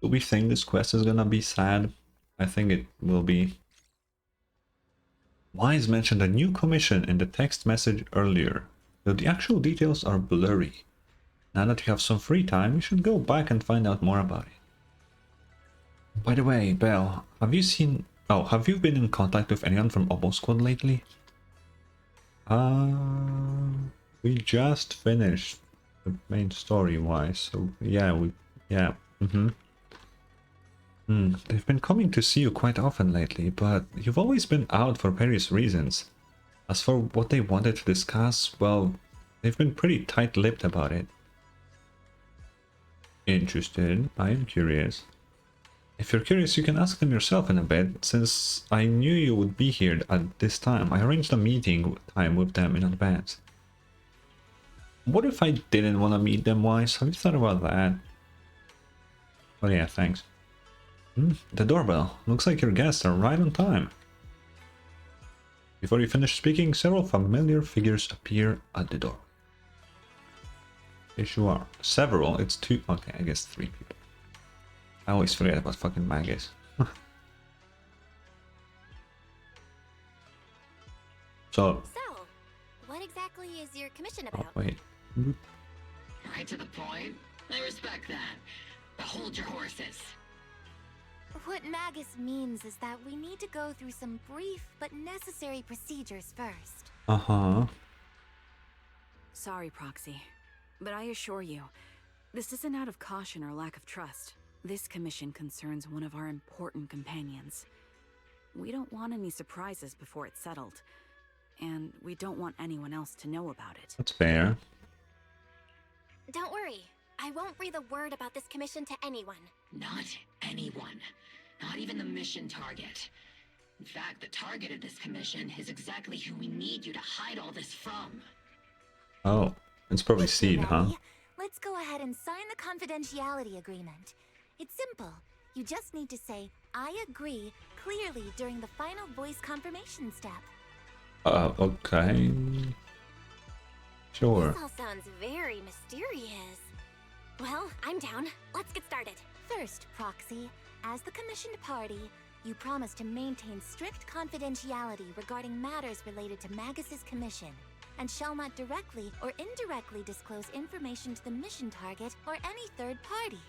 Do we think this quest is gonna be sad? I think it will be. Wise mentioned a new commission in the text message earlier, though the actual details are blurry. Now that you have some free time, you should go back and find out more about it. By the way, Belle, have you seen... Oh, have you been in contact with anyone from Obo Squad lately? We just finished the main story-wise, so yeah, they've been coming to see you quite often lately, but you've always been out for various reasons. As for what they wanted to discuss, well, they've been pretty tight-lipped about it. Interested? I am curious. If you're curious, you can ask them yourself in a bit. Since I knew you would be here at this time, I arranged a meeting time with them in advance. What if I didn't want to meet them, Wise? Have you thought about that? Oh yeah, thanks. The doorbell. Looks like your guests are right on time. Before you finish speaking, several familiar figures appear at the door. Here you are. Several? It's two. Okay, I guess 3 people. I always forget about fucking Magus. So, what exactly is your commission oh, about? wait. Right to the point. I respect that. But hold your horses. What Magus means is that we need to go through some brief but necessary procedures first. Uh-huh. Sorry, Proxy, but I assure you, this isn't out of caution or lack of trust. This commission concerns one of our important companions. We don't want any surprises before it's settled, and we don't want anyone else to know about it. That's fair. Don't worry, I won't breathe a word about this commission to anyone. Not anyone. Not even the mission target. In fact, the target of this commission is exactly who we need you to hide all this from. Oh, it's probably If Seed, you're huh? ready, let's go ahead and sign the confidentiality agreement. It's simple. You just need to say, I agree, clearly during the final voice confirmation step. Okay. Sure. This all sounds very mysterious. Well, I'm down. Let's get started. First, Proxy, as the commissioned party, you promise to maintain strict confidentiality regarding matters related to Magus's commission, and shall not directly or indirectly disclose information to the mission target or any third parties.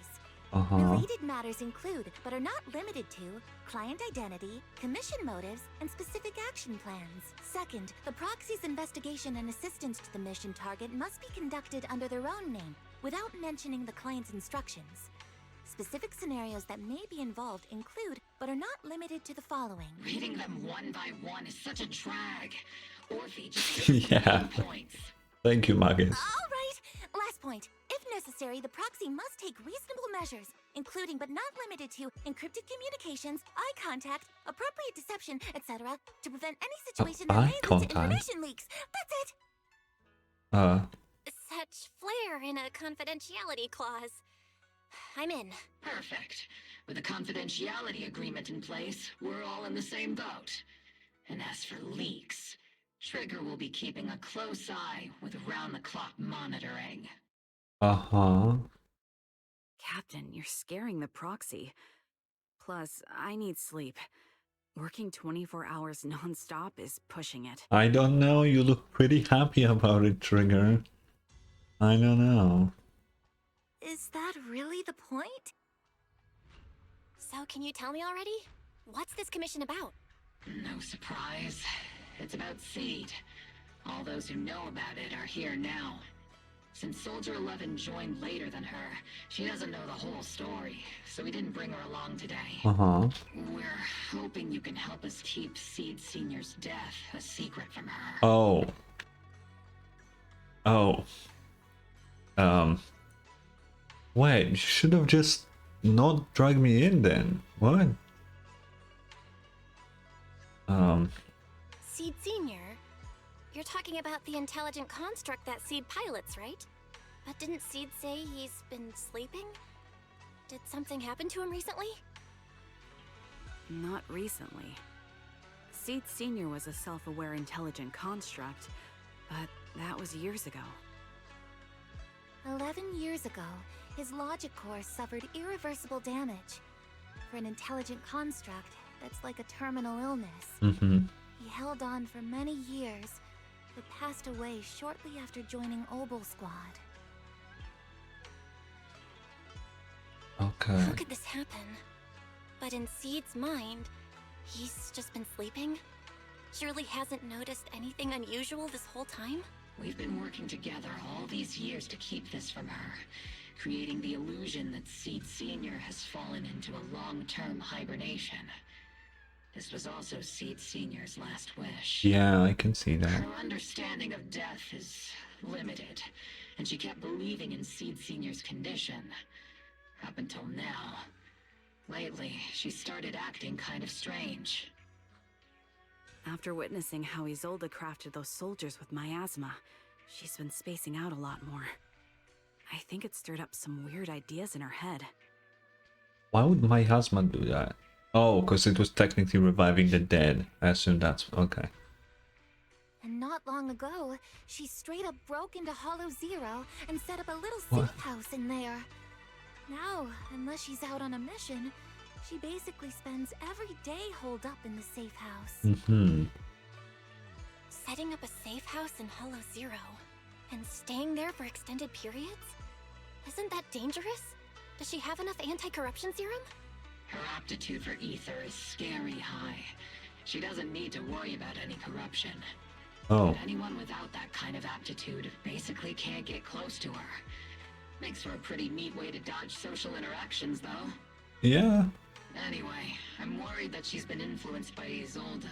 Related matters include, but are not limited to, client identity, commission motives, and specific action plans. Second, the proxy's investigation and assistance to the mission target must be conducted under their own name, without mentioning the client's instructions. Specific scenarios that may be involved include, but are not limited to the following. Reading them one by one is such a drag. Orphe just Yeah. points. Thank you, Magus. All right, last point. If necessary, the proxy must take reasonable measures, including but not limited to encrypted communications, eye contact, appropriate deception, etc., to prevent any situation that eye may lead to contact? information leaks. That's it. Such flair in a confidentiality clause. I'm in. Perfect. With a confidentiality agreement in place, we're all in the same boat. And as for leaks, Trigger will be keeping a close eye with round-the-clock monitoring. Uh-huh. Captain, you're scaring the proxy. Plus, I need sleep. Working 24 hours non-stop is pushing it. I don't know, you look pretty happy about it, Trigger. I don't know. Is that really the point? So can you tell me already? What's this commission about? No surprise. It's about Seed. All those who know about it are here now. Since Soldier 11 joined later than her, she doesn't know the whole story, so we didn't bring her along today. Uh-huh. We're hoping you can help us keep Seed Senior's death a secret from her. Oh. Wait, you should have just not dragged me in then. What? Seed Senior? You're talking about the intelligent construct that Seed pilots, right? But didn't Seed say he's been sleeping? Did something happen to him recently? Not recently. Seed Senior was a self-aware intelligent construct, but that was years ago. 11 years ago, His logic core suffered irreversible damage. For an intelligent construct, that's like a terminal illness. Mm-hmm. He held on for many years, but passed away shortly after joining Obel Squad. Okay. How could this happen? But in Seed's mind, he's just been sleeping? Surely hasn't noticed anything unusual this whole time? We've been working together all these years to keep this from her, creating the illusion that Seed Senior has fallen into a long-term hibernation. This was also Seed Senior's last wish. Yeah, I can see that. Her understanding of death is limited, and she kept believing in Seed Senior's condition. Up until now. Lately, she started acting kind of strange. After witnessing how Isolde crafted those soldiers with miasma, she's been spacing out a lot more. I think it stirred up some weird ideas in her head. Why would my husband do that? Oh, because it was technically reviving the dead. I assume that's okay. And not long ago, she straight up broke into Hollow Zero and set up a little What? safe house in there. Now, unless she's out on a mission, she basically spends every day holed up in the safe house. Mm-hmm. Setting up a safe house in Hollow Zero and staying there for extended periods? Isn't that dangerous? Does she have enough anti-corruption serum? Her aptitude for ether is scary high. She doesn't need to worry about any corruption. Oh. But anyone without that kind of aptitude basically can't get close to her. Makes for a pretty neat way to dodge social interactions, though. Yeah. Anyway, I'm worried that she's been influenced by Isolde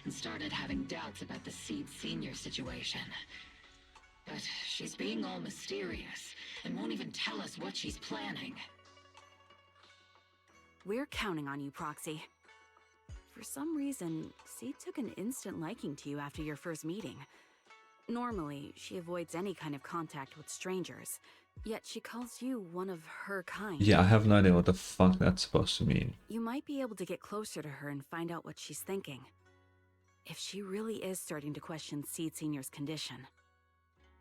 and started having doubts about the Seed Senior situation. But she's being all mysterious and won't even tell us what she's planning. We're counting on you, Proxy. For some reason, Seed took an instant liking to you after your first meeting. Normally, she avoids any kind of contact with strangers, yet she calls you one of her kind. Yeah, I have no idea what the fuck that's supposed to mean. You might be able to get closer to her and find out what she's thinking. If she really is starting to question Seed Senior's condition,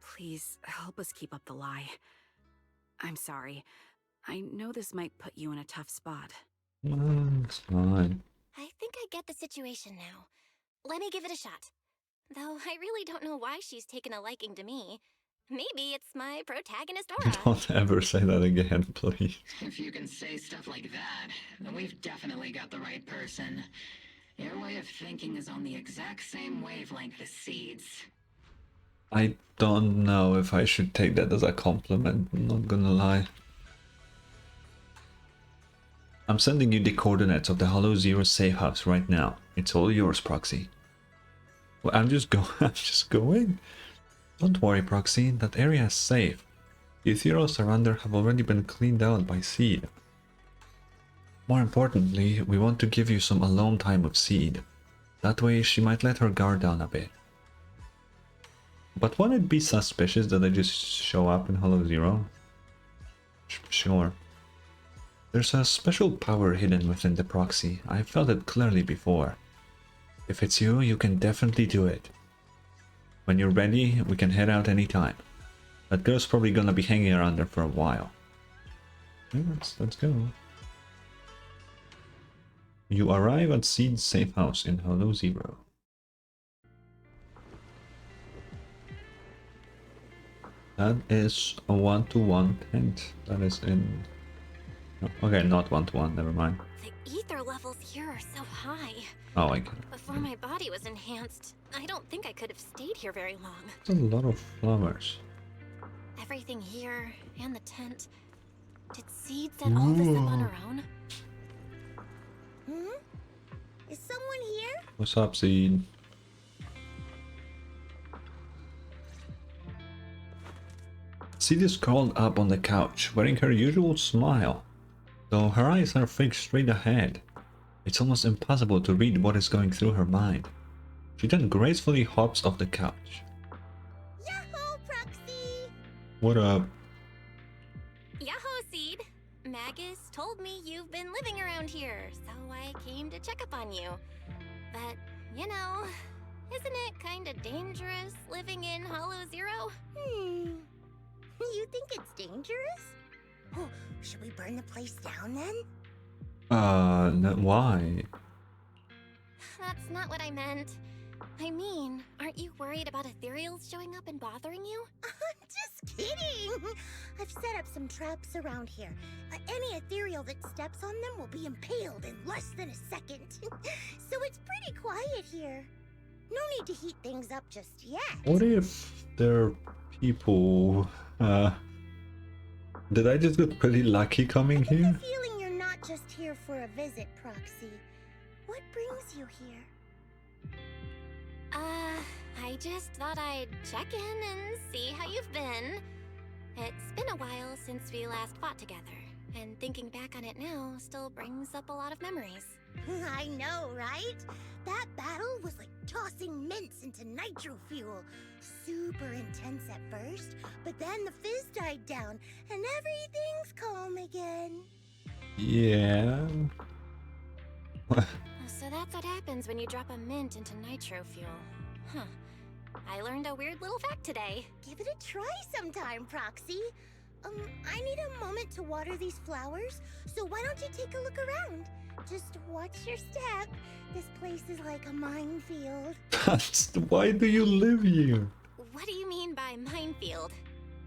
please help us keep up the lie. I'm sorry. I know this might put you in a tough spot. It's fine. I think I get the situation now. Let me give it a shot. Though I really don't know why she's taken a liking to me. Maybe it's my protagonist aura. Don't ever say that again, please. If you can say stuff like that, then we've definitely got the right person. Your way of thinking is on the exact same wavelength as Seed's. I don't know if I should take that as a compliment, I'm not gonna lie. I'm sending you the coordinates of the Hollow Zero safe house right now. It's all yours, Proxy. Well, I'm just going. Don't worry, Proxy, that area is safe. The ethereals around there have already been cleaned out by Seed. More importantly, we want to give you some alone time with Seed. That way she might let her guard down a bit. But won't it be suspicious that I just show up in Hollow Zero? Sure. There's a special power hidden within the Proxy. I felt it clearly before. If it's you, you can definitely do it. When you're ready, we can head out anytime. That girl's probably gonna be hanging around there for a while. Yeah, let's go. You arrive at Seed's safe house in Hollow Zero. That is a 1-to-1 tent. That is in... no, okay, not 1-to-1, never mind. The ether levels here are so high. Oh, I get it. Before my body was enhanced, I don't think I could have stayed here very long. There's a lot of flowers. Everything here, and the tent. Did Seed set all this up on her own? Is someone here? What's up, Seed? Seed is curled up on the couch, wearing her usual smile. Though her eyes are fixed straight ahead, it's almost impossible to read what is going through her mind. She then gracefully hops off the couch. Yahoo, Proxy! What up? Yahoo, Seed! Magus told me you've been living around here, so I came to check up on you. But, you know, isn't it kinda dangerous living in Hollow Zero? You think it's dangerous? Oh, should we burn the place down then? No, why? That's not what I meant. I mean, aren't you worried about ethereals showing up and bothering you? Just kidding! I've set up some traps around here. Any ethereal that steps on them will be impaled in less than a second. So it's pretty quiet here. No need to heat things up just yet. What if there are people... Did I just get pretty lucky coming I get here? the feeling you're not just here for a visit, Proxy. What brings you here? I just thought I'd check in and see how you've been. It's been a while since we last fought together, and thinking back on it now still brings up a lot of memories. I know, right? That battle was like tossing mints into nitro fuel. Super intense at first, but then the fizz died down, and everything's calm again. Yeah. So that's what happens when you drop a mint into nitro fuel. Huh. I learned a weird little fact today. Give it a try sometime, Proxy. I need a moment to water these flowers, so why don't you take a look around? Just watch your step. This place is like a minefield. Why do you live here? What do you mean by minefield?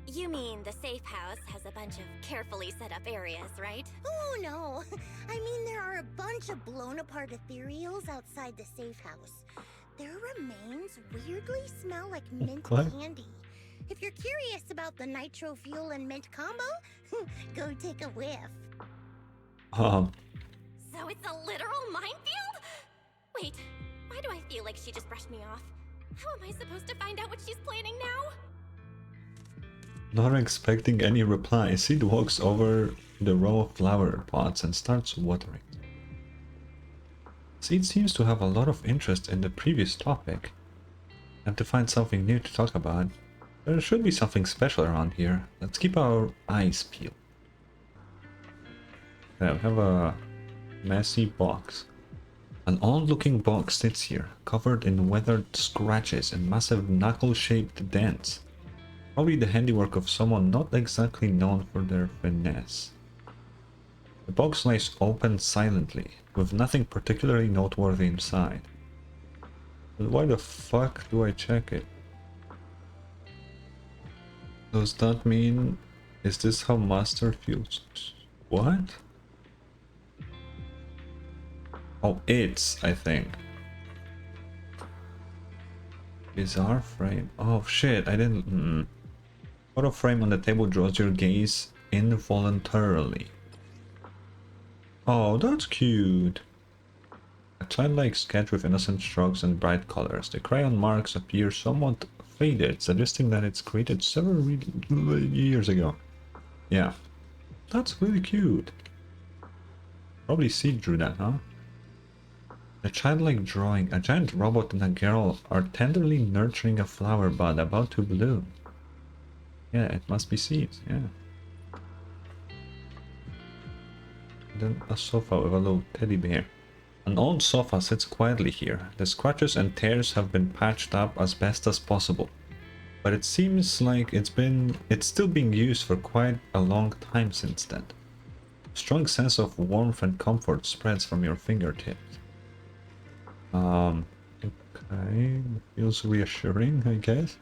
You mean the safe house has a bunch of carefully set up areas, right? Oh no, I mean there are a bunch of blown apart ethereals outside the safe house. Their remains weirdly smell like mint What? candy. If you're curious about the nitro fuel and mint combo, go take a whiff. So it's a literal minefield? Wait, why do I feel like she just brushed me off? How am I supposed to find out what she's planning now? Not expecting any reply, Sid walks over the row of flower pots and starts watering. Sid seems to have a lot of interest in the previous topic. Have to find something new to talk about. There should be something special around here. Let's keep our eyes peeled. Okay, we have a messy box. An odd-looking box sits here, covered in weathered scratches and massive knuckle-shaped dents. Probably the handiwork of someone not exactly known for their finesse. The box lays open silently, with nothing particularly noteworthy inside. But why the fuck do I check it? Does that mean... is this how Master feels? What? Oh, it's, I think. Bizarre frame. Oh shit, I didn't... Photo frame on the table draws your gaze involuntarily. Oh, that's cute. A childlike sketch with innocent strokes and bright colors. The crayon marks appear somewhat faded, suggesting that it's created several years ago. Yeah, that's really cute. Probably Seed drew that, huh? The childlike drawing, a giant robot and a girl are tenderly nurturing a flower bud about to bloom. Yeah, it must be Seeds, yeah. Then a sofa with a little teddy bear. An old sofa sits quietly here. The scratches and tears have been patched up as best as possible. But it seems like it's still being used for quite a long time since then. A strong sense of warmth and comfort spreads from your fingertips. Okay, feels reassuring, I guess.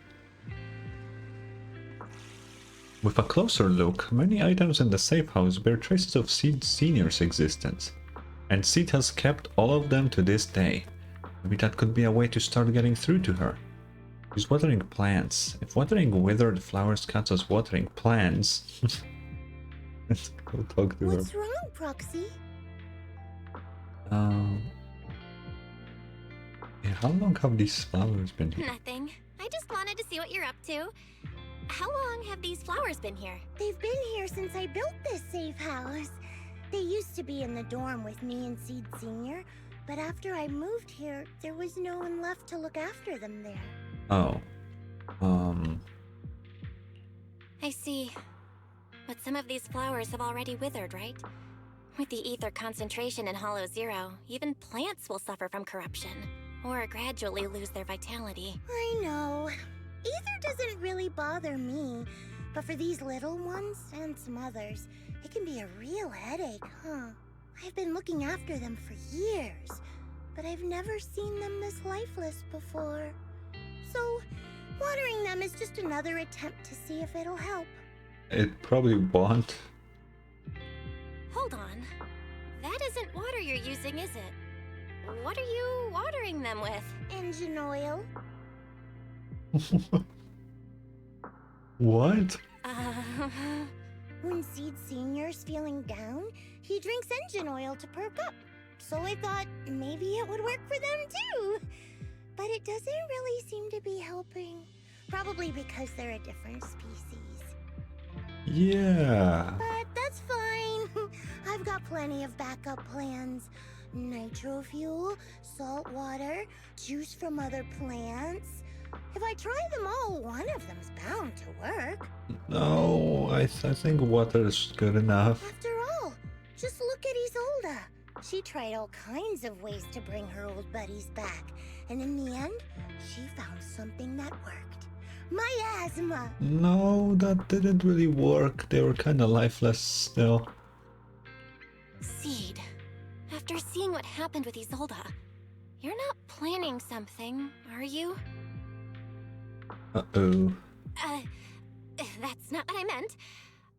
With a closer look, many items in the safe house bear traces of Seed Sr.'s existence, and Seed has kept all of them to this day. Maybe that could be a way to start getting through to her. She's watering plants. If watering withered flowers counts as watering plants... Let's go talk to her. What's wrong, Proxy? Yeah, how long have these flowers been here? Nothing. I just wanted to see what you're up to. How long have these flowers been here? They've been here since I built this safe house. They used to be in the dorm with me and Seed Sr., but after I moved here, there was no one left to look after them there. Oh. I see. But some of these flowers have already withered, right? With the ether concentration in Hollow Zero, even plants will suffer from corruption, or gradually lose their vitality. I know. Ether doesn't really bother me, But for these little ones and some others, it can be a real headache, huh? I've been looking after them for years, but I've never seen them this lifeless before. So, watering them is just another attempt to see if it'll help. It probably won't. Hold on. That isn't water you're using, is it? What are you watering them with? Engine oil. What? When Seed Senior's feeling down, he drinks engine oil to perk up. So I thought maybe it would work for them too. But it doesn't really seem to be helping. Probably because they're a different species. Yeah. But that's fine. I've got plenty of backup plans. Nitro fuel, salt water, juice from other plants. If I try them all, one of them's bound to work. No, I think water is good enough. After all, just look at Isolda. She tried all kinds of ways to bring her old buddies back, and in the end, she found something that worked. Miasma! No, that didn't really work. They were kind of lifeless still. Seed, after seeing what happened with Isolda, you're not planning something, are you? Uh-oh. That's not what I meant.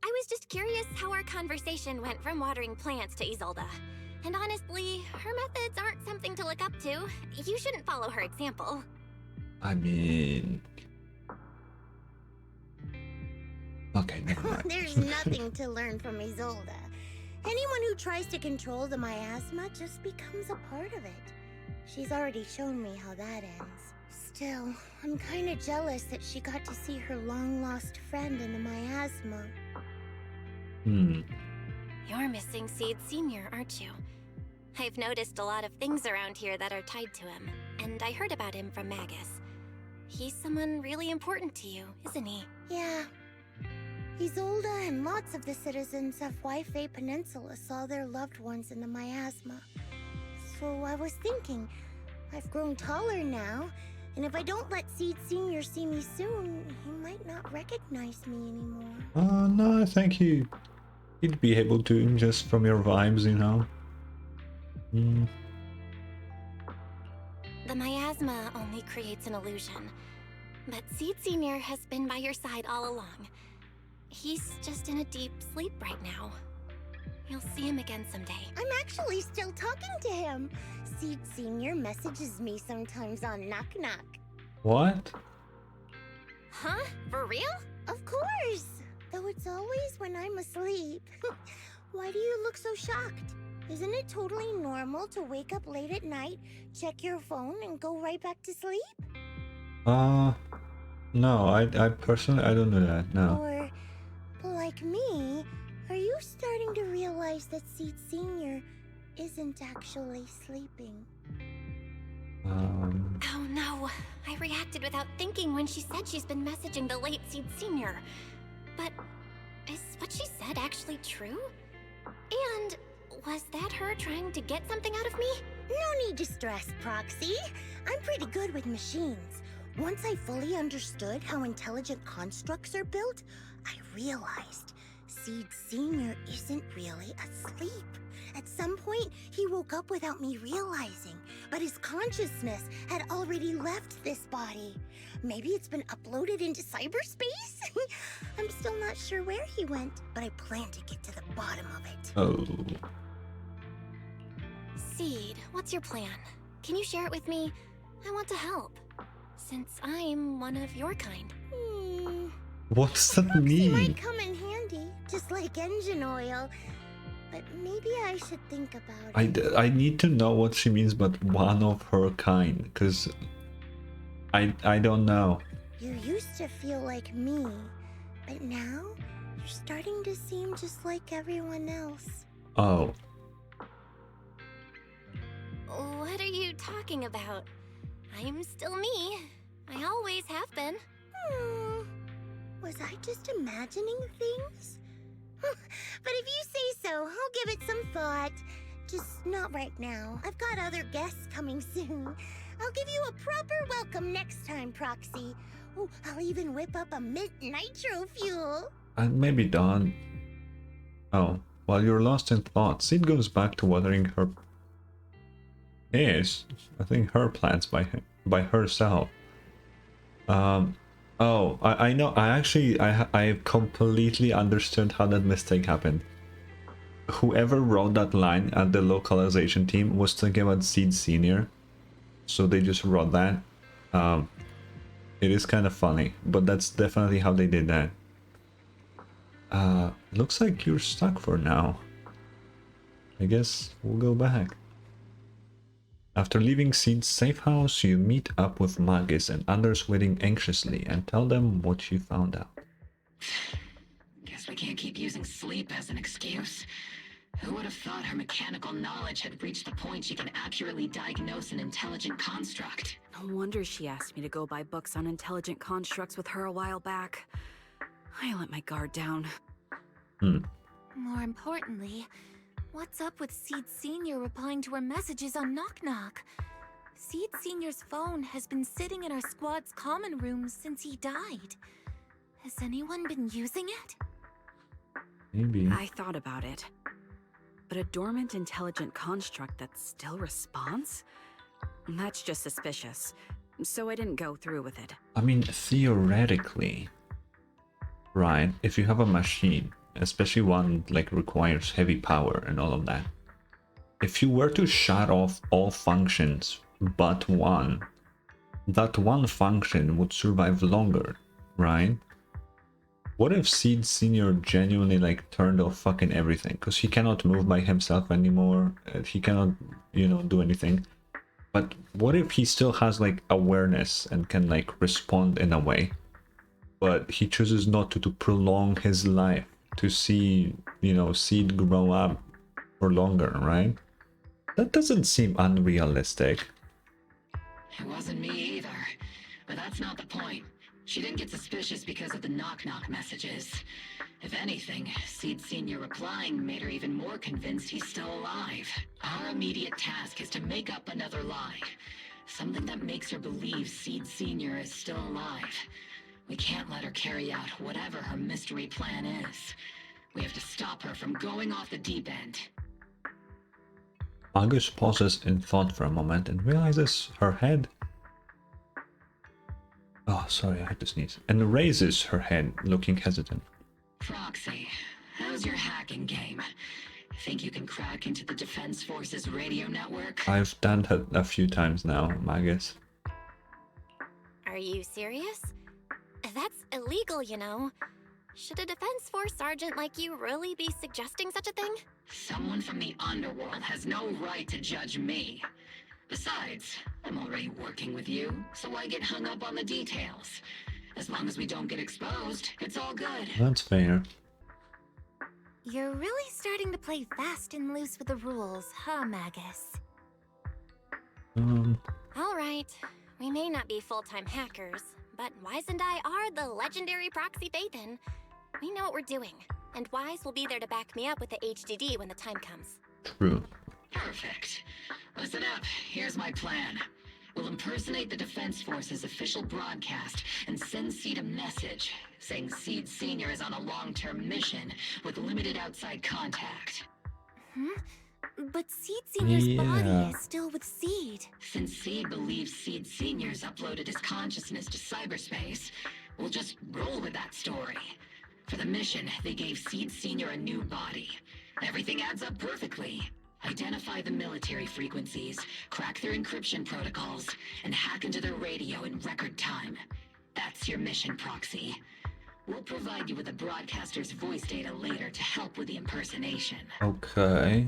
I was just curious how our conversation went from watering plants to Isolda. And honestly, her methods aren't something to look up to. You shouldn't follow her example. I mean... Okay, never mind. There's nothing to learn from Isolda. Anyone who tries to control the miasma just becomes a part of it. She's already shown me how that ends. Still, I'm kinda jealous that she got to see her long-lost friend in the miasma. You're missing Seed Senior, aren't you? I've noticed a lot of things around here that are tied to him, and I heard about him from Magus. He's someone really important to you, isn't he? Yeah. Isolda and lots of the citizens of Waifei Peninsula saw their loved ones in the miasma. So I was thinking, I've grown taller now, and if I don't let Seed Senior see me soon, he might not recognize me anymore. No, I think he'd be able to, just from your vibes, you know. The miasma only creates an illusion, but Seed Senior has been by your side all along. He's just in a deep sleep right now. You'll see him again someday. I'm actually still talking to him. Seed Senior messages me sometimes on Knock Knock. What? Huh? For real? Of course! Though it's always when I'm asleep. Why do you look so shocked? Isn't it totally normal to wake up late at night, check your phone, and go right back to sleep? No, I personally, I don't do that, no. Or, like me, are you starting to realize that Seed Senior isn't actually sleeping? Oh no, I reacted without thinking when she said she's been messaging the late Seed Senior. But is what she said actually true? And was that her trying to get something out of me? No need to stress, Proxy. I'm pretty good with machines. Once I fully understood how intelligent constructs are built, I realized Seed Senior isn't really asleep. At some point, he woke up without me realizing, but his consciousness had already left this body. Maybe it's been uploaded into cyberspace? I'm still not sure where he went, but I plan to get to the bottom of it. Oh. Seed, what's your plan? Can you share it with me? I want to help, since I'm one of your kind. What does that Proxy mean? might come in handy, just like engine oil. But maybe I should think about it. I need to know what she means, but one of her kind, because I don't know. You used to feel like me, but now you're starting to seem just like everyone else. Oh. What are you talking about? I'm still me. I always have been. Was I just imagining things? But if you say so, I'll give it some thought. Just not right now. I've got other guests coming soon. I'll give you a proper welcome next time, Proxy. Oh, I'll even whip up a mint nitro fuel. And maybe Dawn. Oh, while you're lost in thought, Seed goes back to watering her her plants by herself. Oh, I know. I completely understood how that mistake happened. Whoever wrote that line at the localization team was thinking about Seed Senior, so they just wrote that. It is kind of funny, but that's definitely how they did that. Looks like you're stuck for now. I guess we'll go back. After leaving Seed's safe house, you meet up with Magus and others waiting anxiously and tell them what you found out. Guess we can't keep using sleep as an excuse. Who would have thought her mechanical knowledge had reached the point she can accurately diagnose an intelligent construct? No wonder she asked me to go buy books on intelligent constructs with her a while back. I let my guard down. More importantly, what's up with Seed Senior replying to her messages on Knock Knock? Seed Senior's phone has been sitting in our squad's common room since he died. Has anyone been using it? Maybe. I thought about it. But a dormant intelligent construct that still responds? That's just suspicious. So I didn't go through with it. I mean, theoretically, right? If you have a machine, especially one like requires heavy power and all of that, if you were to shut off all functions but one, that one function would survive longer, right? What if Seed Senior genuinely like turned off fucking everything? Because he cannot move by himself anymore. He cannot, do anything. But what if he still has like awareness and can like respond in a way? But he chooses not to prolong his life, to see, Seed grow up for longer, right? That doesn't seem unrealistic. It wasn't me either. But that's not the point. She didn't get suspicious because of the knock-knock messages. If anything, Seed Senior replying made her even more convinced he's still alive. Our immediate task is to make up another lie. Something that makes her believe Seed Senior is still alive. We can't let her carry out whatever her mystery plan is. We have to stop her from going off the deep end. Magus pauses in thought for a moment and realizes her head. Oh, sorry, I had to sneeze. And raises her head, looking hesitant. Proxy, how's your hacking game? Think you can crack into the Defense Forces radio network? I've done that a few times now, Magus. Are you serious? That's illegal, you know. Should a Defense Force sergeant like you really be suggesting such a thing? Someone from the underworld has no right to judge me. Besides, I'm already working with you, so I get hung up on the details. As long as we don't get exposed, it's all good. That's fair. You're really starting to play fast and loose with the rules, huh, Magus? Alright, we may not be full-time hackers, but Wise and I are the legendary Proxy Phaethon. We know what we're doing, and Wise will be there to back me up with the HDD when the time comes. True. Perfect. Listen up, here's my plan. We'll impersonate the Defense Force's official broadcast and send Seed a message saying Seed Senior is on a long-term mission with limited outside contact. But Seed Senior's body Yeah. is still with Seed. Since Seed believes Seed Senior's uploaded his consciousness to cyberspace, we'll just roll with that story. For the mission, they gave Seed Senior a new body. Everything adds up perfectly. Identify the military frequencies, crack their encryption protocols, and hack into their radio in record time. That's your mission, Proxy. We'll provide you with the broadcaster's voice data later to help with the impersonation. Okay.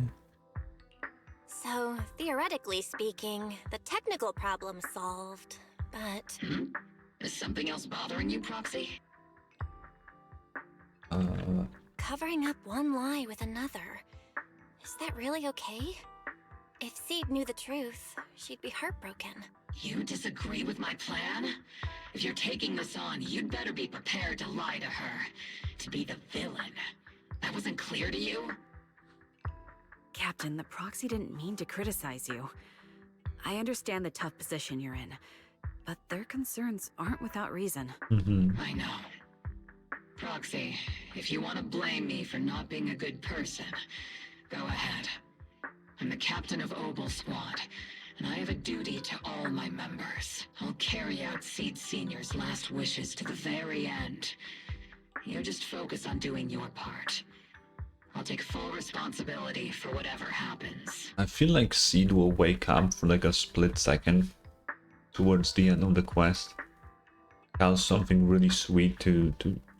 So, theoretically speaking, the technical problem's solved, but... Is something else bothering you, Proxy? Covering up one lie with another. Is that really okay? If Seed knew the truth, she'd be heartbroken. You disagree with my plan? If you're taking this on, you'd better be prepared to lie to her. To be the villain. That wasn't clear to you? Captain, the Proxy didn't mean to criticize you. I understand the tough position you're in. but their concerns aren't without reason. I know. Proxy, if you want to blame me for not being a good person, go ahead. I'm the captain of Obel Squad, and I have a duty to all my members. I'll carry out Seed Senior's last wishes to the very end. You just focus on doing your part. I'll take full responsibility for whatever happens. I feel like Seed will wake up for like a split second towards the end of the quest, tell something really sweet to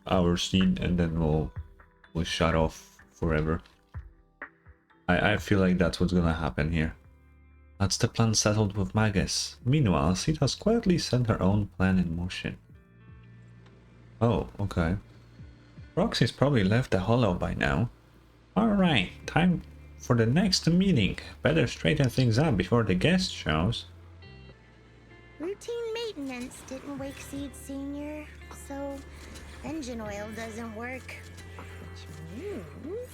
our Seed, and then we'll shut off forever. I feel like that's what's gonna happen here. That's the plan settled with Magus. Meanwhile, Seed has quietly set her own plan in motion. Oh, okay. Roxy's probably left the hollow by now. Alright, time for the next meeting. Better straighten things up before the guest shows. Routine maintenance didn't wake Seed Senior, so engine oil doesn't work. Which means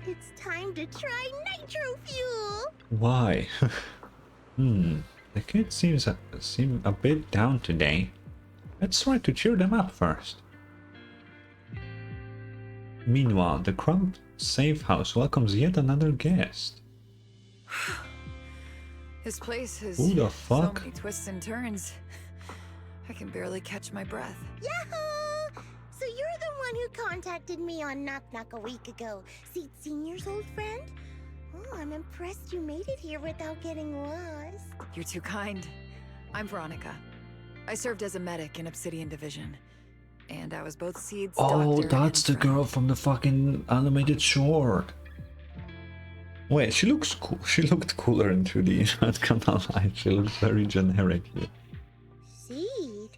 it's time to try nitro fuel! Why? The kid seem a bit down today. Let's try to cheer them up first. Meanwhile, the cramped safe house welcomes yet another guest. This place has Who the so fuck? many twists and turns. I can barely catch my breath. Yahoo! So you're the one who contacted me on Knock Knock a week ago, Seed Senior's old friend? Oh, I'm impressed you made it here without getting lost. You're too kind. I'm Veronica. I served as a medic in Obsidian Division. And I was both Seed's Oh, doctor that's and the friend. girl from the fucking animated short. Wait, she looks cool. She looked cooler in 2D. Not gonna lie, she looks very generic here. Seed?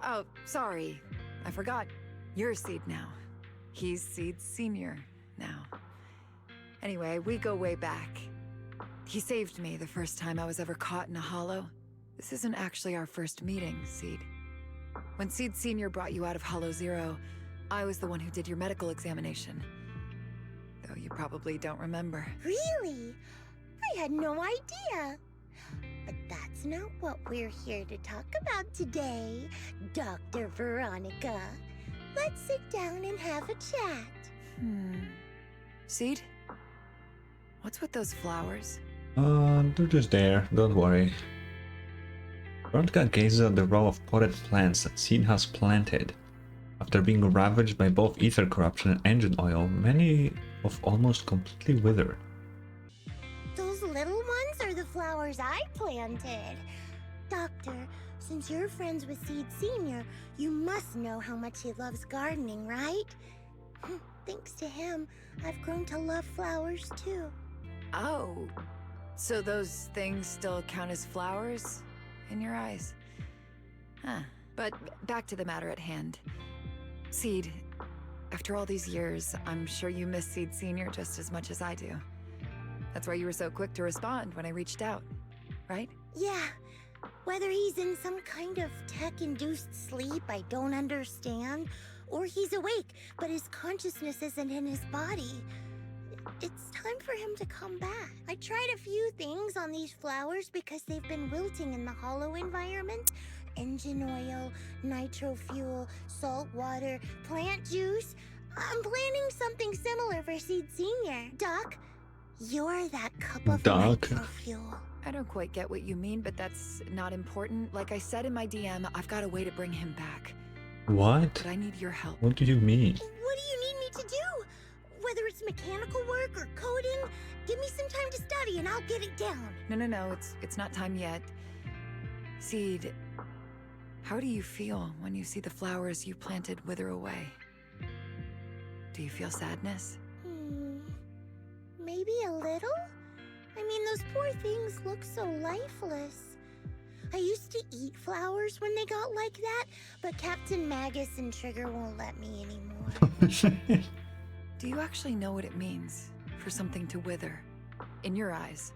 Oh, sorry. I forgot. You're Seed now. He's Seed Senior now. Anyway, we go way back. He saved me the first time I was ever caught in a hollow. This isn't actually our first meeting, Seed. When Seed Senior brought you out of Hollow Zero, I was the one who did your medical examination. Though you probably don't remember. Really? I had no idea. But that's not what we're here to talk about today, Dr. Veronica. Let's sit down and have a chat. Seed? What's with those flowers? They're just there, don't worry. Veronica gazes at the row of potted plants that Seed has planted. After being ravaged by both ether corruption and engine oil, many have almost completely withered. Those little ones are the flowers I planted. Doctor, since you're friends with Seed Senior, you must know how much he loves gardening, right? Thanks to him, I've grown to love flowers too. Oh, so those things still count as flowers in your eyes? Huh. But back to the matter at hand. Seed, after all these years, I'm sure you miss Seed Senior just as much as I do. That's why you were so quick to respond when I reached out, right? Yeah, whether he's in some kind of tech-induced sleep I don't understand, or he's awake, but his consciousness isn't in his body, it's time for him to come back. I tried a few things on these flowers because they've been wilting in the hollow environment. Engine oil, nitro fuel, salt water, plant juice. I'm planning something similar for Seed Senior. Doc, you're that cup of Doc? nitro fuel. I don't quite get what you mean, but that's not important. Like I said in my DM, I've got a way to bring him back. What? But I need your help. What do you mean? What do you need me to do? Whether it's mechanical work or coding, give me some time to study and I'll get it down. No, it's not time yet. Seed, how do you feel when you see the flowers you planted wither away? Do you feel sadness? Maybe a little? I mean, those poor things look so lifeless. I used to eat flowers when they got like that, but Captain Magus and Trigger won't let me anymore. Do you actually know what it means for something to wither? In your eyes,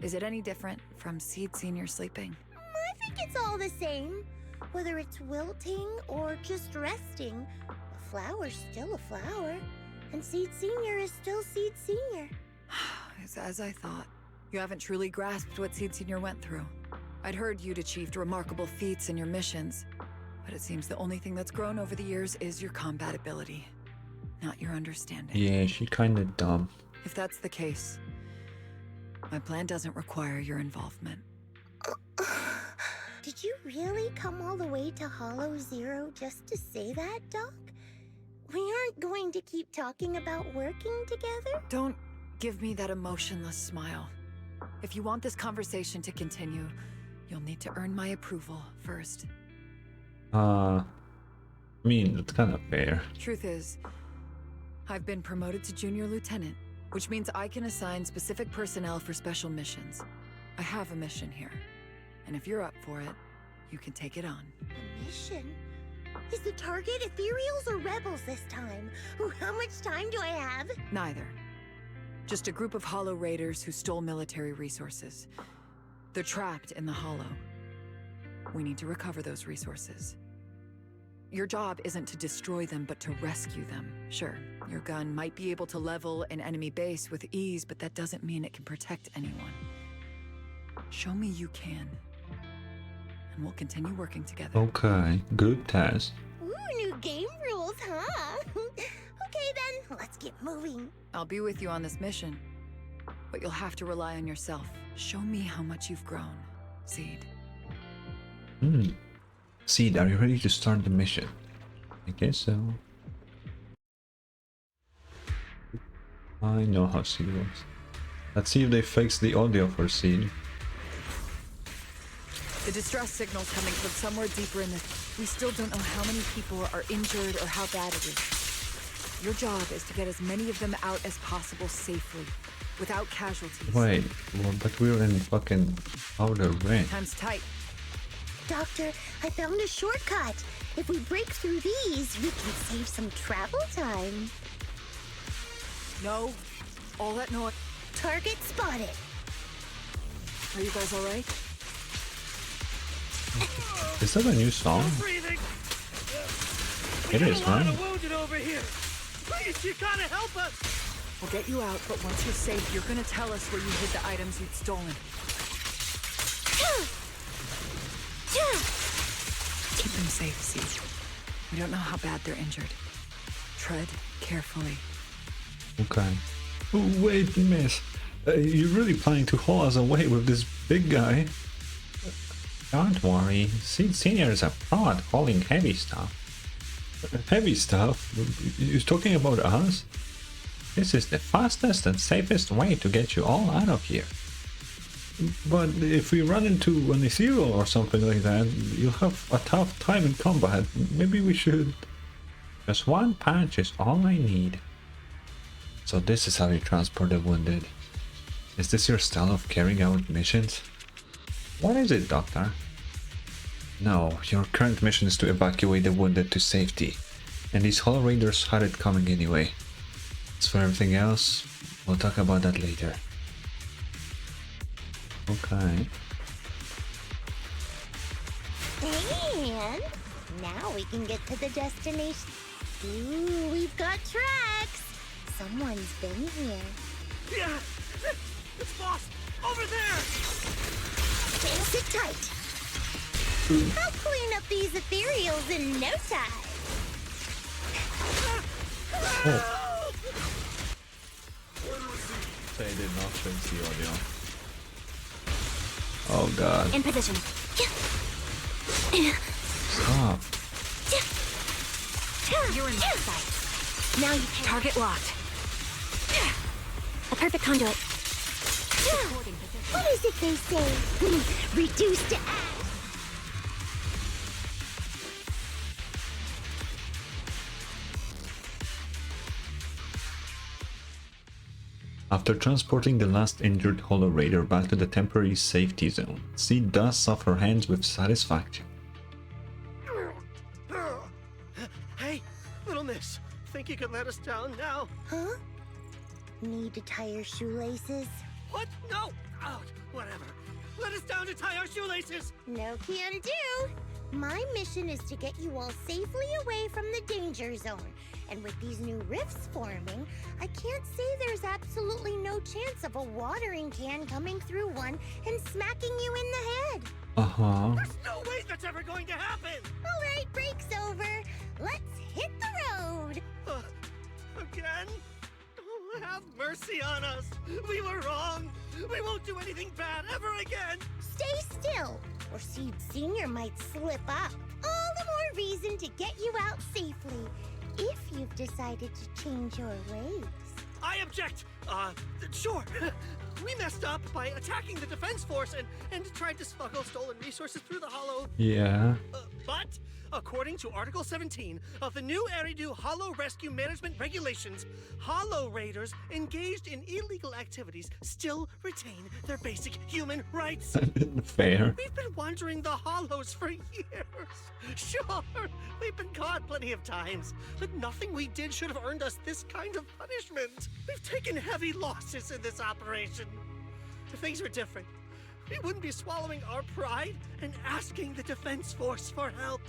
is it any different from Seed Senior sleeping? I think it's all the same. Whether it's wilting or just resting, a flower's still a flower, and Seed Senior is still Seed Senior. It's as I thought. You haven't truly grasped what Seed Senior went through. I'd heard you'd achieved remarkable feats in your missions, but it seems the only thing that's grown over the years is your combat ability, not your understanding. Yeah, she kinda dumb. If that's the case, my plan doesn't require your involvement. Did you really come all the way to Hollow Zero just to say that, Doc? We aren't going to keep talking about working together? Don't give me that emotionless smile. If you want this conversation to continue, you'll need to earn my approval first. I mean, that's kind of fair. Truth is, I've been promoted to junior lieutenant, which means I can assign specific personnel for special missions. I have a mission here, and if you're up for it, you can take it on. A mission? Is the target Ethereals or Rebels this time? How much time do I have? Neither. Just a group of Hollow Raiders who stole military resources. They're trapped in the Hollow. We need to recover those resources. Your job isn't to destroy them, but to rescue them. Sure, your gun might be able to level an enemy base with ease, but that doesn't mean it can protect anyone. Show me you can, and we'll continue working together. Okay, good test. Ooh, new game rules, huh? Okay then, let's get moving. I'll be with you on this mission, but you'll have to rely on yourself. Show me how much you've grown, Seed. Seed, are you ready to start the mission? I guess so. I know how Seed works. Let's see if they fix the audio for Seed. The distress signal's coming from somewhere deeper in the... We still don't know how many people are injured or how bad it is. Your job is to get as many of them out as possible safely, without casualties. Wait, well, but we're in fucking outer ring. Time's tight. Doctor, I found a shortcut. If we break through these, we can save some travel time. No, all that noise. Target spotted. Are you guys all right? Is that a new song? Breathing. It is, A lot right? of wounded over here. Please, you gotta help us. We'll get you out, but once you're safe, you're gonna tell us where you hid the items you'd stolen. Keep them safe, Seed. We don't know how bad they're injured. Tread carefully. Okay. Oh, wait, miss. You're really planning to haul us away with this big guy? Don't worry. Seed Senior is a pro at hauling heavy stuff. Heavy stuff? You're talking about us? This is the fastest and safest way to get you all out of here. But if we run into an zero or something like that, you'll have a tough time in combat. Maybe we should... Just one punch is all I need. So this is how you transport the wounded. Is this your style of carrying out missions? What is it, Doctor? No, your current mission is to evacuate the wounded to safety. And these Hollow Raiders had it coming anyway. As for everything else, we'll talk about that later. Okay. And now we can get to the destination. Ooh, we've got tracks. Someone's been here. Yeah, it's boss over there. Sit tight. I'll clean up these ethereals in no time. They did not change the audio. Oh god. In position. Stop. You're in that side. Now you can. Target locked. A perfect conduit. What is it they say? Reduce to ash. After transporting the last injured Hollow Raider back to the temporary safety zone, Seed dusts off her hands with satisfaction. Hey, little miss. Think you could let us down now? Huh? Need to tie your shoelaces? What? No. Oh, whatever. Let us down to tie our shoelaces. No can do. My mission is to get you all safely away from the danger zone. And with these new rifts forming, I can't say there's absolutely no chance of a watering can coming through one and smacking you in the head. Uh-huh. There's no way that's ever going to happen! All right, break's over. Let's hit the road. Again? Oh, have mercy on us! We were wrong! We won't do anything bad ever again! Stay still, or Seed Senior might slip up. All the more reason to get you out safely, if you've decided to change your ways. I object! Sure. We messed up by attacking the defense force and tried to smuggle stolen resources through the Hollow. Yeah. But, according to Article 17 of the new Eridu Hollow Rescue Management Regulations, Hollow Raiders engaged in illegal activities still retain their basic human rights. Fair. We've been wandering the Hollows for years. Sure, we've been caught plenty of times, but nothing we did should have earned us this kind of punishment. We've taken heavy losses in this operation. If things were different, we wouldn't be swallowing our pride and asking the defense force for help.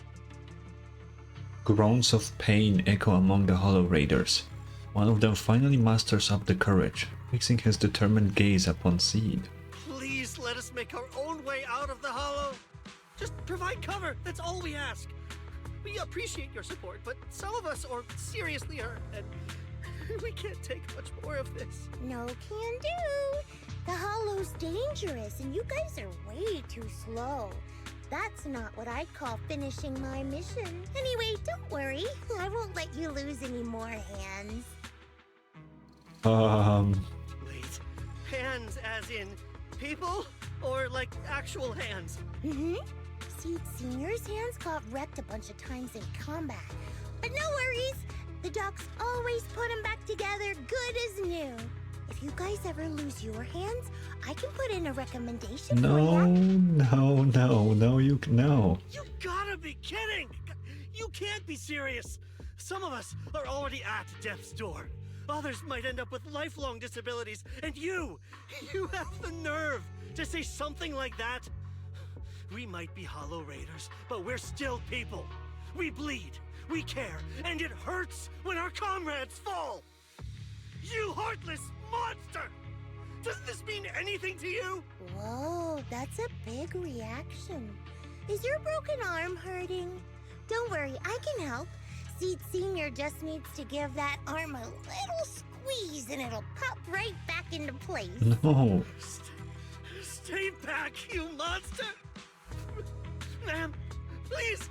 Groans of pain echo among the Hollow Raiders. One of them finally musters up the courage, fixing his determined gaze upon Seed. Please let us make our own way out of the Hollow. Just provide cover, that's all we ask. We appreciate your support, but some of us are seriously hurt, and we can't take much more of this. No can do. The Hollow's dangerous, and you guys are way too slow. That's not what I'd call finishing my mission. Anyway, don't worry. I won't let you lose any more hands. Wait, hands as in people? Or like actual hands? Mm-hmm. Seed Senior's hands got wrecked a bunch of times in combat. But no worries. The docs always put them back together good as new. If you guys ever lose your hands, I can put in a recommendation for No, you. no, you no. You gotta be kidding! You can't be serious! Some of us are already at death's door. Others might end up with lifelong disabilities, and you have the nerve to say something like that? We might be Hollow Raiders, but we're still people. We bleed, we care, and it hurts when our comrades fall! You heartless monster! Does this mean anything to you? Whoa, that's a big reaction. Is your broken arm hurting? Don't worry, I can help. Seed Senior just needs to give that arm a little squeeze and it'll pop right back into place. No. Stay back, you monster! Ma'am, please,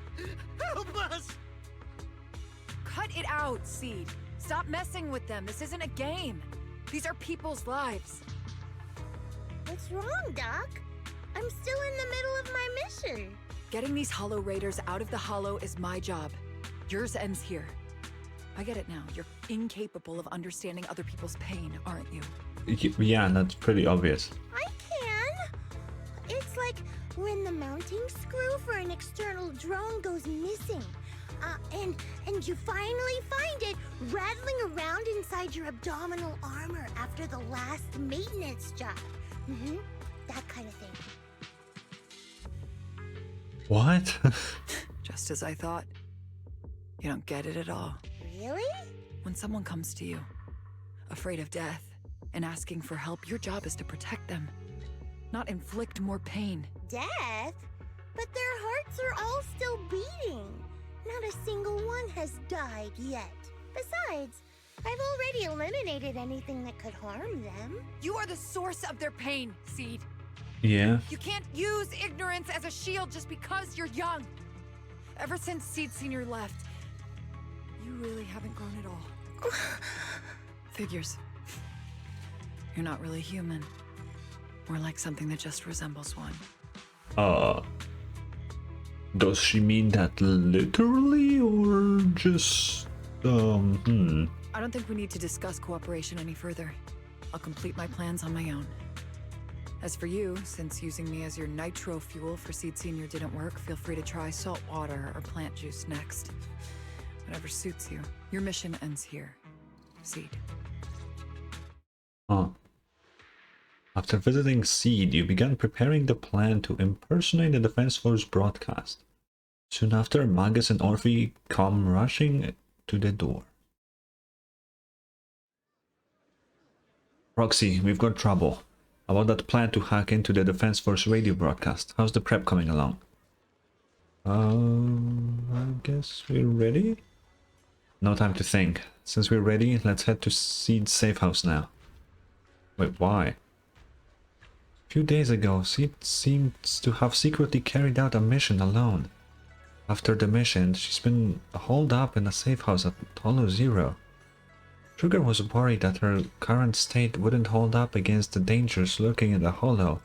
help us! Cut it out, Seed. Stop messing with them. This isn't a game. These are people's lives. What's wrong, Doc? I'm still in the middle of my mission. Getting these Hollow Raiders out of the Hollow is my job. Yours ends here. I get it now. You're incapable of understanding other people's pain, aren't you? Yeah, that's pretty obvious. I can. It's like when the mounting screw for an external drone goes missing. And you finally find it rattling around inside your abdominal armor after the last maintenance job. Mm-hmm. That kind of thing. What? Just as I thought. You don't get it at all. Really? When someone comes to you, afraid of death, and asking for help, your job is to protect them, not inflict more pain. Death? But their hearts are all still beating. Not a single one has died yet. Besides, I've already eliminated anything that could harm them. You are the source of their pain, Seed. Yeah. You can't use ignorance as a shield just because you're young. Ever since Seed Senior left, you really haven't grown at all. Figures. You're not really human. More like something that just resembles one. Does she mean that literally or just I don't think we need to discuss cooperation any further. I'll complete my plans on my own. As for you, since using me as your nitro fuel for Seed Senior didn't work, feel free to try salt water or plant juice next. Whatever suits you. Your mission ends here. Seed. After visiting Seed, you began preparing the plan to impersonate the Defense Force broadcast. Soon after, Magus and Orphe come rushing to the door. Roxy, we've got trouble. About that plan to hack into the Defense Force radio broadcast. How's the prep coming along? I guess we're ready? No time to think. Since we're ready, let's head to Seed's safe house now. Wait, why? A few days ago, Seed seems to have secretly carried out a mission alone. After the mission, she's been holed up in a safe house at Hollow Zero. Sugar was worried that her current state wouldn't hold up against the dangers lurking in the Hollow,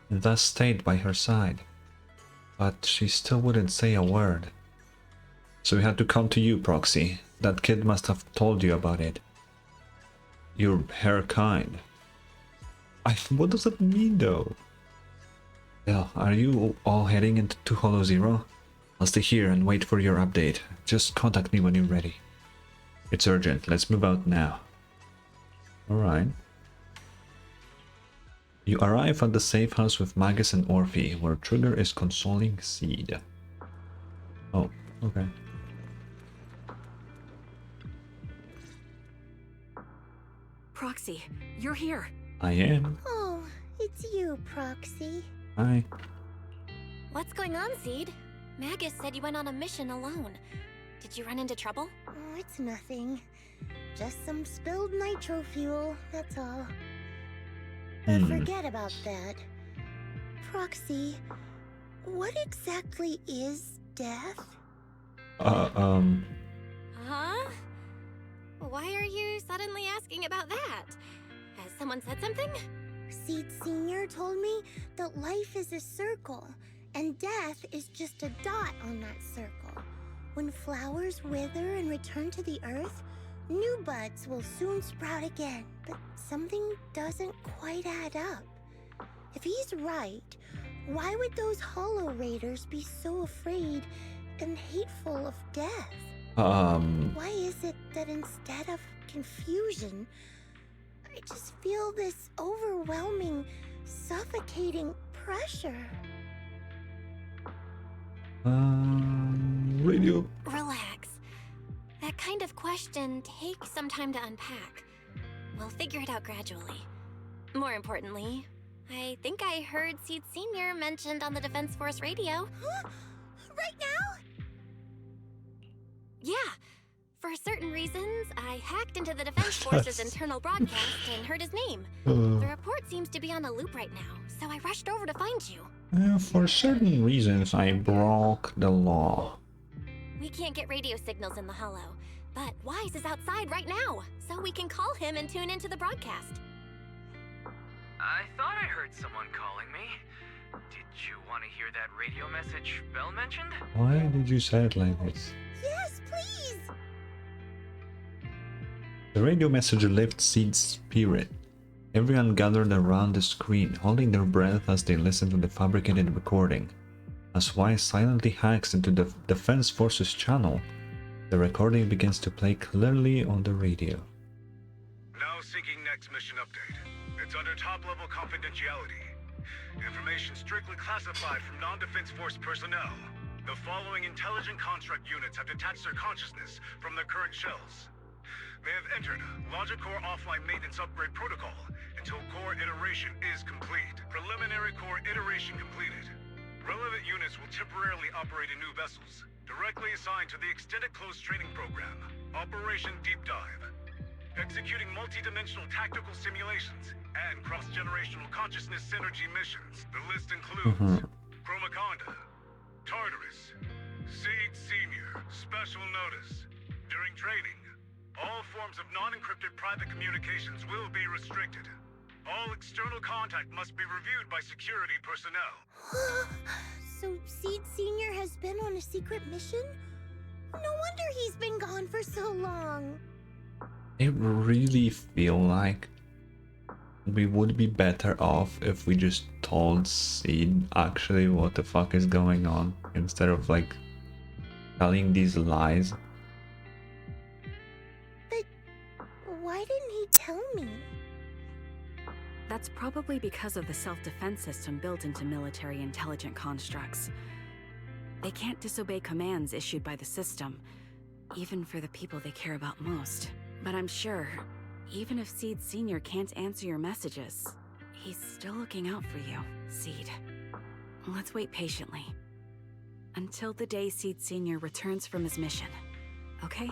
and thus stayed by her side. But she still wouldn't say a word. So we had to come to you, Proxy. That kid must have told you about it. You're her kind. What does that mean, though? Well, are you all heading into Hollow Zero? I'll stay here and wait for your update. Just contact me when you're ready. It's urgent. Let's move out now. Alright. You arrive at the safe house with Magus and Orphe, where Trigger is consoling Seed. Oh, okay. Proxy, you're here. I am. Oh, it's you, Proxy. Hi. What's going on, Seed? Magus said you went on a mission alone. Did you run into trouble? Oh, it's nothing. Just some spilled nitro fuel, that's all. But forget about that. Proxy, what exactly is death? Huh? Why are you suddenly asking about that? Has someone said something? Seed Senior told me that life is a circle, and death is just a dot on that circle. When flowers wither and return to the earth, new buds will soon sprout again, but something doesn't quite add up. If he's right, why would those Hollow Raiders be so afraid and hateful of death? Why is it that instead of confusion, I just feel this overwhelming, suffocating pressure? Radio. Relax. That kind of question takes some time to unpack. We'll figure it out gradually. More importantly, I think I heard Seed Senior mentioned on the Defense Force radio. Huh? Right now? Yeah. For certain reasons, I hacked into the Defense Force's internal broadcast and heard his name. The report seems to be on a loop right now, so I rushed over to find you. For certain reasons, I broke the law. We can't get radio signals in the Hollow, but Wise is outside right now, so we can call him and tune into the broadcast. I thought I heard someone calling me. Did you want to hear that radio message Belle mentioned? Why did you say it like this? Yes, please! The radio message lifts Seed's spirit. Everyone gathered around the screen, holding their breath as they listened to the fabricated recording. As Wise silently hacks into the Defense Forces channel, the recording begins to play clearly on the radio. Now syncing next mission update. It's under top-level confidentiality. Information strictly classified from non-Defense Force personnel. The following intelligent construct units have detached their consciousness from their current shells. They have entered Logic Core offline maintenance upgrade protocol until core iteration is complete. Preliminary core iteration completed. Relevant units will temporarily operate in new vessels, directly assigned to the Extended Close Training Program, Operation Deep Dive. Executing multi-dimensional tactical simulations and cross-generational consciousness synergy missions. The list includes Chromaconda, Tartarus, Seed Senior, Special Notice. During training, all forms of non-encrypted private communications will be restricted. All external contact must be reviewed by security personnel. So Seed Senior has been on a secret mission? No wonder he's been gone for so long. I really feel like we would be better off if we just told Seed actually what the fuck is going on, instead of like telling these lies. But why didn't he tell me? That's probably because of the self-defense system built into military intelligent constructs. They can't disobey commands issued by the system, even for the people they care about most. But I'm sure, even if Seed Sr. can't answer your messages, he's still looking out for you, Seed. Let's wait patiently. Until the day Seed Sr. returns from his mission, okay?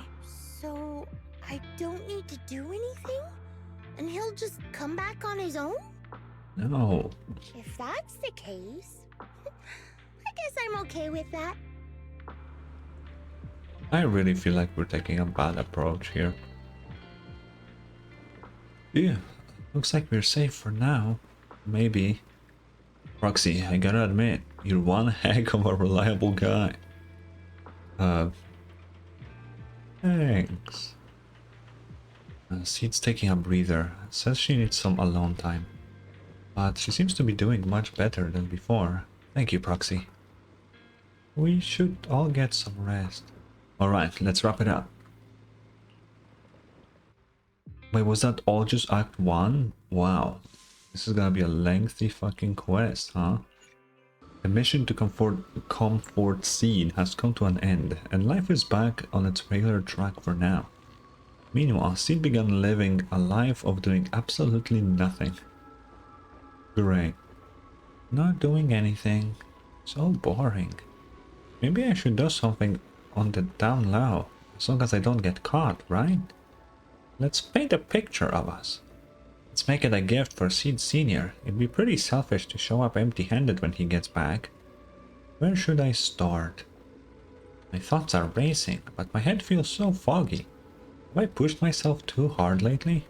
So, I don't need to do anything? And he'll just come back on his own? No. If that's the case, I guess I'm okay with that. I really feel like we're taking a bad approach here. Yeah, looks like we're safe for now. Maybe. Proxy, I gotta admit, you're one heck of a reliable guy. Thanks. Seed's taking a breather. Says she needs some alone time. But she seems to be doing much better than before. Thank you, Proxy. We should all get some rest. Alright, let's wrap it up. Wait, was that all just Act 1? Wow. This is gonna be a lengthy fucking quest, huh? The mission to comfort Seed has come to an end, and life is back on its regular track for now. Meanwhile, Seed began living a life of doing absolutely nothing. Great. Not doing anything. So boring. Maybe I should do something on the down low, as long as I don't get caught, right? Let's paint a picture of us. Let's make it a gift for Seed Sr. It'd be pretty selfish to show up empty-handed when he gets back. Where should I start? My thoughts are racing, but my head feels so foggy. Have I pushed myself too hard lately?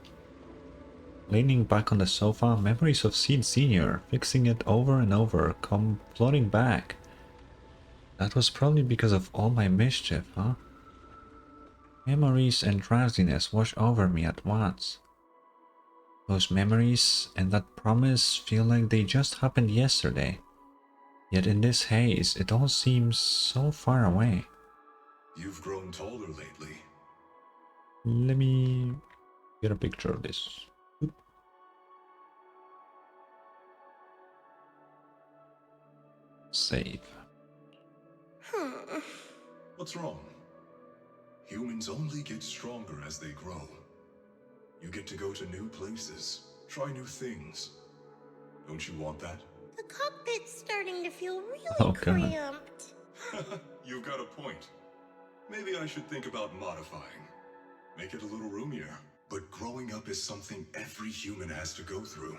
Leaning back on the sofa, memories of Seed Sr., fixing it over and over, come floating back. That was probably because of all my mischief, huh? Memories and drowsiness wash over me at once. Those memories and that promise feel like they just happened yesterday. Yet in this haze, it all seems so far away. You've grown taller lately. Let me get a picture of this. Oop. Save. What's wrong? Humans only get stronger as they grow. You get to go to new places, try new things. Don't you want that? The cockpit's starting to feel really Okay. cramped. You've got a point. Maybe I should think about modifying. Make it a little roomier. But growing up is something every human has to go through.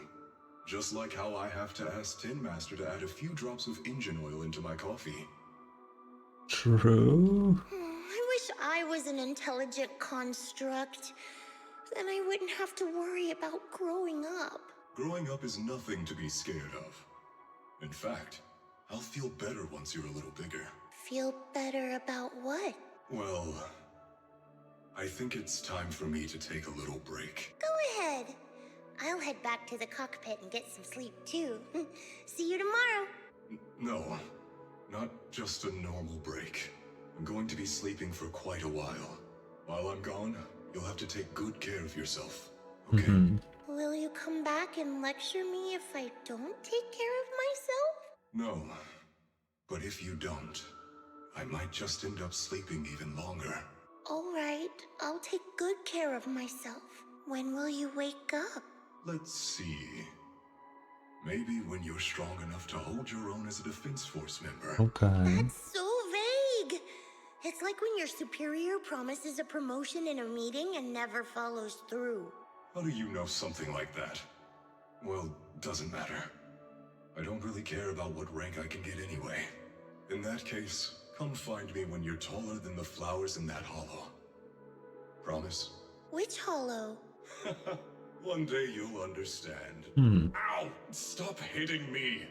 Just like how I have to ask Tin Master to add a few drops of engine oil into my coffee. True. I wish I was an intelligent construct. Then I wouldn't have to worry about growing up. Growing up is nothing to be scared of. In fact, I'll feel better once you're a little bigger. Feel better about what? Well, I think it's time for me to take a little break. Go ahead. I'll head back to the cockpit and get some sleep too. See you tomorrow. No, not just a normal break. I'm going to be sleeping for quite a while. While I'm gone, you'll have to take good care of yourself, okay? Mm-hmm. Will you come back and lecture me if I don't take care of myself? No, but if you don't, I might just end up sleeping even longer. All right, I'll take good care of myself. When will you wake up? Let's see. Maybe when you're strong enough to hold your own as a defense force member. Okay. That's so vague. It's like when your superior promises a promotion in a meeting and never follows through. How do you know something like that? Well, doesn't matter. I don't really care about what rank I can get anyway. In that case, come find me when you're taller than the flowers in that hollow. Promise? Which hollow? One day you'll understand. Ow! Stop hitting me!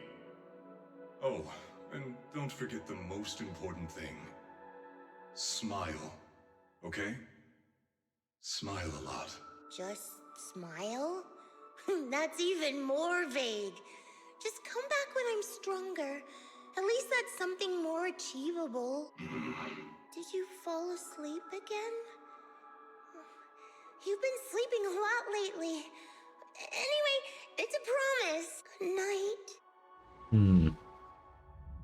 Oh, and don't forget the most important thing. Smile. Okay? Smile a lot. Just smile? That's even more vague. Just come back when I'm stronger. At least that's something more achievable. Did you fall asleep again? You've been sleeping a lot lately. Anyway, it's a promise. Good night.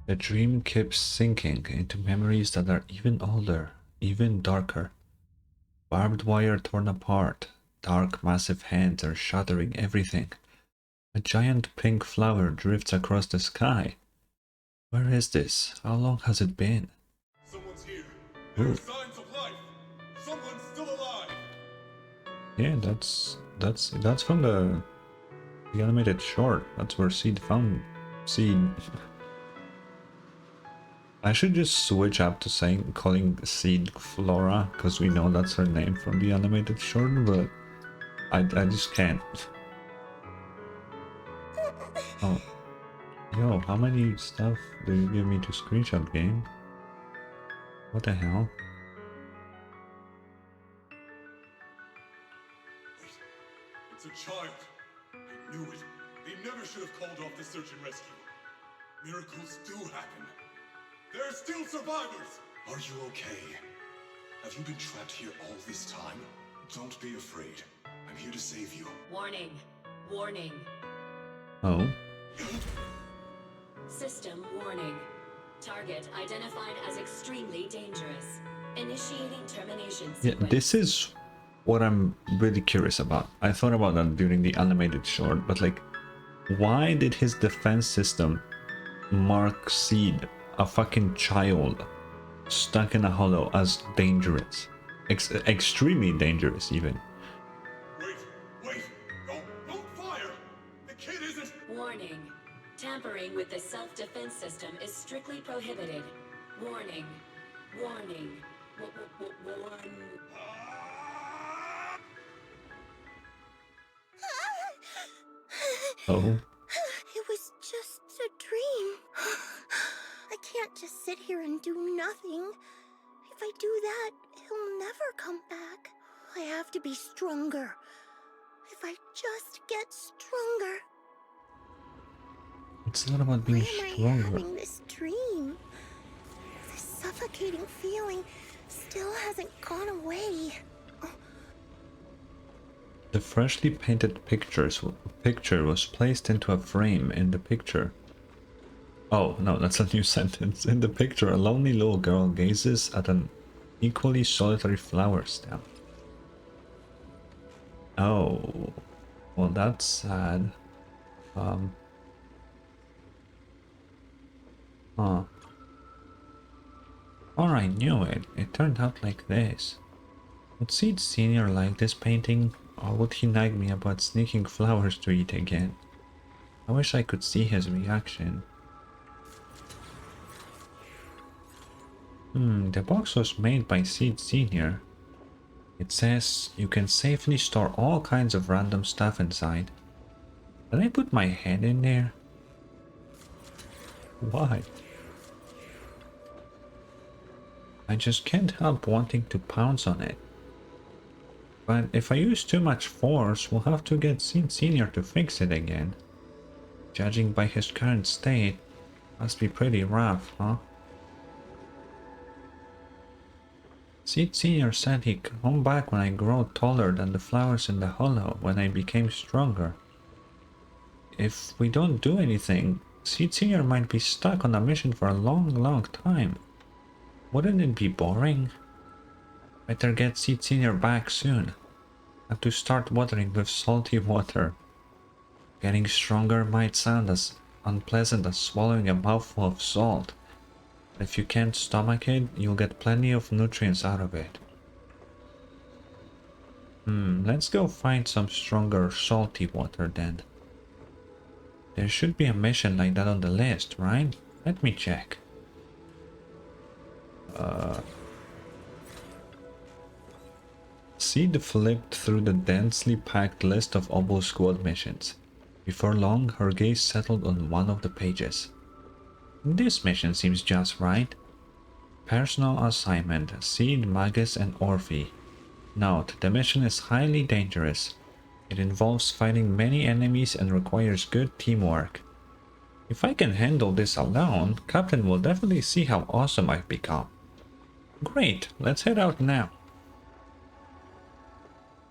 The dream keeps sinking into memories that are even older, even darker. Barbed wire torn apart, dark massive hands are shattering everything. A giant pink flower drifts across the sky. Where is this? How long has it been? Someone's here. There Ooh. are signs of life. Someone's still alive. Yeah, that's from the animated short. That's where Seed found Seed. I should just switch up to calling Seed Flora, because we know that's her name from the animated short, but I just can't. Oh. Yo, how many stuff do you give me to screenshot, game? What the hell? Wait, it's a child. I knew it. They never should have called off the search and rescue. Miracles do happen. There are still survivors. Are you okay? Have you been trapped here all this time? Don't be afraid. I'm here to save you. Warning. Warning. Oh. System warning. Target identified as extremely dangerous. Initiating termination Yeah, sequence. this is what I'm really curious about. I thought about that during the animated short, but like, why did his defense system mark Seed, a fucking child, stuck in a hollow, as dangerous? Extremely dangerous, even. Wait! Don't fire! The kid isn't... Warning. Tampering with the self-defense system is strictly prohibited. Warning. Warning. Warn. Oh. It was just a dream. I can't just sit here and do nothing. If I do that, he'll never come back. I have to be stronger. If I just get stronger. It's not about being Why am I stronger. having this dream? This suffocating feeling still hasn't gone away. The freshly painted picture was placed into a frame in the picture. Oh, no, that's a new sentence. In the picture, a lonely little girl gazes at an equally solitary flower stem. Oh, well, that's sad. Huh. Or I knew it. It turned out like this. Would Seed Senior like this painting, or would he nag me about sneaking flowers to eat again? I wish I could see his reaction. The box was made by Seed Senior. It says you can safely store all kinds of random stuff inside. Did I put my head in there? Why? I just can't help wanting to pounce on it. But if I use too much force, we'll have to get Seed Senior to fix it again. Judging by his current state, must be pretty rough, huh? Seed Senior said he'd come back when I grow taller than the flowers in the hollow, when I became stronger. If we don't do anything, Seed Senior might be stuck on a mission for a long time. Wouldn't it be boring? Better get Seed Senior back soon. Have to start watering with salty water. Getting stronger might sound as unpleasant as swallowing a mouthful of salt. If you can't stomach it, you'll get plenty of nutrients out of it. Let's go find some stronger salty water then. There should be a mission like that on the list, right? Let me check. Seed flipped through the densely packed list of Obo Squad missions. Before long, her gaze settled on one of the pages. This mission seems just right. Personal assignment, Seed, Magus and Orphe. Note, the mission is highly dangerous. It involves fighting many enemies and requires good teamwork. If I can handle this alone, Captain will definitely see how awesome I've become. Great, let's head out now.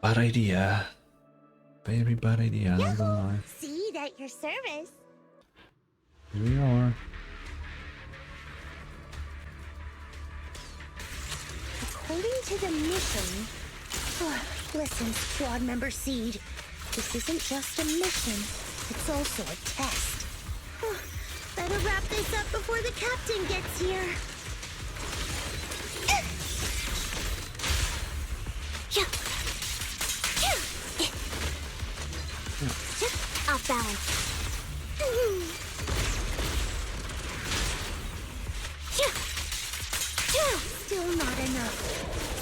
Bad idea. Very bad idea, not gonna lie. Seed at your service. Here we are. to the mission. Listen, squad member Seed. This isn't just a mission. It's also a test. Better wrap this up before the captain gets here. Off balance. Still not enough.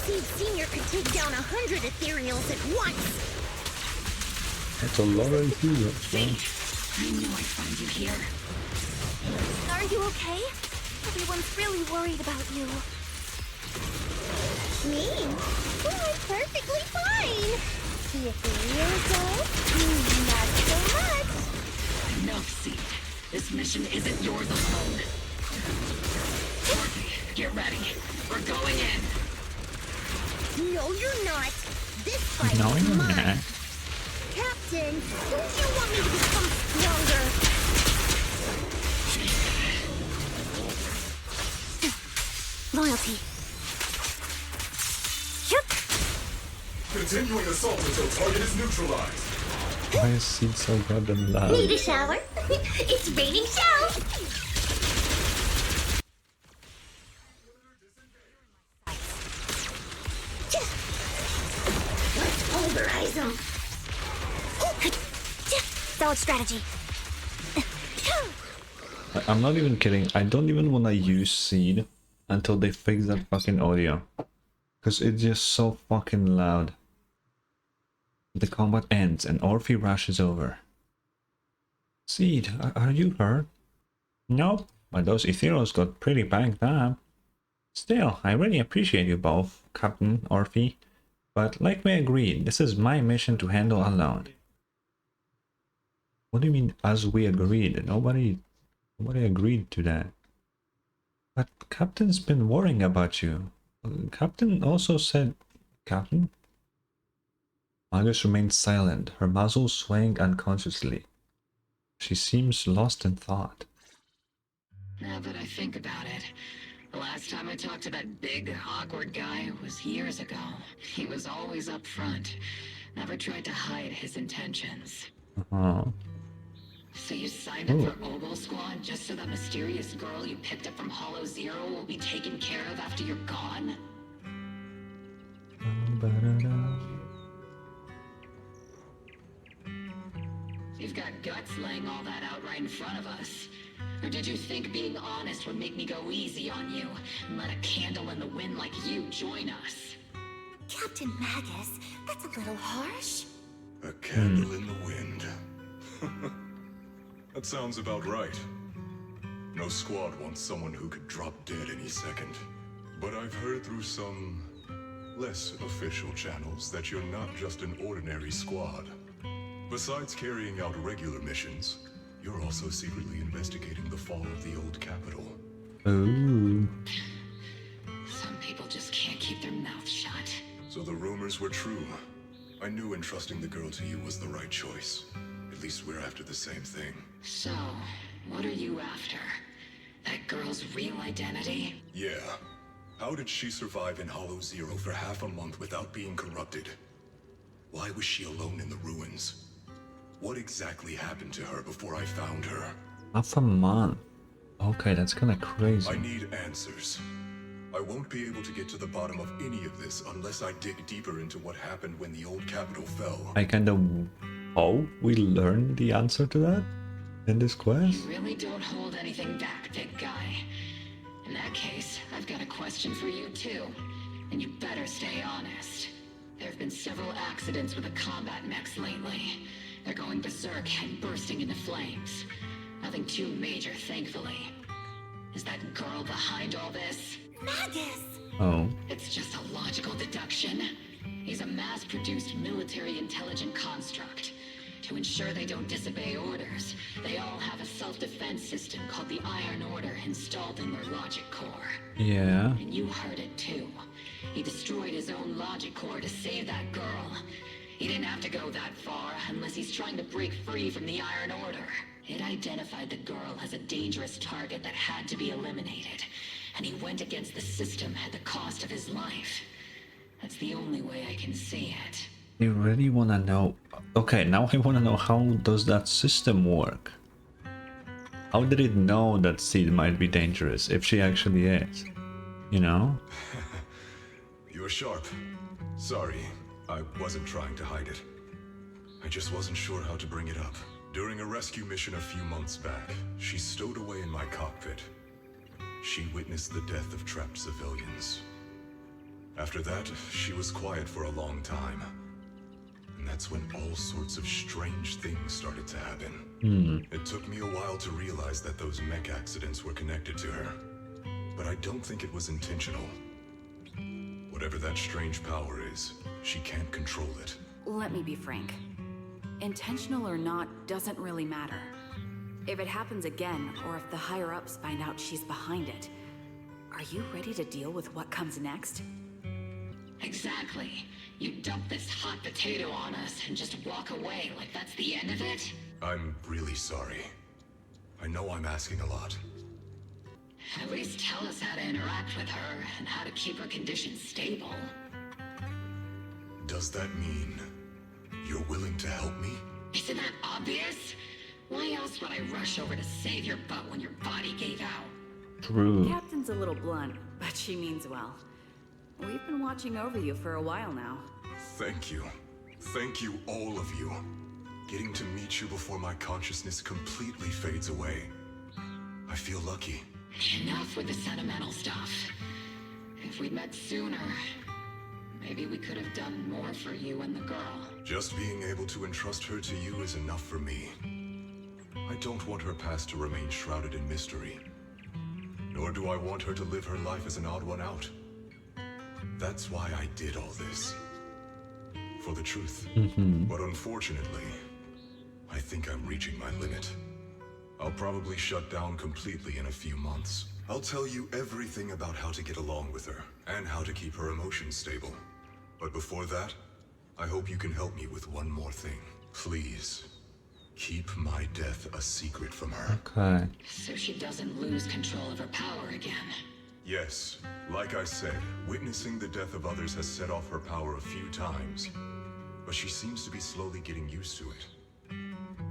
Seed Senior could take down 100 ethereals at once. That's a lot of heroes, man. I knew I'd find you here. Are you okay? Everyone's really worried about you. Me? Well, I'm perfectly fine. The ethereals though? Not so much. Enough, Seed. This mission isn't yours alone. Dorothy, get ready. We're going in. No, you're not. This fight No, is you're mine. not. Captain, don't you want me to become stronger? Loyalty. Continuing assault until target is neutralized. Why is Seed so goddamn loud? Need a shower? It's raining shells. Let's pulverize them. Solid strategy. I'm not even kidding. I don't even want to use Seed until they fix that fucking audio. Because it's just so fucking loud. The combat ends and Orphe rushes over. Seed, are you hurt? Nope, but those ethereals got pretty banged up. Still, I really appreciate you both, Captain, Orphe. But like we agreed, this is my mission to handle alone. What do you mean, as we agreed? Nobody agreed to that. But Captain's been worrying about you. Captain also said... Captain? Magus remained silent, her muzzle swaying unconsciously. She seems lost in thought. Now that I think about it, the last time I talked to that big, awkward guy was years ago. He was always up front, never tried to hide his intentions. Uh-huh. So you signed up for Oboe Squad just so that mysterious girl you picked up from Hollow Zero will be taken care of after you're gone? You've got guts laying all that out right in front of us. Or did you think being honest would make me go easy on you and let a candle in the wind like you join us? Captain Magus, that's a little harsh. A candle in the wind. That sounds about right. No squad wants someone who could drop dead any second. But I've heard through some less official channels that you're not just an ordinary squad. Besides carrying out regular missions, you're also secretly investigating the fall of the old capital. Ooh. Some people just can't keep their mouths shut. So the rumors were true. I knew entrusting the girl to you was the right choice. At least we're after the same thing. So, what are you after? That girl's real identity? Yeah. How did she survive in Hollow Zero for half a month without being corrupted? Why was she alone in the ruins? What exactly happened to her before I found her? Half a month. Okay, that's kinda crazy. I need answers. I won't be able to get to the bottom of any of this unless I dig deeper into what happened when the old capital fell. I kinda... Oh, we learned the answer to that in this quest? You really don't hold anything back, big guy. In that case, I've got a question for you too. And you better stay honest. There have been several accidents with the combat mechs lately. They're going berserk and bursting into flames. Nothing too major, thankfully. Is that girl behind all this? Magus! Oh. It's just a logical deduction. He's a mass-produced military intelligent construct. To ensure they don't disobey orders, they all have a self-defense system called the Iron Order installed in their logic core. Yeah. And you heard it too. He destroyed his own logic core to save that girl. He didn't have to go that far unless he's trying to break free from the Iron Order. It identified the girl as a dangerous target that had to be eliminated. And he went against the system at the cost of his life. That's the only way I can see it. You really wanna know? Okay, now I wanna know, how does that system work? How did it know that Seed might be dangerous, if she actually is? You know? You're sharp. Sorry, I wasn't trying to hide it. I just wasn't sure how to bring it up. During a rescue mission a few months back, she stowed away in my cockpit. She witnessed the death of trapped civilians. After that, she was quiet for a long time. And that's when all sorts of strange things started to happen. It took me a while to realize that those mech accidents were connected to her. But I don't think it was intentional. Whatever that strange power is, she can't control it. Let me be frank. Intentional or not doesn't really matter. If it happens again, or if the higher-ups find out she's behind it, are you ready to deal with what comes next? Exactly. You dump this hot potato on us and just walk away like that's the end of it? I'm really sorry. I know I'm asking a lot. At least tell us how to interact with her and how to keep her condition stable. Does that mean you're willing to help me? Isn't that obvious? Why else would I rush over to save your butt when your body gave out? True. Captain's a little blunt, but she means well. We've been watching over you for a while now. Thank you. Thank you, all of you. Getting to meet you before my consciousness completely fades away. I feel lucky. Enough with the sentimental stuff. If we'd met sooner, maybe we could have done more for you and the girl. Just being able to entrust her to you is enough for me. I don't want her past to remain shrouded in mystery. Nor do I want her to live her life as an odd one out. That's why I did all this. For the truth. But unfortunately, I think I'm reaching my limit. I'll probably shut down completely in a few months. I'll tell you everything about how to get along with her, and how to keep her emotions stable. But before that, I hope you can help me with one more thing. Please, keep my death a secret from her. Okay. So she doesn't lose control of her power again. Yes, like I said, witnessing the death of others has set off her power a few times. But she seems to be slowly getting used to it.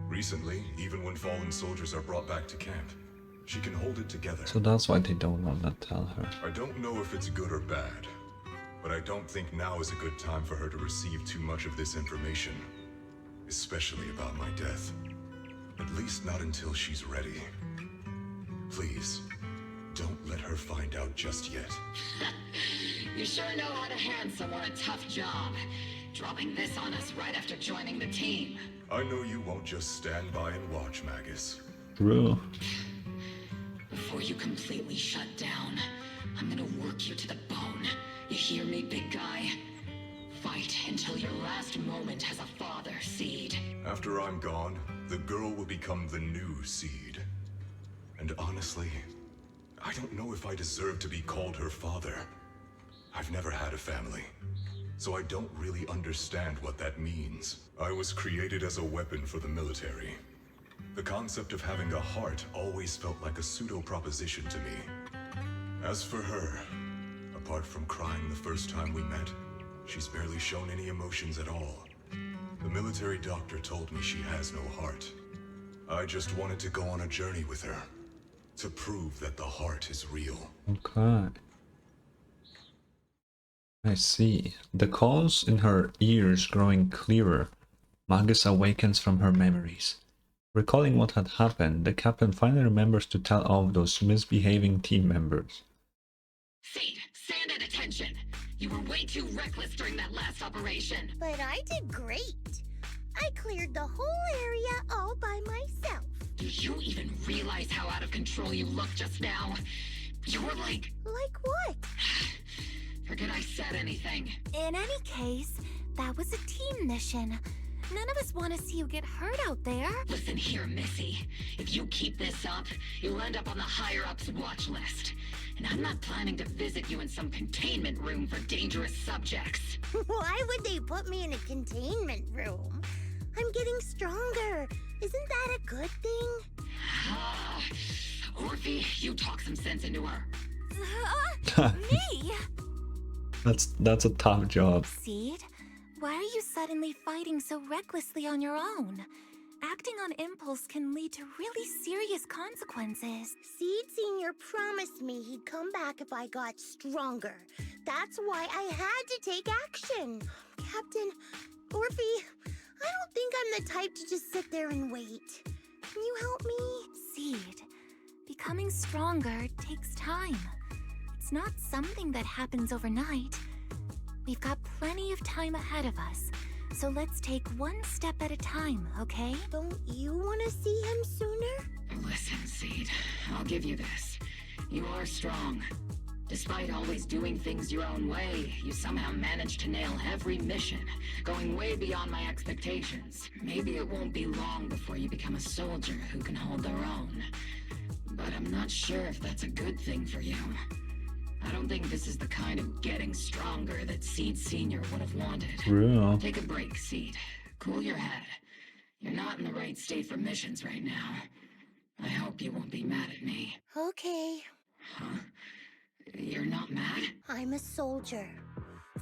Recently, even when fallen soldiers are brought back to camp, she can hold it together. So that's why they don't want to tell her. I don't know if it's good or bad, but I don't think now is a good time for her to receive too much of this information. Especially about my death. At least not until she's ready. Please, don't let her find out just yet. You sure know how to hand someone a tough job. Dropping this on us right after joining the team. I know you won't just stand by and watch, Magus. True. Before you completely shut down, I'm gonna work you to the bone. You hear me, big guy? Fight until your last moment as a father, Seed. After I'm gone, the girl will become the new Seed. And honestly, I don't know if I deserve to be called her father. I've never had a family, so I don't really understand what that means. I was created as a weapon for the military. The concept of having a heart always felt like a pseudo-proposition to me. As for her, apart from crying the first time we met, she's barely shown any emotions at all. The military doctor told me she has no heart. I just wanted to go on a journey with her, to prove that the heart is real. Okay. I see. The calls in her ears growing clearer. Magus awakens from her memories. Recalling what had happened, the captain finally remembers to tell off those misbehaving team members. Seed, stand at attention. You were way too reckless during that last operation. But I did great. I cleared the whole area all by myself. Do you even realize how out of control you looked just now? You were like... Like what? Forget I said anything. In any case, that was a team mission. None of us want to see you get hurt out there. Listen here, Missy. If you keep this up, you'll end up on the higher-ups watch list. And I'm not planning to visit you in some containment room for dangerous subjects. Why would they put me in a containment room? I'm getting stronger. Isn't that a good thing? Orphe, you talk some sense into her. Me? That's a tough job. Seed, why are you suddenly fighting so recklessly on your own? Acting on impulse can lead to really serious consequences. Seed Senior promised me he'd come back if I got stronger. That's why I had to take action. Captain, Orphe, I don't think I'm the type to just sit there and wait. Can you help me? Seed, becoming stronger takes time. It's not something that happens overnight. We've got plenty of time ahead of us, so let's take one step at a time, okay? Don't you want to see him sooner? Listen, Seed, I'll give you this. You are strong. Despite always doing things your own way, you somehow managed to nail every mission, going way beyond my expectations. Maybe it won't be long before you become a soldier who can hold their own. But I'm not sure if that's a good thing for you. I don't think this is the kind of getting stronger that Seed Senior would have wanted. Real. Take a break, Seed. Cool your head. You're not in the right state for missions right now. I hope you won't be mad at me. Okay. Huh? You're not mad? I'm a soldier.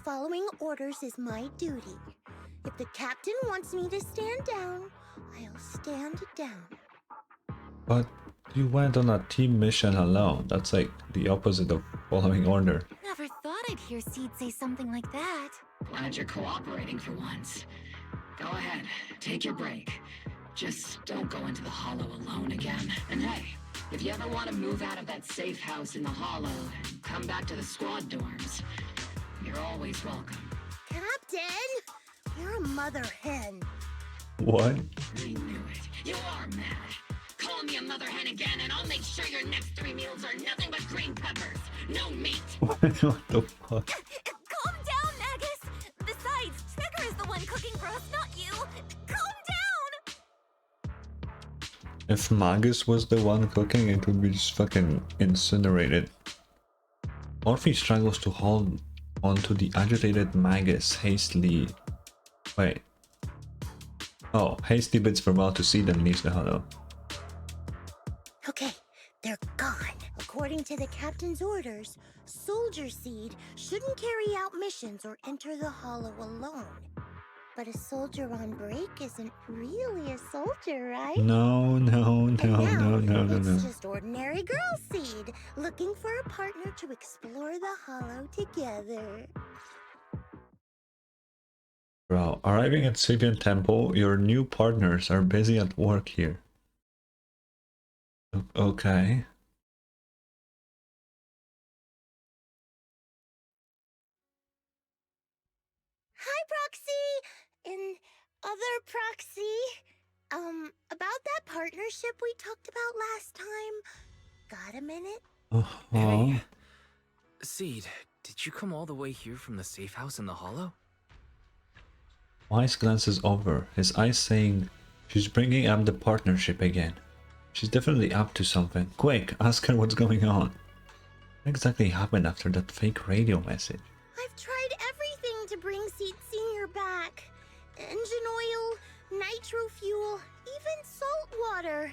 Following orders is my duty. If the captain wants me to stand down, I'll stand down. But you went on a team mission alone. That's like the opposite of following order. Never thought I'd hear Seed say something like that. Glad you're cooperating for once. Go ahead, take your break. Just don't go into the hollow alone again. And hey, if you ever want to move out of that safe house in the hollow and come back to the squad dorms, you're always welcome. Captain! You're a mother hen. What? I knew it. You are mad. Call me a mother hen again and I'll make sure your next 3 meals are nothing but green peppers. No meat. What the fuck? Calm down, Magus! Besides, Trigger is the one cooking for us, not you! Calm down! If Magus was the one cooking, it would be just fucking incinerated. Orphe struggles to hold onto the agitated Magus hastily. Wait. Oh, hasty bids farewell to Seed and leaves the hollow. Okay, they're gone. According to the captain's orders, Soldier Seed shouldn't carry out missions or enter the hollow alone. But a soldier on break isn't really a soldier, right? No. It's just ordinary girl Seed, looking for a partner to explore the hollow together. Bro, arriving at Sibian Temple, your new partners are busy at work here. Okay. Hi, Proxy! And other Proxy. About that partnership we talked about last time. Got a minute? Hey. Seed, did you come all the way here from the safe house in the hollow? Weiss glances over, his eyes saying, she's bringing up the partnership again. She's definitely up to something. Quick, ask her what's going on. What exactly happened after that fake radio message? I've tried everything to bring Seed Senior back. Engine oil, nitro fuel, even salt water.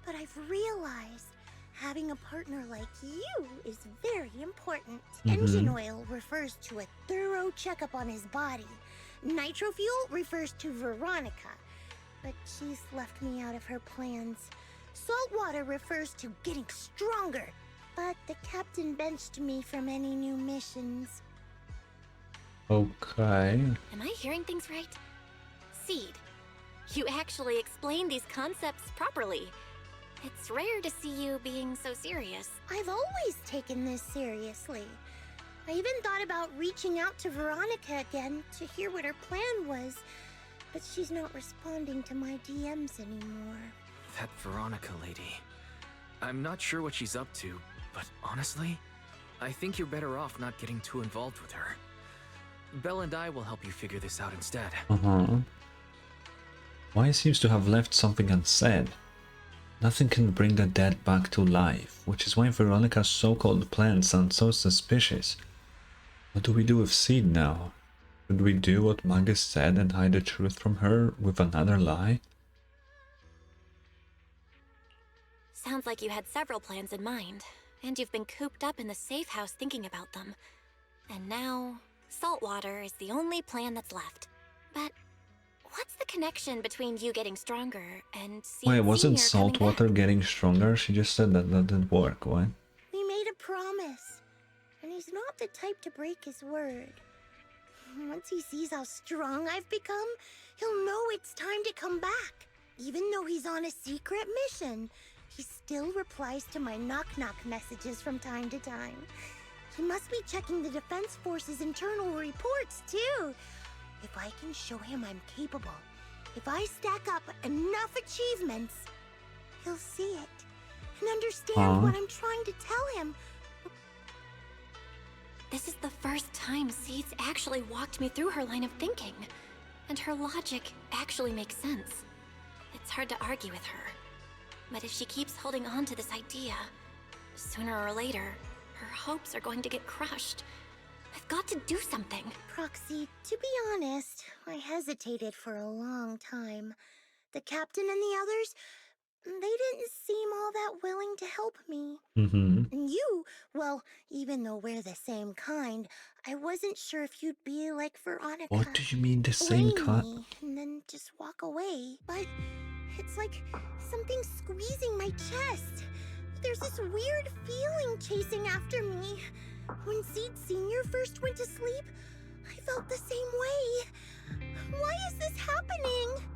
But I've realized having a partner like you is very important. Engine oil refers to a thorough checkup on his body. Nitro fuel refers to Veronica, but she's left me out of her plans. Salt water refers to getting stronger, but the captain benched me from any new missions. Okay. Am I hearing things right? Seed, you actually explained these concepts properly. It's rare to see you being so serious. I've always taken this seriously. I even thought about reaching out to Veronica again to hear what her plan was, but she's not responding to my DMs anymore. That Veronica lady. I'm not sure what she's up to, but honestly, I think you're better off not getting too involved with her. Belle and I will help you figure this out instead. Weiss seems to have left something unsaid. Nothing can bring the dead back to life, which is why Veronica's so-called plan sounds so suspicious. What do we do with Seed now? Should we do what Magus said and hide the truth from her with another lie? Sounds like you had several plans in mind, and you've been cooped up in the safe house thinking about them. And now, saltwater is the only plan that's left. But what's the connection between you getting stronger and Seed Wait, wasn't Senior coming saltwater back? getting stronger? She just said that that didn't work, what? We made a promise, and he's not the type to break his word. Once he sees how strong I've become, he'll know it's time to come back. Even though he's on a secret mission, he still replies to my knock-knock messages from time to time. He must be checking the Defense Force's internal reports, too. If I can show him I'm capable, if I stack up enough achievements, he'll see it and understand what I'm trying to tell him. This is the first time Seed's actually walked me through her line of thinking. And her logic actually makes sense. It's hard to argue with her. But if she keeps holding on to this idea, sooner or later, her hopes are going to get crushed. I've got to do something. Proxy, to be honest, I hesitated for a long time. The captain and the others, they didn't seem all that willing to help me. And you, well, even though we're the same kind, I wasn't sure if you'd be like Veronica. What do you mean the same blame kind? me and then just walk away. But it's like something squeezing my chest. There's this weird feeling chasing after me. When Seed Senior first went to sleep, I felt the same way. Why is this happening?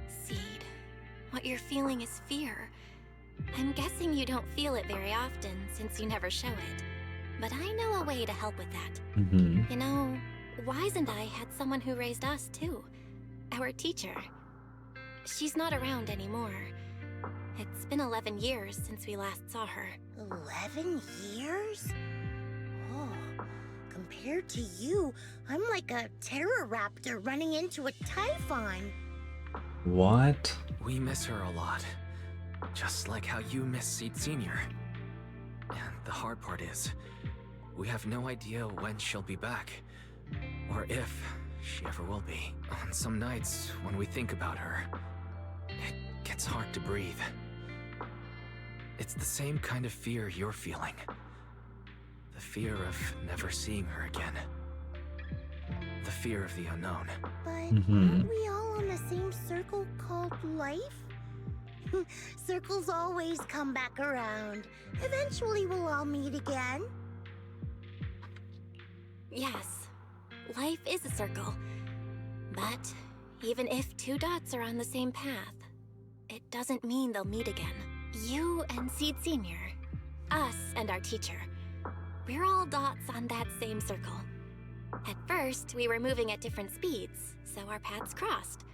Seed, what you're feeling is fear. I'm guessing you don't feel it very often since you never show it. But I know a way to help with that. You know, Wise and I had someone who raised us too. Our teacher. She's not around anymore. It's been 11 years since we last saw her. 11 years? Oh, compared to you, I'm like a terror raptor running into a typhon. What? We miss her a lot. Just like how you miss Seed Senior. And the hard part is, we have no idea when she'll be back. Or if she ever will be. On some nights, when we think about her, it gets hard to breathe. It's the same kind of fear you're feeling. The fear of never seeing her again. The fear of the unknown. But aren't we all on the same circle called life? Circles always come back around. Eventually we'll all meet again. Yes, life is a circle. But even if two dots are on the same path, it doesn't mean they'll meet again. You and Seed Senior, us and our teacher, we're all dots on that same circle. At first, we were moving at different speeds, so our paths crossed.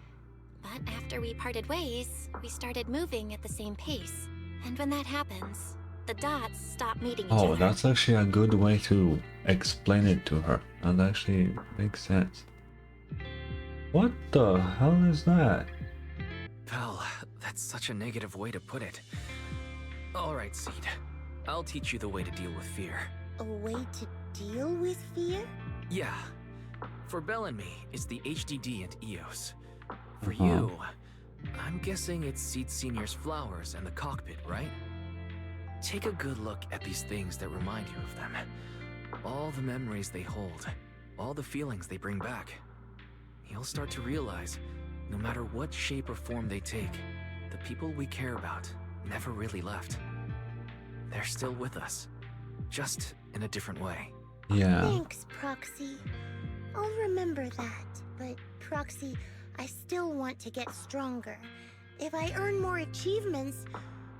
But after we parted ways, we started moving at the same pace. And when that happens, the dots stop meeting each other. Oh, that's actually a good way to explain it to her. That actually makes sense. What the hell is that? Pal, that's such a negative way to put it. Alright, Seed. I'll teach you the way to deal with fear. A way to deal with fear? Yeah. For Belle and me, it's the HDD and EOS. For you, I'm guessing it's Seed Senior's flowers and the cockpit, right? Take a good look at these things that remind you of them. All the memories they hold, all the feelings they bring back. You'll start to realize, no matter what shape or form they take, the people we care about never really left. They're still with us, just in a different way. Yeah. Thanks, Proxy. I'll remember that, but Proxy, I still want to get stronger. If I earn more achievements,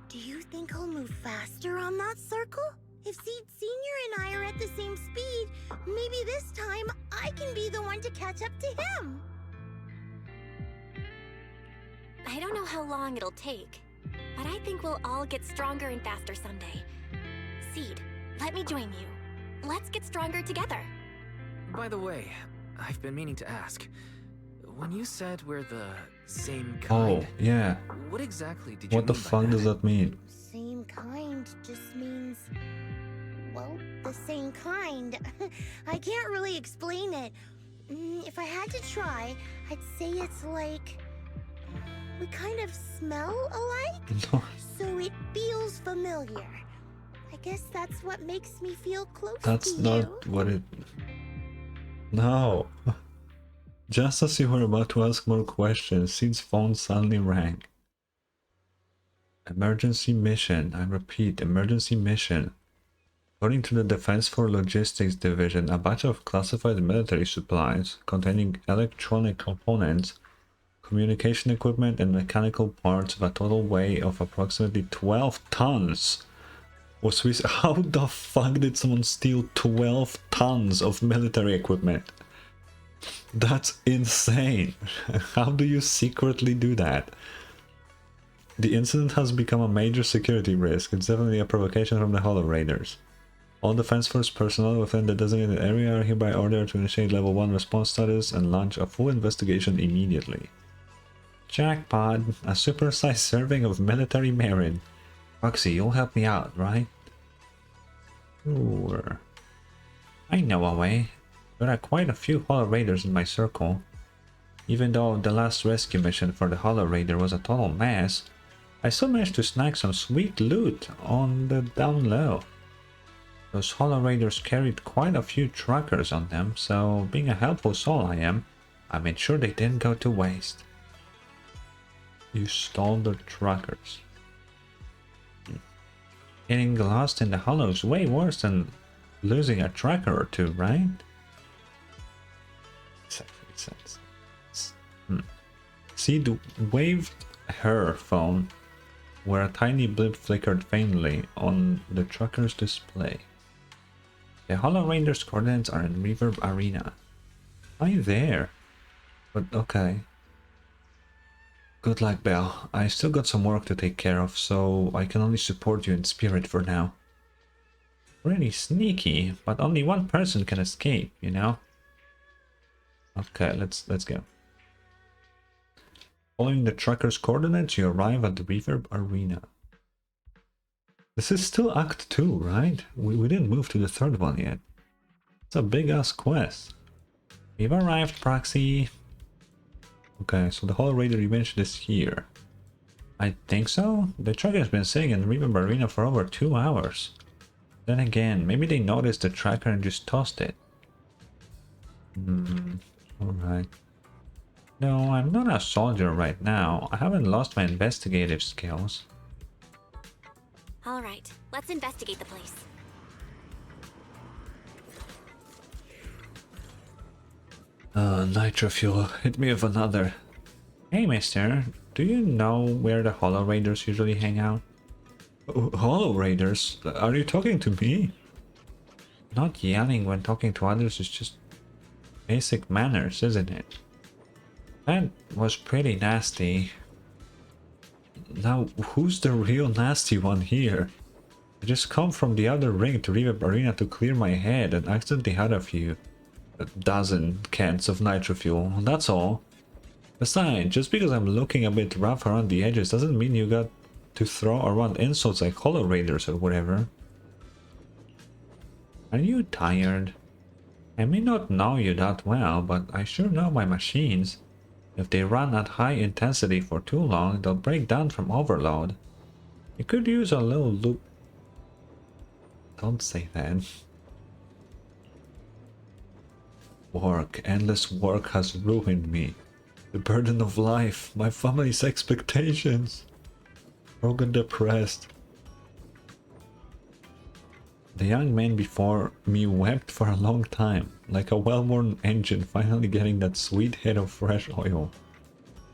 do you think I'll move faster on that circle? If Seed Senior and I are at the same speed, maybe this time I can be the one to catch up to him. I don't know how long it'll take, but I think we'll all get stronger and faster someday. Seed, let me join you. Let's get stronger together. By the way, I've been meaning to ask. When you said we're the same kind, Oh, yeah. what exactly did you What the mean by fuck that? does that mean? Same kind just means, well, the same kind. I can't really explain it. If I had to try, I'd say it's like we kind of smell alike, so it feels familiar. I guess that's what makes me feel close That's to not you. what it... No. Just as you were about to ask more questions, Sid's phone suddenly rang. Emergency mission. I repeat, emergency mission. According to the Defense Force Logistics Division, a batch of classified military supplies containing electronic components, communication equipment, and mechanical parts of a total weight of approximately 12 tons was with... How the fuck did someone steal 12 tons of military equipment? That's insane. How do you secretly do that? The incident has become a major security risk. It's definitely a provocation from the Hollow Raiders. All Defense Force personnel within the designated area are hereby ordered to initiate Level 1 response status and launch a full investigation immediately. Jackpot! A supersized serving of military merit. Roxy, you'll help me out, right? Sure. I know a way. There are quite a few Hollow Raiders in my circle. Even though the last rescue mission for the Hollow Raider was a total mess, I still managed to snag some sweet loot on the down low. Those Hollow Raiders carried quite a few truckers on them, so being a helpful soul I made sure they didn't go to waste. You stole the truckers. Getting lost in the Hollow is way worse than losing a trucker or two, right? Exactly, sense. Sid waved her phone, where a tiny blip flickered faintly on the trucker's display. The Hollow Raiders' coordinates are in Reverb Arena. Hi there. But okay. Good luck, Belle. I still got some work to take care of, so I can only support you in spirit for now. Really sneaky, but only one person can escape, you know? Okay, let's go. Following the trucker's coordinates, you arrive at the Reverb Arena. This is still Act 2, right? We didn't move to the third one yet. It's a big-ass quest. We've arrived, Proxy. Okay, so the Hollow Raider you mentioned is here. I think so? The trucker has been sitting in Reverb Arena for over 2 hours. Then again, maybe they noticed the tracker and just tossed it. Alright. No, I'm not a soldier right now. I haven't lost my investigative skills. Alright, let's investigate the place. Nitro fuel. Hit me with another. Hey, mister. Do you know where the Hollow Raiders usually hang out? Hollow Raiders? Are you talking to me? Not yelling when talking to others is just basic manners, isn't it? That was pretty nasty. Now, who's the real nasty one here? I just come from the other ring to Reverb Arena to clear my head and accidentally had a dozen cans of nitro fuel, that's all. Besides, just because I'm looking a bit rough around the edges doesn't mean you got to throw around insults like Hollow Raiders or whatever. Are you tired? I may not know you that well, but I sure know my machines. If they run at high intensity for too long, they'll break down from overload. You could use a little loop. Don't say that. Work, endless work has ruined me. The burden of life, my family's expectations. Broken, depressed. The young man before me wept for a long time, like a well-worn engine finally getting that sweet hit of fresh oil.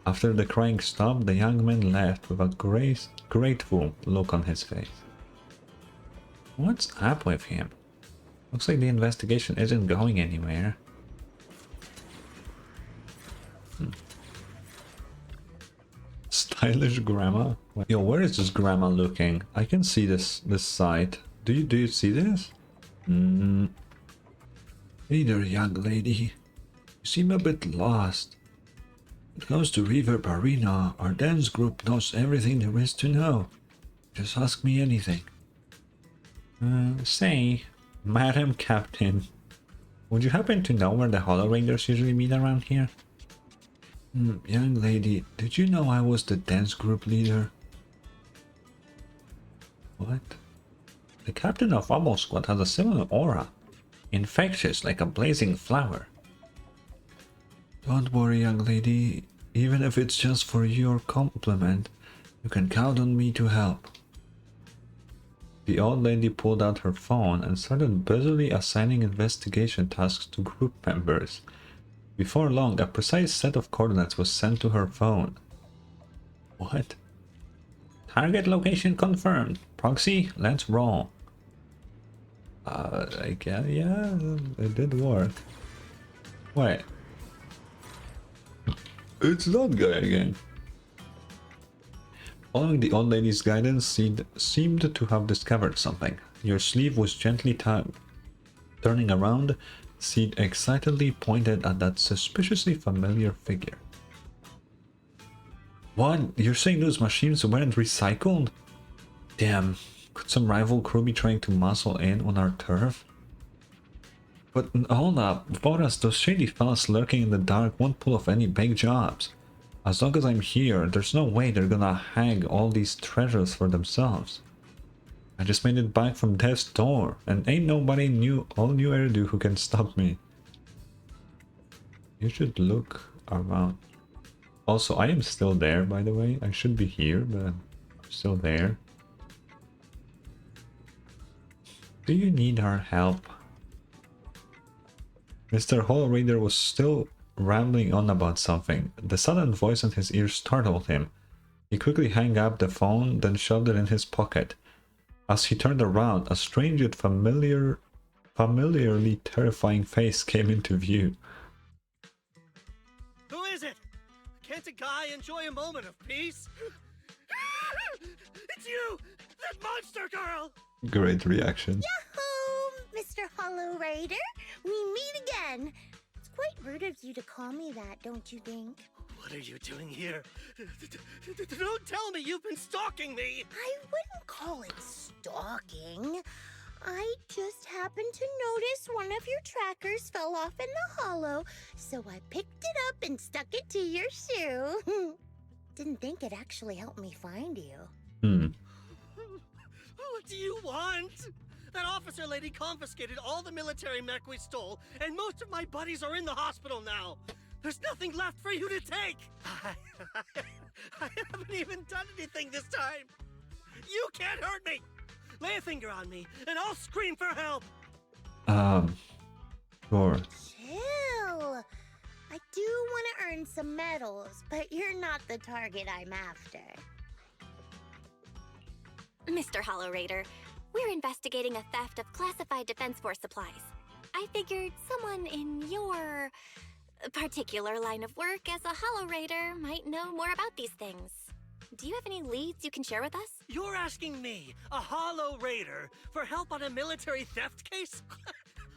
After the crying stopped, the young man left with a grateful look on his face. What's up with him? Looks like the investigation isn't going anywhere. Stylish grandma? Yo, where is this grandma looking? I can see this site. Do you see this? Hey there, young lady. You seem a bit lost. When it comes to Reverb Arena, our dance group knows everything there is to know. Just ask me anything. Say, Madam Captain, would you happen to know where the Hollow Raiders usually meet around here? Young lady, did you know I was the dance group leader? What? The captain of Obel Squad has a similar aura. Infectious, like a blazing flower. Don't worry, young lady. Even if it's just for your compliment, you can count on me to help. The old lady pulled out her phone and started busily assigning investigation tasks to group members. Before long, a precise set of coordinates was sent to her phone. What? Target location confirmed. Proxy, let's roll. I guess, yeah, it did work. Wait. It's that guy again. Following the old lady's guidance, Seed seemed to have discovered something. Your sleeve was gently tugged. Turning around, Seed excitedly pointed at that suspiciously familiar figure. What? You're saying those machines weren't recycled? Damn, could some rival crew be trying to muscle in on our turf? But hold up, Boras, those shady fellas lurking in the dark won't pull off any big jobs. As long as I'm here, there's no way they're gonna hang all these treasures for themselves. I just made it back from death's door, and ain't nobody all new Eridu who can stop me. You should look around. Also, I am still there, by the way. I should be here, but I'm still there. Do you need our help? Mr. Hall Reader was still rambling on about something. The sudden voice in his ear startled him. He quickly hung up the phone, then shoved it in his pocket. As he turned around, a strange yet familiarly terrifying face came into view. Who is it? Can't a guy enjoy a moment of peace? It's you! That monster girl! Great reaction. Yahoo! Mr. Hollow Raider, we meet again. It's quite rude of you to call me that, don't you think? What are you doing here? Don't tell me you've been stalking me! I wouldn't call it stalking. I just happened to notice one of your trackers fell off in the hollow, so I picked it up and stuck it to your shoe. Didn't think it actually helped me find you. What do you want? That officer lady confiscated all the military mech we stole, and most of my buddies are in the hospital now. There's nothing left for you to take. I haven't even done anything this time. You can't hurt me. Lay a finger on me, and I'll scream for help. Sure. Chill. I do want to earn some medals, but you're not the target I'm after. Mr. Hollow Raider, we're investigating a theft of classified Defense Force supplies. I figured someone in your particular line of work as a Hollow Raider might know more about these things. Do you have any leads you can share with us? You're asking me, a Hollow Raider, for help on a military theft case?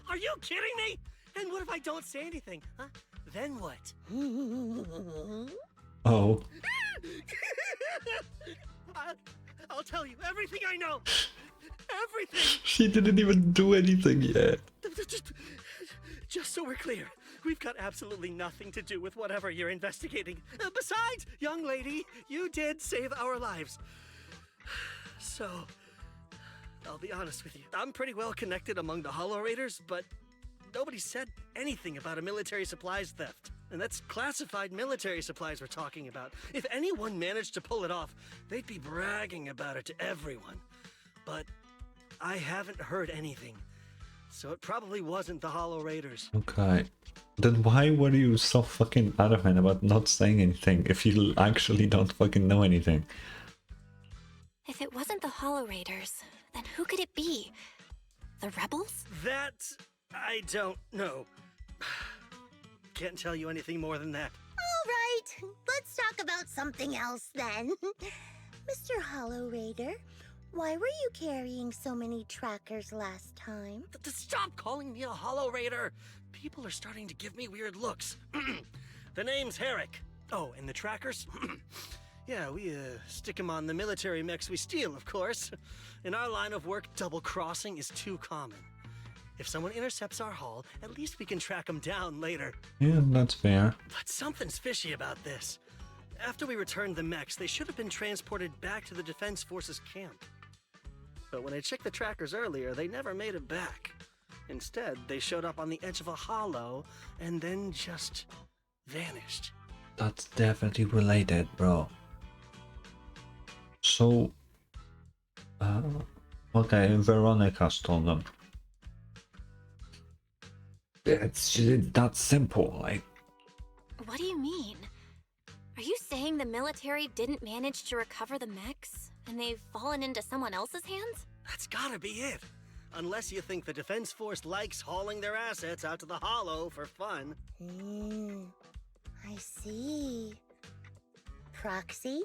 Are you kidding me? And what if I don't say anything, huh? Then what? Oh. I'll tell you everything I know. Everything. She didn't even do anything yet. Just so we're clear, we've got absolutely nothing to do with whatever you're investigating. Besides, young lady, you did save our lives. So, I'll be honest with you. I'm pretty well connected among the Hollow Raiders, but nobody said anything about a military supplies theft. And that's classified military supplies we're talking about. If anyone managed to pull it off, they'd be bragging about it to everyone. But I haven't heard anything. So it probably wasn't the Hollow Raiders. Okay. Then why were you so fucking adamant about not saying anything if you actually don't fucking know anything? If it wasn't the Hollow Raiders, then who could it be? The rebels? That I don't know. Can't tell you anything more than that. All right, let's talk about something else then. Mr. Hollow Raider, why were you carrying so many trackers last time? Stop calling me a Hollow Raider! People are starting to give me weird looks. The name's Herrick. Oh, and the trackers? Yeah, we stick them on the military mechs we steal, of course. In our line of work, double-crossing is too common. If someone intercepts our haul, at least we can track them down later. Yeah, that's fair. But something's fishy about this. After we returned the mechs, they should have been transported back to the Defense Forces camp. but when I checked the trackers earlier, they never made it back. Instead, they showed up on the edge of a hollow and then just vanished. That's definitely related, bro. So, okay, Veronica stole them. It's that simple, like. What do you mean? Are you saying the military didn't manage to recover the mechs, and they've fallen into someone else's hands? That's gotta be it. Unless you think the Defense Force likes hauling their assets out to the hollow for fun. I see. Proxy,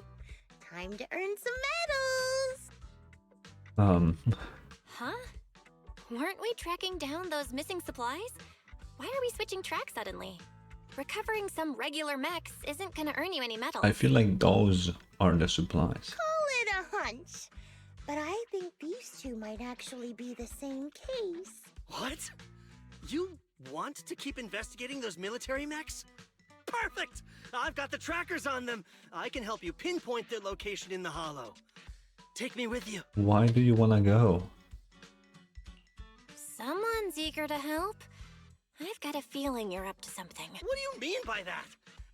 time to earn some medals! Huh? Weren't we tracking down those missing supplies? Why are we switching tracks suddenly? Recovering some regular mechs isn't gonna earn you any medals. I feel like those are the supplies. Call it a hunch. But I think these two might actually be the same case. What? You want to keep investigating those military mechs? Perfect! I've got the trackers on them. I can help you pinpoint their location in the hollow. Take me with you. Why do you wanna go? Someone's eager to help. I've got a feeling you're up to something. What do you mean by that?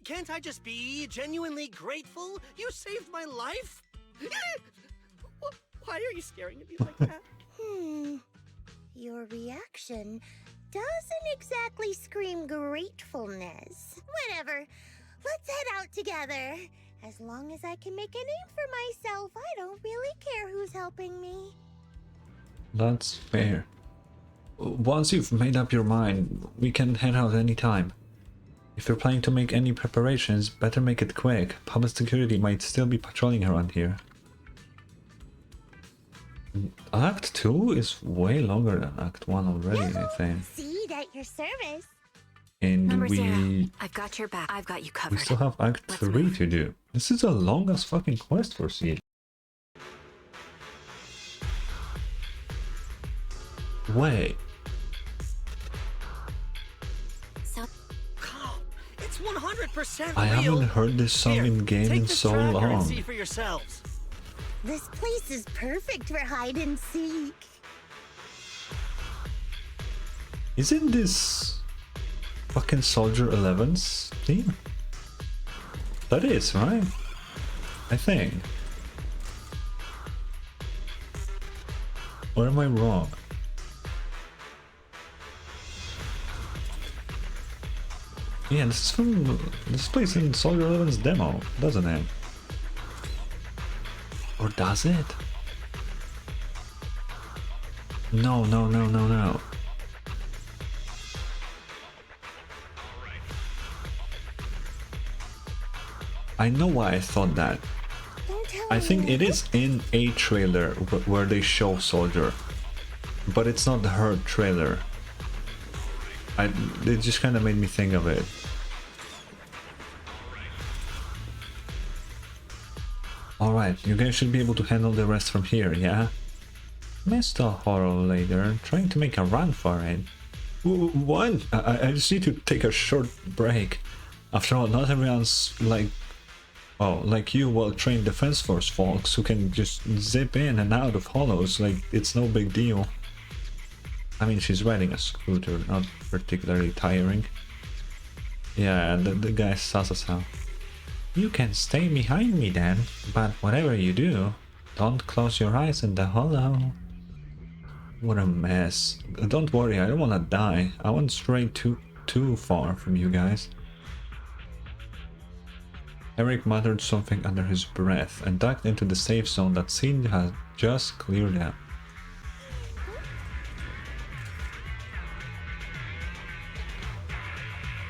Can't I just be genuinely grateful? You saved my life? Why are you staring at me like that? Your reaction doesn't exactly scream gratefulness. Whatever. Let's head out together. As long as I can make a name for myself, I don't really care who's helping me. That's fair. Once you've made up your mind, we can head out anytime. If you're planning to make any preparations, better make it quick. Public security might still be patrolling around here. Act 2 is way longer than Act 1 already, I think. Seed at your service. And Number we Zero, I've got your back. I've got you covered. still have Act 3 to do. This is the longest fucking quest for Seed. Wait. So, Oh, it's 100% I real. haven't heard this song Here, in game take in this so tracker and long. see for yourselves. This place is perfect for hide and seek. Isn't this fucking Soldier 11's theme? That is, right? I think. Or am I wrong? Yeah, this plays in Soldier 11's demo, doesn't it? Or does it? No. I know why I thought that. Don't tell I me. think it is in a trailer where they show Soldier, but it's not her trailer. It just kind of made me think of it. Alright, you guys should be able to handle the rest from here, yeah? Mr. Horror Later, trying to make a run for it. What? I just need to take a short break. After all, not everyone's like... Oh, like you well-trained Defense Force folks who can just zip in and out of hollows like it's no big deal. I mean, she's riding a scooter, not particularly tiring. Yeah, the guy says us how. You can stay behind me then, but whatever you do, don't close your eyes in the hollow. What a mess. Don't worry, I don't wanna die. I won't stray too far from you guys. Eric muttered something under his breath and ducked into the safe zone that Seed had just cleared out.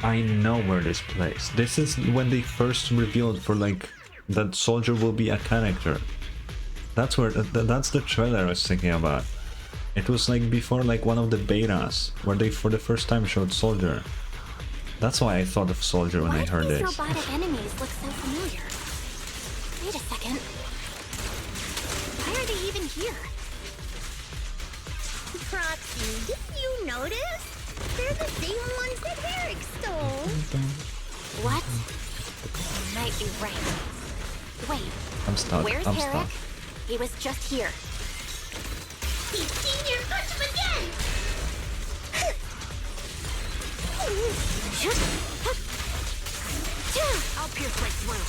I know where this plays. This is when they first revealed for like that Soldier will be a character. That's where that's the trailer I was thinking about. It was like before like one of the betas where they for the first time showed Soldier. That's why I thought of Soldier when I heard why do this. these robotic enemies look so familiar? Wait a second. Why are they even here? Proxy, didn't you notice? They're the same ones that Eric stole. What? You might be right. Wait, I'm stuck. where's I'm Herrick? stuck. He was just here. He's senior punch him again! I'll pierce right through.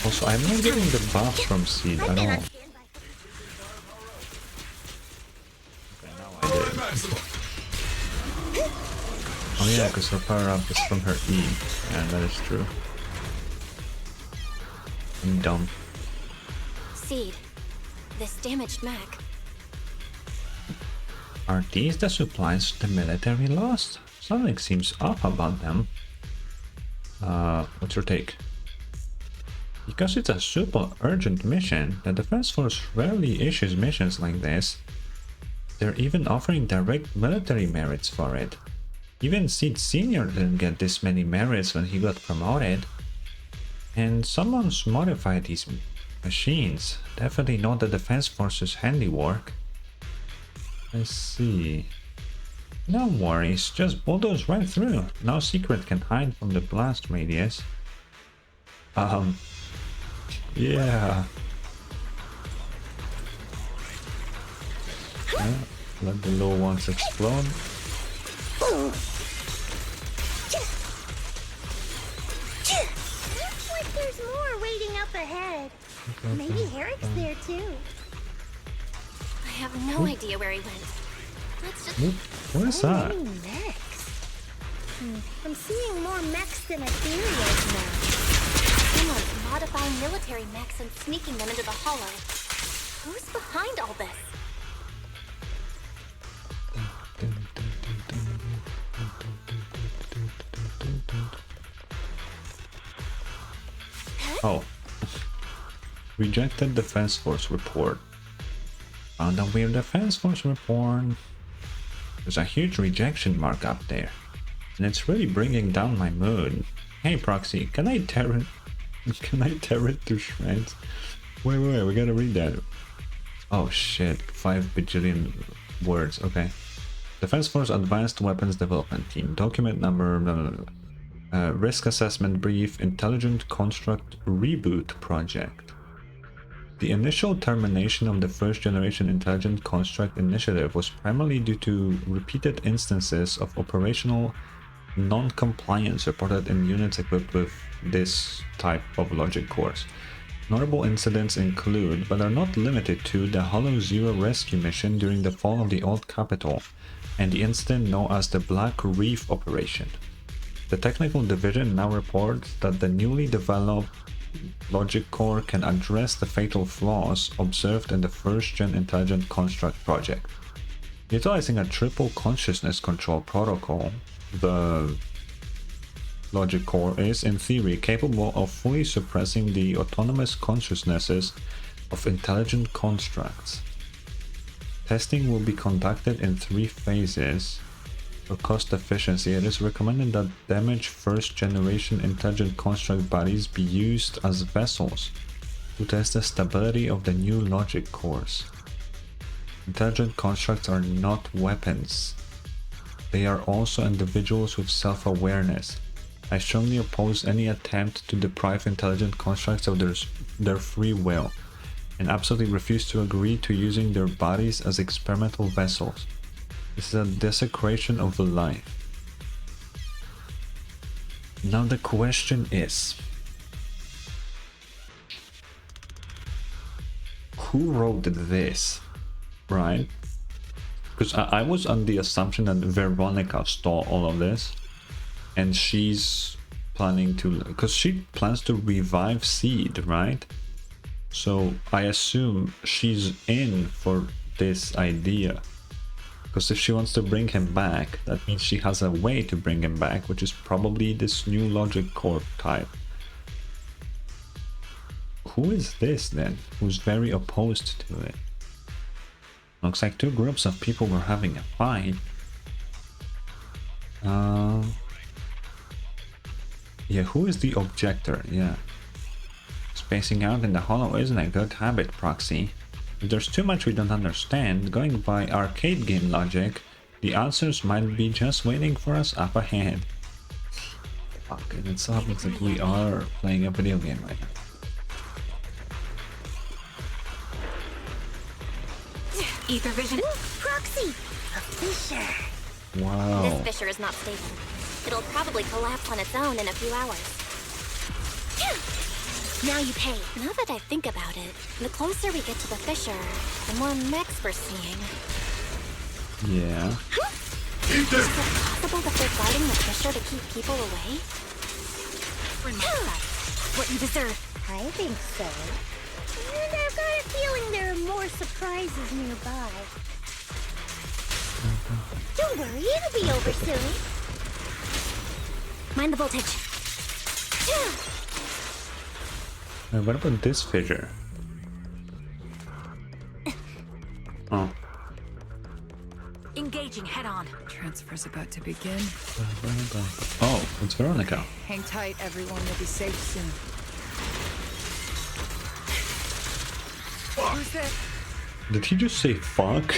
Also, I'm not getting the buffs from Seed at all. Oh yeah, because her power up is from her E. Yeah, that is true. I'm dumb. Seed, this damaged mech. Are these the supplies the military lost? Something seems off about them. What's your take? Because it's a super urgent mission, the Defense Force rarely issues missions like this. They're even offering direct military merits for it. Even Seed Senior didn't get this many merits when he got promoted. And someone's modified these machines. Definitely not the Defense Force's handiwork. Let's see. No worries, just bulldoze right through. No secret can hide from the blast radius. Yeah. Let the low ones explode. Looks like there's more waiting up ahead. Maybe Herrick's there too. I have no idea where he went. Let's just... What is that? Many mechs. I'm seeing more mechs than ethereals now. Someone's modifying military mechs and sneaking them into the hollow. Who's behind all this? Oh. Rejected Defense Force report. Found a weird Defense Force report. There's a huge rejection mark up there. And it's really bringing down my mood. Hey Proxy, can I tear it to shreds? Wait, we gotta read that. Oh shit, 5 bajillion words, okay. Defense Force Advanced Weapons Development Team, document number... risk assessment brief, Intelligent Construct Reboot Project. The initial termination of the first generation Intelligent Construct initiative was primarily due to repeated instances of operational non-compliance reported in units equipped with this type of logic cores. Notable incidents include, but are not limited to, the Hollow Zero rescue mission during the fall of the Old Capital, and the incident known as the Black Reef Operation. The technical division now reports that the newly developed logic core can address the fatal flaws observed in the first-gen Intelligent Construct project. Utilizing a triple consciousness control protocol, the logic core is, in theory, capable of fully suppressing the autonomous consciousnesses of intelligent constructs. Testing will be conducted in 3 phases. For cost efficiency, it is recommended that damaged first-generation intelligent construct bodies be used as vessels to test the stability of the new logic cores. Intelligent constructs are not weapons. They are also individuals with self-awareness. I strongly oppose any attempt to deprive intelligent constructs of their free will, and absolutely refuse to agree to using their bodies as experimental vessels. This is a desecration of life. Now the question is, who wrote this, right? Because I was on the assumption that Veronica stole all of this, and she's planning to, because she plans to revive Seed, right? So I assume she's in for this idea. Because if she wants to bring him back, that means she has a way to bring him back, which is probably this new logic core type. Who is this then, who's very opposed to it? Looks like 2 groups of people were having a fight. Yeah, who is the objector? Yeah. Spacing out in the hollow isn't a good habit, Proxy. If there's too much we don't understand, going by arcade game logic, the answers might be just waiting for us up ahead. Fuck, and it sounds like we are playing a video game right now. ether vision. Ooh, Proxy! A fissure. Wow. This fissure is not stable. It'll probably collapse on its own in a few hours. Now you pay. Now that I think about it, the closer we get to the fissure, the more mechs we're seeing. Yeah. Is it possible that they're guarding the fissure to keep people away? What you deserve. I think so. And I've got a feeling there are more surprises nearby. Don't worry, it'll be over soon. Mind the voltage. What about this fissure? Oh. Engaging head on. Transfer's about to begin. Oh, it's Veronica. Hang tight, everyone. You'll be safe soon. Who's that? Did he just say fuck?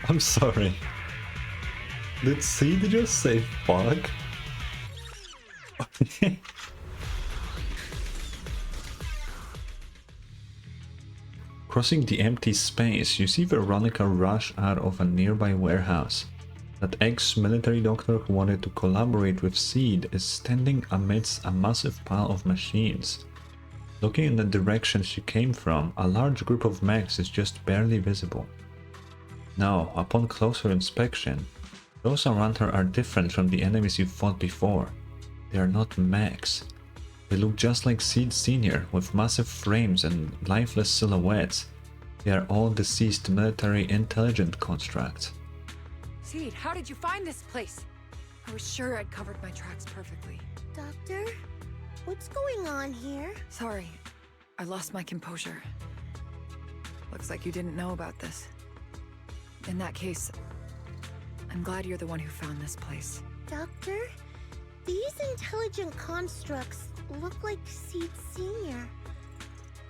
I'm sorry. Did Seed just say fuck? Crossing the empty space, you see Veronica rush out of a nearby warehouse. That ex-military doctor who wanted to collaborate with Seed is standing amidst a massive pile of machines. Looking in the direction she came from, a large group of mechs is just barely visible. Now, upon closer inspection, those around her are different from the enemies you fought before. They are not mechs. They look just like Seed Senior, with massive frames and lifeless silhouettes. They are all deceased military intelligent constructs. Seed, how did you find this place? I was sure I'd covered my tracks perfectly. Doctor, what's going on here? Sorry, I lost my composure. Looks like you didn't know about this. In that case, I'm glad you're the one who found this place. Doctor, these intelligent constructs look like Seed Senior.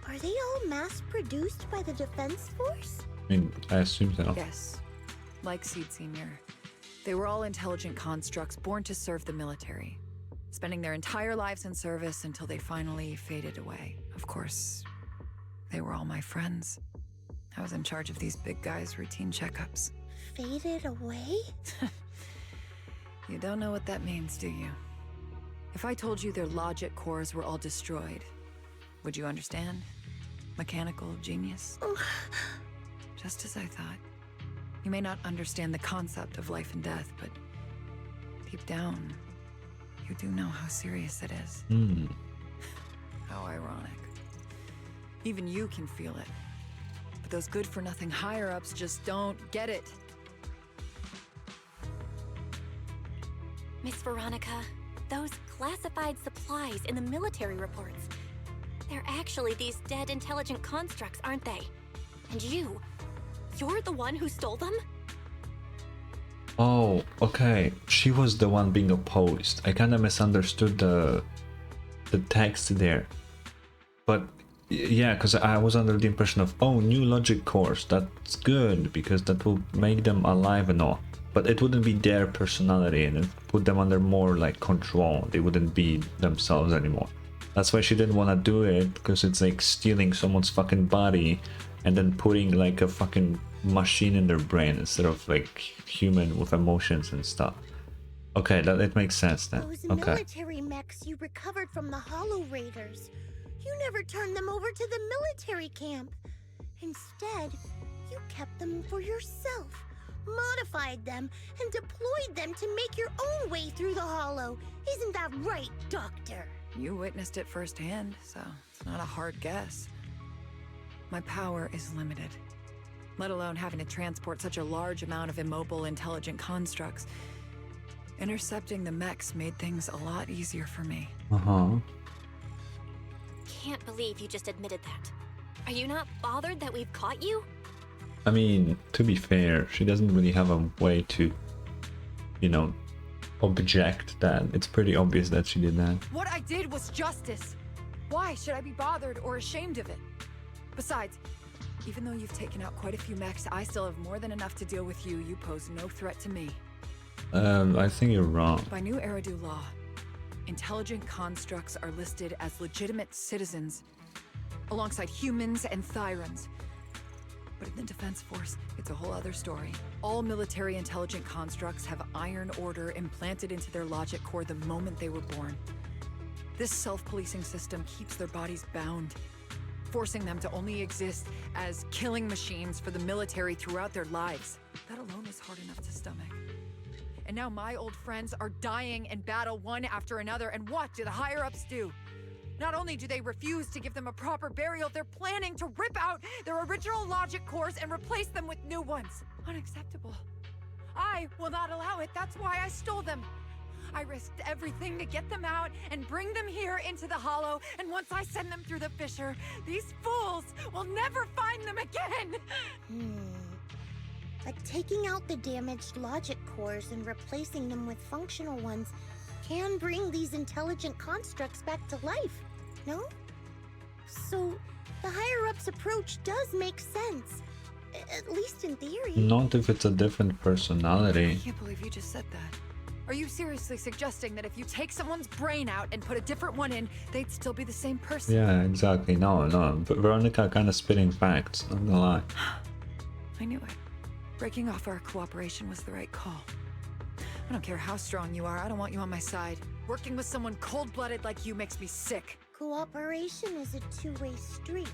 Are they all mass-produced by the Defense Force? I mean, I assume so. Yes, like Seed Senior. They were all intelligent constructs born to serve the military, spending their entire lives in service until they finally faded away. Of course, they were all my friends. I was in charge of these big guys' routine checkups. Faded away? You don't know what that means, do you? If I told you their logic cores were all destroyed, would you understand? Mechanical genius? Just as I thought. You may not understand the concept of life and death, but deep down, you do know how serious it is. How ironic. Even you can feel it. But those good-for-nothing higher-ups just don't get it. Miss Veronica, those classified supplies in the military reports, they're actually these dead intelligent constructs, aren't they? And you're the one who stole them? Oh, okay. She was the one being opposed. I kind of misunderstood the text there. But yeah, because I was under the impression of, oh, new logic cores. That's good because that will make them alive and all. But it wouldn't be their personality and it put them under more like control. They wouldn't be themselves anymore. That's why she didn't want to do it, because it's like stealing someone's fucking body and then putting like a fucking machine in their brain instead of like human with emotions and stuff. Okay, that it makes sense then. Those Okay. military mechs you recovered from the Hollow Raiders. You never turned them over to the military camp. Instead, you kept them for yourself, modified them, and deployed them to make your own way through the Hollow. Isn't that right, Doctor? You witnessed it firsthand, so it's not a hard guess. My power is limited, let alone having to transport such a large amount of immobile, intelligent constructs. Intercepting the mechs made things a lot easier for me. Can't believe you just admitted that. Are you not bothered that we've caught you? I mean, to be fair, she doesn't really have a way to, you know, object that. It's pretty obvious that she did that. What I did was justice. Why should I be bothered or ashamed of it? Besides, even though you've taken out quite a few mechs, I still have more than enough to deal with you. You pose no threat to me. I think you're wrong. By new Eridu law, intelligent constructs are listed as legitimate citizens, alongside humans and Thyrans. But in the Defense Force, it's a whole other story. All military intelligent constructs have iron order implanted into their logic core the moment they were born. This self-policing system keeps their bodies bound, forcing them to only exist as killing machines for the military throughout their lives. That alone is hard enough to stomach. And now my old friends are dying in battle one after another, and what do the higher-ups do? Not only do they refuse to give them a proper burial, they're planning to rip out their original logic cores and replace them with new ones. Unacceptable. I will not allow it. That's why I stole them. I risked everything to get them out and bring them here into the Hollow, and once I send them through the fissure, these fools will never find them again! But taking out the damaged logic cores and replacing them with functional ones can bring these intelligent constructs back to life, no? So, the higher-ups approach does make sense. At least in theory. Not if it's a different personality. I can't believe you just said that. Are you seriously suggesting that if you take someone's brain out and put a different one in, they'd still be the same person? Yeah, exactly. No. But Veronica kind of spitting facts, not gonna lie. I knew it. Breaking off our cooperation was the right call. I don't care how strong you are, I don't want you on my side. Working with someone cold-blooded like you makes me sick. Cooperation is a two-way street.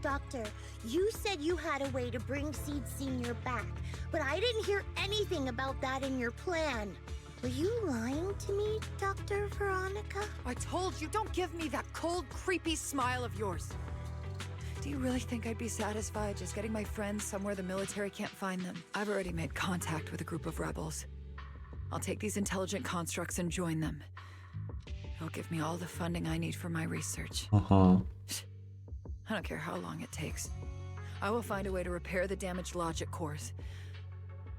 Doctor, you said you had a way to bring Seed Senior back, but I didn't hear anything about that in your plan. Were you lying to me, Dr. Veronica? I told you, don't give me that cold, creepy smile of yours. Do you really think I'd be satisfied just getting my friends somewhere the military can't find them? I've already made contact with a group of rebels. I'll take these intelligent constructs and join them. It'll give me all the funding I need for my research. I don't care how long it takes. I will find a way to repair the damaged logic cores.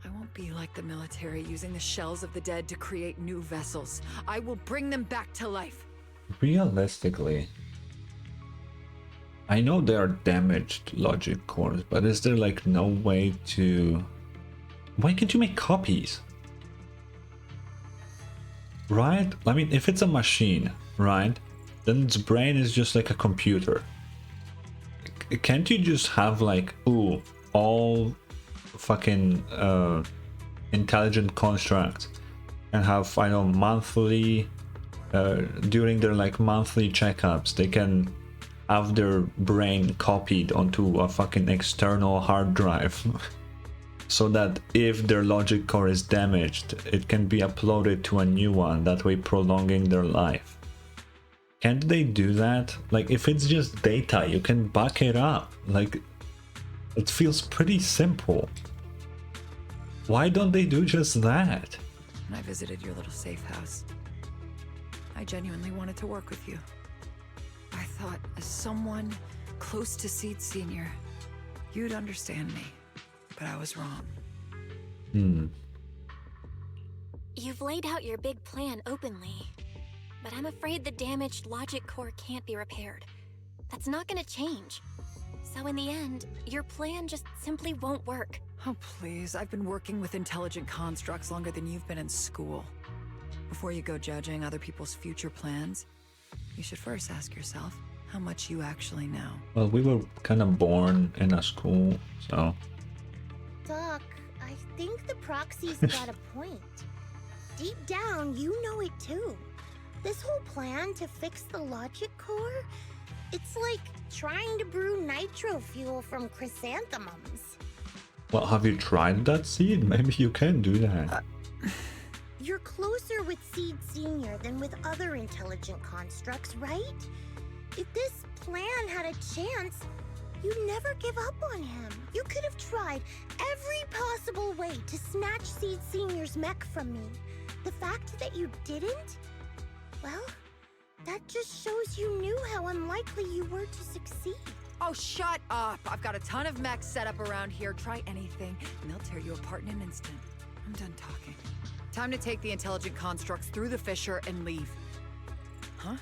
I won't be like the military, using the shells of the dead to create new vessels. I will bring them back to life. Realistically, I know there are damaged logic cores, but is there like no way to... Why can't you make copies? Right? I mean, if it's a machine, right? Then its brain is just like a computer. Can't you just have like, ooh, all fucking intelligent constructs and have, I know, monthly, during their like monthly checkups, they can have their brain copied onto a fucking external hard drive so that if their logic core is damaged, it can be uploaded to a new one, that way prolonging their life. Can't they do that? Like, if it's just data, you can back it up. Like, it feels pretty simple. Why don't they do just that? When I visited your little safe house, I genuinely wanted to work with you. I thought, as someone close to Seed Senior, you'd understand me. But I was wrong. You've laid out your big plan openly. But I'm afraid the damaged logic core can't be repaired. That's not gonna change. So in the end, your plan just simply won't work. Oh, please. I've been working with intelligent constructs longer than you've been in school. Before you go judging other people's future plans, you should first ask yourself how much you actually know. Well, we were kind of born in a school, so... Doc, I think the proxy's got a point. Deep down, you know it too. This whole plan to fix the logic core, it's like trying to brew nitro fuel from chrysanthemums. Well, have you tried that seed? Maybe you can do that. You're closer with Seed Senior than with other intelligent constructs, right? If this plan had a chance, you'd never give up on him. You could have tried every possible way to snatch Seed Senior's mech from me. The fact that you didn't? Well, that just shows you knew how unlikely you were to succeed. Oh, shut up! I've got a ton of mechs set up around here. Try anything, and they'll tear you apart in an instant. I'm done talking. Time to take the intelligent constructs through the fissure and leave. Huh?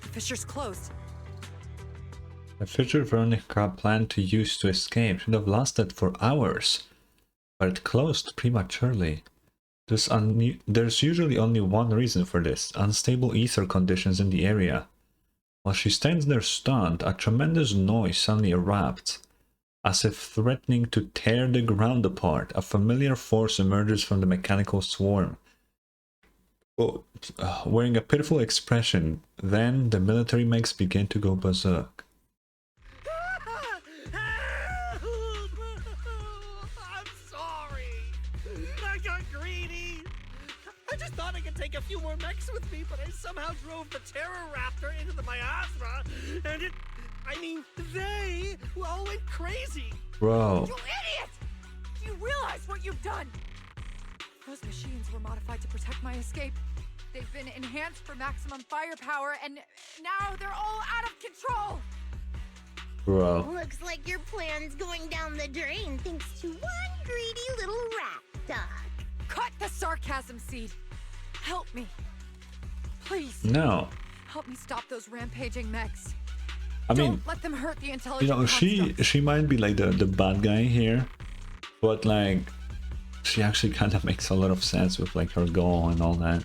The fissure's closed. The fissure Veronica planned to use to escape should have lasted for hours, but it closed prematurely. There's usually only one reason for this: unstable ether conditions in the area. While she stands there stunned, a tremendous noise suddenly erupts. As if threatening to tear the ground apart, a familiar force emerges from the mechanical swarm, wearing a pitiful expression. Then the military mechs begin to go berserk. I'm sorry. I got greedy. I just thought I could take a few more mechs with me, but I somehow drove the Terror Raptor into the miasma, and they all went crazy. Bro. You idiot! Do you realize what you've done? Those machines were modified to protect my escape. They've been enhanced for maximum firepower, and now they're all out of control! Bro. Looks like your plan's going down the drain thanks to one greedy little rat dog. Cut the sarcasm, Seed. Help me. Please. No. Help me stop those rampaging mechs. I mean, don't let them hurt the intelligent she might be like the bad guy here, but like she actually kind of makes a lot of sense with like her goal and all that.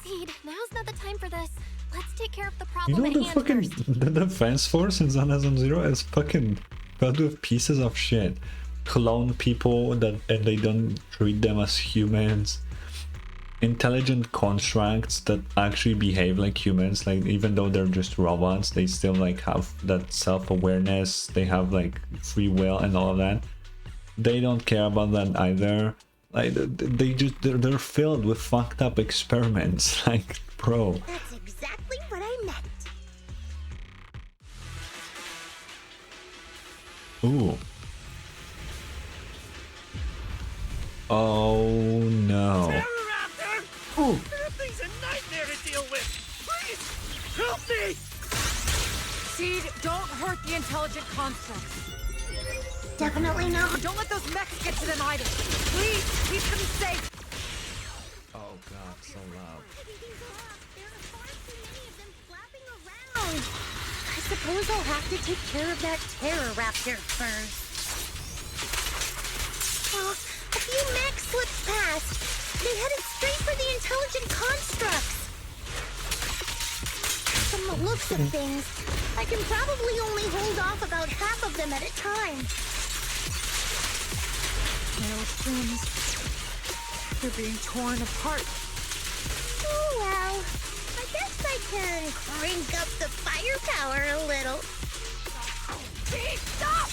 Seed, now's not the time for this. Let's take care of the You problem know, at the hand fucking first. the defense force in Zenless Zone Zero is fucking filled with pieces of shit. Clone people and they don't treat them as humans. Intelligent constructs that actually behave like humans, like even though they're just robots, they still like have that self-awareness, they have like free will and all of that. They don't care about that either. Like they're filled with fucked up experiments. Like, bro. That's exactly what I meant. Ooh. Oh no. Terror Raptor! Ooh. That thing's a nightmare to deal with. Please, help me! Seed, don't hurt the intelligent constructs. Definitely not. Don't let those mechs get to them either. Please, keep them safe. Oh god, so loud. There are far too many of them flapping around. I suppose I'll have to take care of that Terror Raptor first. Well, a few mechs slipped past. They headed straight for the intelligent constructs. From the looks of things, I can probably only hold off about half of them at a time. Maelstroms. They're being torn apart. Oh well, I guess I can crank up the firepower a little. Seed, stop!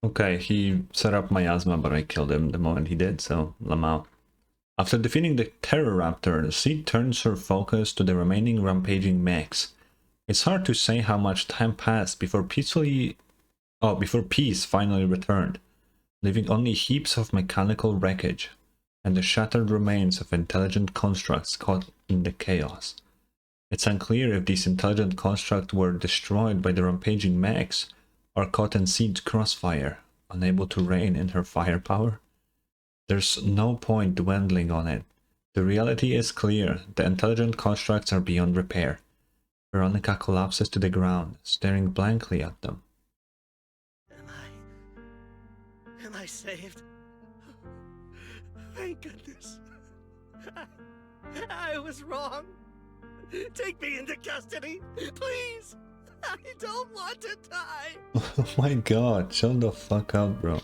Okay, he set up miasma, but I killed him the moment he did, so Lamau. After defeating the Terror Raptor, Seed turns her focus to the remaining rampaging mechs. It's hard to say how much time passed before peace finally returned, leaving only heaps of mechanical wreckage and the shattered remains of intelligent constructs caught in the chaos. It's unclear if these intelligent constructs were destroyed by the rampaging mechs or caught in Seed's crossfire, unable to rein in her firepower. There's no point dwelling on it. The reality is clear. The intelligent constructs are beyond repair. Veronica collapses to the ground, staring blankly at them. Am I saved? Thank goodness. I was wrong. Take me into custody, please. I don't want to die. Oh my god, shut the fuck up, bro. If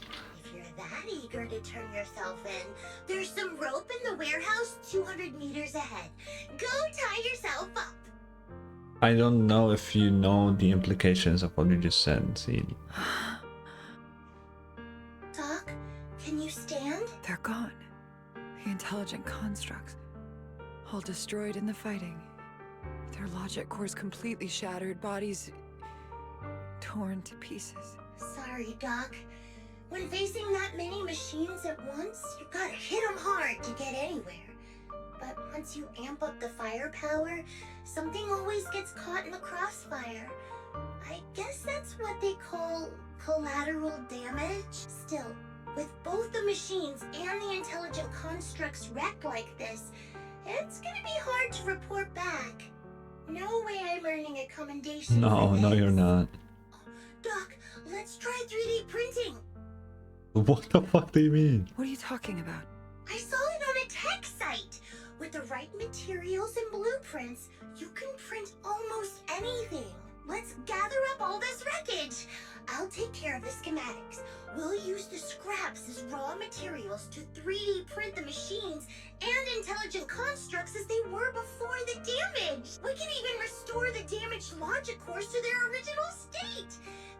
you're that eager to turn yourself in, there's some rope in the warehouse 200 meters ahead. Go tie yourself up. I don't know if you know the implications of what you just said, Seed. Doc, can you stand? They're gone. The intelligent constructs. All destroyed in the fighting. Their logic cores completely shattered, bodies torn to pieces. Sorry, Doc. When facing that many machines at once, you gotta hit them hard to get anywhere. But once you amp up the firepower, something always gets caught in the crossfire. I guess that's what they call collateral damage. Still, with both the machines and the intelligent constructs wrecked like this, it's gonna be hard to report back. No way I'm earning a commendation. No, for no this. you're not. Doc, let's try 3D printing. What the fuck do you mean? What are you talking about? I saw it on a tech site. With the right materials and blueprints, you can print almost all this wreckage. I'll take care of the schematics. We'll use the scraps as raw materials to 3D print the machines and intelligent constructs as they were before the damage. We can even restore the damaged logic cores to their original state.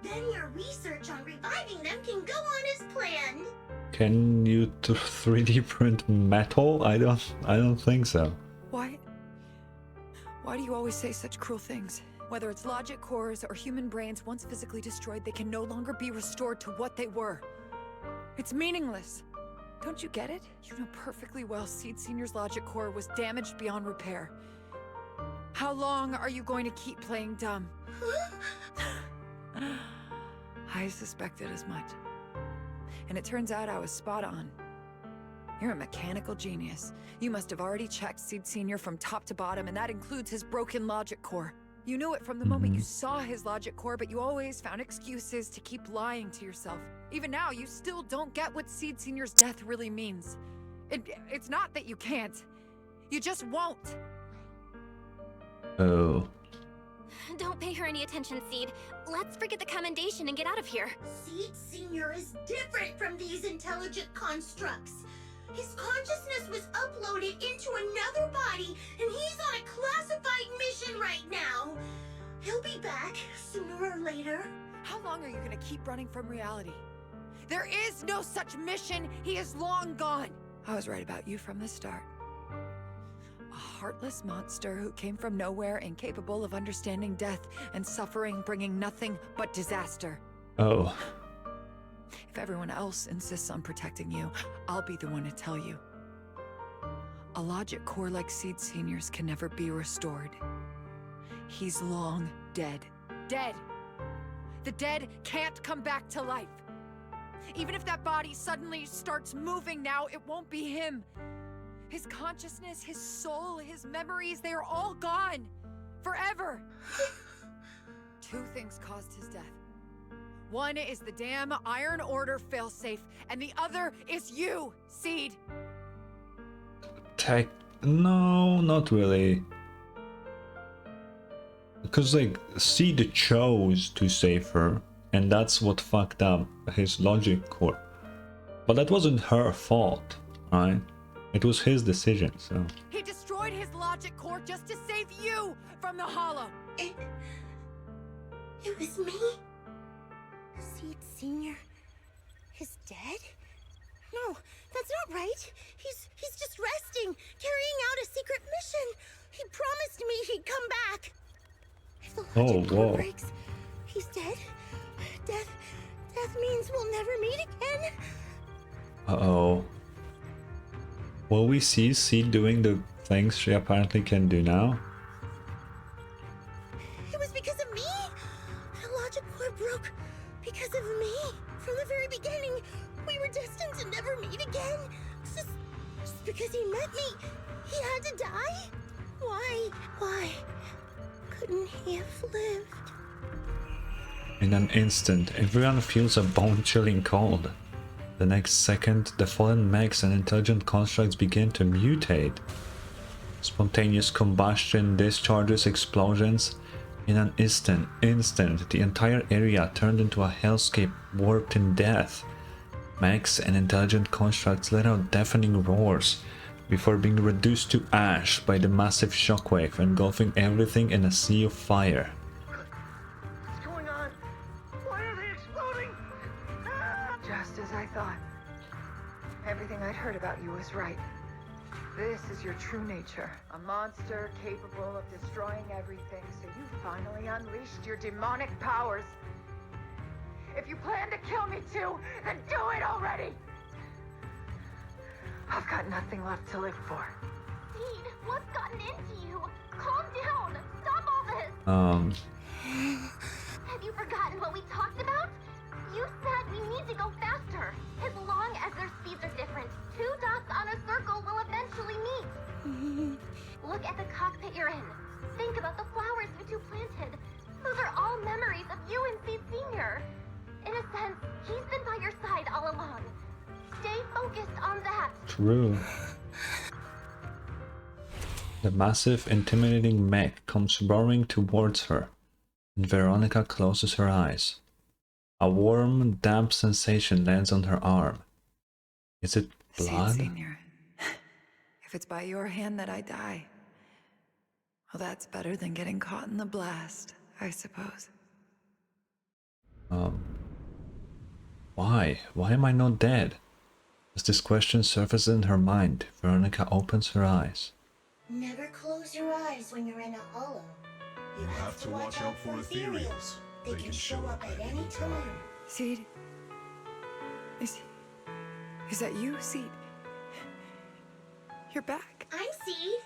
Then your research on reviving them can go on as planned. Can you 3D print metal? I don't think so. Why do you always say such cruel things? Whether it's logic cores or human brains, once physically destroyed, they can no longer be restored to what they were. It's meaningless. Don't you get it? You know perfectly well Seed Senior's logic core was damaged beyond repair. How long are you going to keep playing dumb? I suspected as much. And it turns out I was spot on. You're a mechanical genius. You must have already checked Seed Senior from top to bottom, and that includes his broken logic core. You knew it from the moment you saw his logic core, but you always found excuses to keep lying to yourself. Even now, you still don't get what Seed Senior's death really means. It's not that you can't. You just won't. Oh. Don't pay her any attention, Seed. Let's forget the commendation and get out of here. Seed Senior is different from these intelligent constructs. His consciousness was uploaded into another body, and he's on a classified mission right now. He'll be back sooner or later. How long are you gonna keep running from reality? There is no such mission. He is long gone. I was right about you from the start. A heartless monster who came from nowhere, incapable of understanding death and suffering, bringing nothing but disaster. Oh. If everyone else insists on protecting you, I'll be the one to tell you. A logic core like Seed Senior's can never be restored. He's long dead. Dead! The dead can't come back to life. Even if that body suddenly starts moving now, it won't be him. His consciousness, his soul, his memories, they are all gone. Forever. Two things caused his death. One is the damn Iron Order failsafe, and the other is you, Seed. No, not really. Because, like, Seed chose to save her, and that's what fucked up his logic core. But that wasn't her fault, right? It was his decision, so... He destroyed his logic core just to save you from the Hollow. It was me? Seed Senior is dead? No, that's not right. He's just resting, carrying out a secret mission. He promised me he'd come back. If the logic core breaks, he's dead. Death means we'll never meet again. Uh-oh. Will we see Seed doing the things she apparently can do now? It was because of me. The logic core broke because of me. From the very beginning, we were destined to never meet again. Just because he met me, he had to die? Why couldn't he have lived? In an instant, everyone feels a bone-chilling cold. The next second, the fallen mechs and intelligent constructs begin to mutate. Spontaneous combustion, discharges, explosions. In an instant, the entire area turned into a hellscape warped in death. Mechs and intelligent constructs let out deafening roars before being reduced to ash by the massive shockwave engulfing everything in a sea of fire. What's going on? Why are they exploding? Just as I thought. Everything I'd heard about you was right. This is your true nature. A monster capable of destroying everything, so you finally unleashed your demonic powers. If you plan to kill me too, then do it already! I've got nothing left to live for. Seed, what's gotten into you? Calm down. Stop all this. Have you forgotten what we talked about? You said we need to go faster. As long as their speeds are different, two dots on a circle will eventually meet. Look at the cockpit you're in. Think about the flowers you two planted. Those are all memories of you and Seed Senior. In a sense, he's been by your side all along. Stay focused on that. True. The massive, intimidating mech comes roaring towards her. And Veronica closes her eyes. A warm, damp sensation lands on her arm. Is it blood? Seed Senior. If it's by your hand that I die, well, that's better than getting caught in the blast, I suppose. Why? Why am I not dead? As this question surfaces in her mind, Veronica opens her eyes. Never close your eyes when you're in a hollow. You have to watch out for ethereals. They can show up at any time. Seed? Is that you, Seed? You're back. I'm Seed.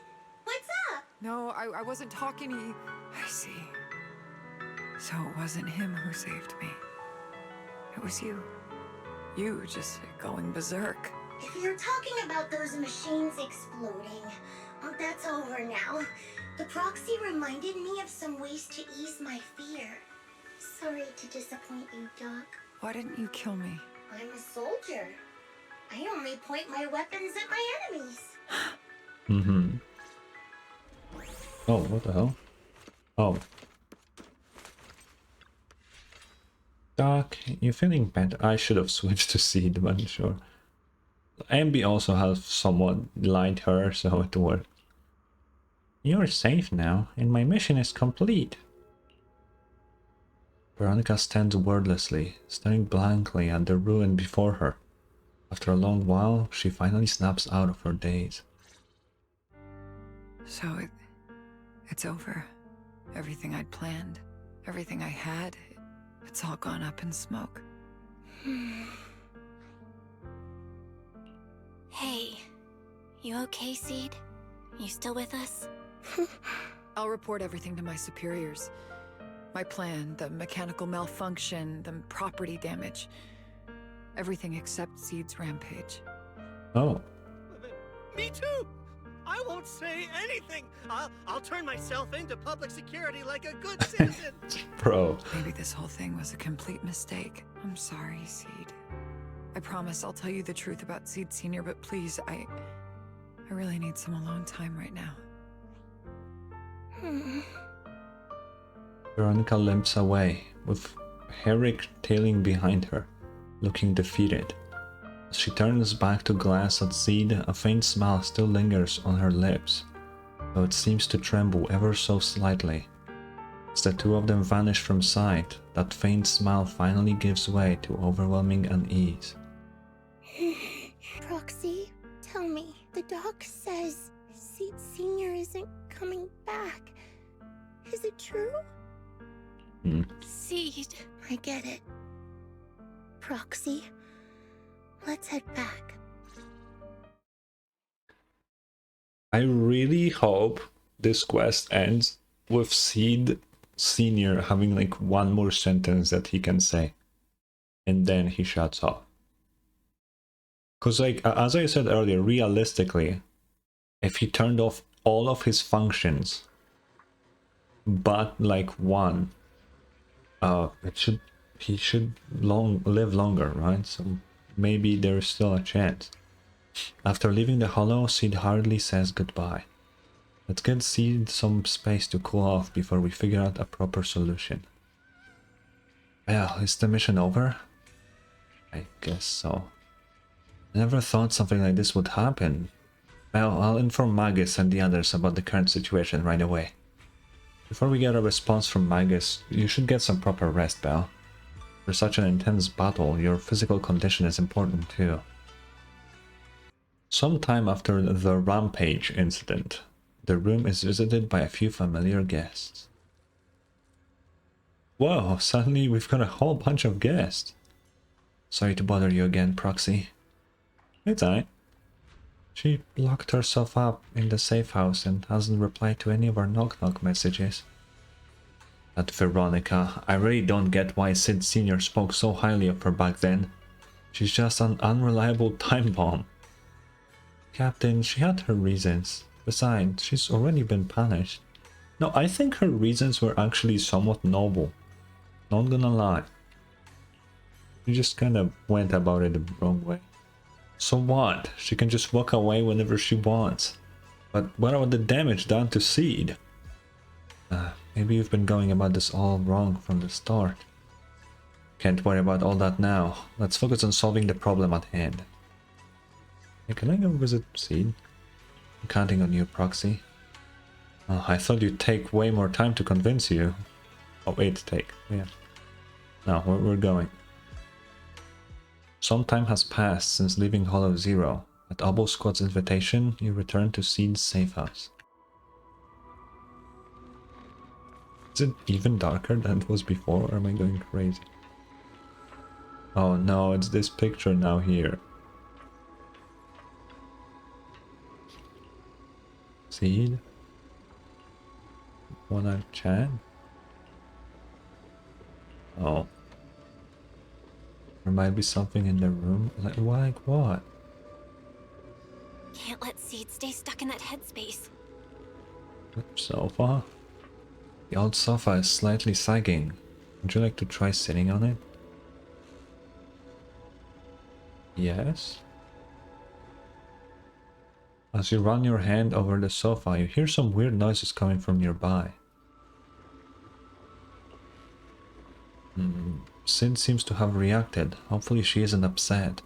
What's up? No, I wasn't talking to you. I see. So it wasn't him who saved me. It was you. You just going berserk. If you're talking about those machines exploding, that's over now. The proxy reminded me of some ways to ease my fear. Sorry to disappoint you, Doc. Why didn't you kill me? I'm a soldier. I only point my weapons at my enemies. Mm-hmm. Oh, what the hell? Oh. Doc, you feeling better? I should have switched to Seed, but sure. Ambi also has somewhat lied her, so it worked. You're safe now, and my mission is complete. Veronica stands wordlessly, staring blankly at the ruin before her. After a long while, she finally snaps out of her daze. So it's over. Everything I'd planned, everything I had, it's all gone up in smoke. Hey, you okay, Seed? You still with us? I'll report everything to my superiors. My plan, the mechanical malfunction, the property damage. Everything except Seed's rampage. Oh. Me too! I won't say anything! I'll turn myself into public security like a good citizen! Bro. Maybe this whole thing was a complete mistake. I'm sorry, Seed. I promise I'll tell you the truth about Seed Senior, but please, I really need some alone time right now. Veronica limps away, with Herrick tailing behind her, looking defeated. As she turns back to glance at Seed, a faint smile still lingers on her lips, though it seems to tremble ever so slightly. As the two of them vanish from sight, that faint smile finally gives way to overwhelming unease. Proxy, tell me, the doc says Seed Senior isn't coming back. Is it true? Seed. I get it. Proxy, let's head back. I really hope this quest ends with Seed Senior having like one more sentence that he can say, and then he shuts off. Because like, as I said earlier, realistically, if he turned off all of his functions but like one, he should live longer, right? So maybe there's still a chance. After leaving the hollow, Seed hardly says goodbye. Let's get Seed some space to cool off before we figure out a proper solution. Well, is the mission over? I guess so. I never thought something like this would happen. Well, I'll inform Magus and the others about the current situation right away. Before we get a response from Magus, you should get some proper rest, Belle. For such an intense battle, your physical condition is important too. Sometime after the Rampage incident, the room is visited by a few familiar guests. Whoa, suddenly we've got a whole bunch of guests. Sorry to bother you again, Proxy. It's alright. She locked herself up in the safe house and hasn't replied to any of our knock-knock messages. That Veronica, I really don't get why Sid Sr. spoke so highly of her back then. She's just an unreliable time bomb. Captain, she had her reasons. Besides, she's already been punished. No, I think her reasons were actually somewhat noble. Not gonna lie. She just kind of went about it the wrong way. So what? She can just walk away whenever she wants. But what about the damage done to Seed? Maybe you've been going about this all wrong from the start. Can't worry about all that now. Let's focus on solving the problem at hand. Hey, can I go visit Seed? I'm counting on you, Proxy. Oh, I thought you'd take way more time to convince you. Oh, wait, take. Yeah. Now, where we're going. Some time has passed since leaving Hollow Zero. At Obo Squad's invitation, you returned to Seed's safe house. Is it even darker than it was before, or am I going crazy? Oh no, it's this picture now here. Seed? Wanna chat? Oh. There might be something in the room. Like what? Can't let Seed stay stuck in that headspace. Sofa? The old sofa is slightly sagging. Would you like to try sitting on it? Yes? As you run your hand over the sofa, you hear some weird noises coming from nearby. Sid seems to have reacted. Hopefully she isn't upset.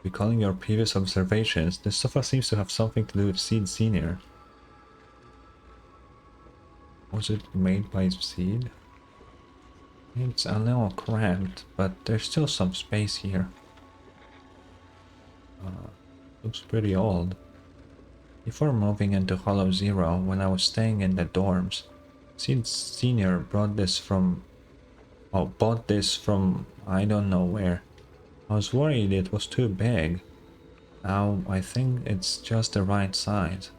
Recalling your previous observations, this sofa seems to have something to do with Seed Senior. Was it made by Seed? It's a little cramped, but there's still some space here. Looks pretty old. Before moving into Hollow Zero, when I was staying in the dorms, Seed Senior bought this from I don't know where. I was worried it was too big. Now I think it's just the right size.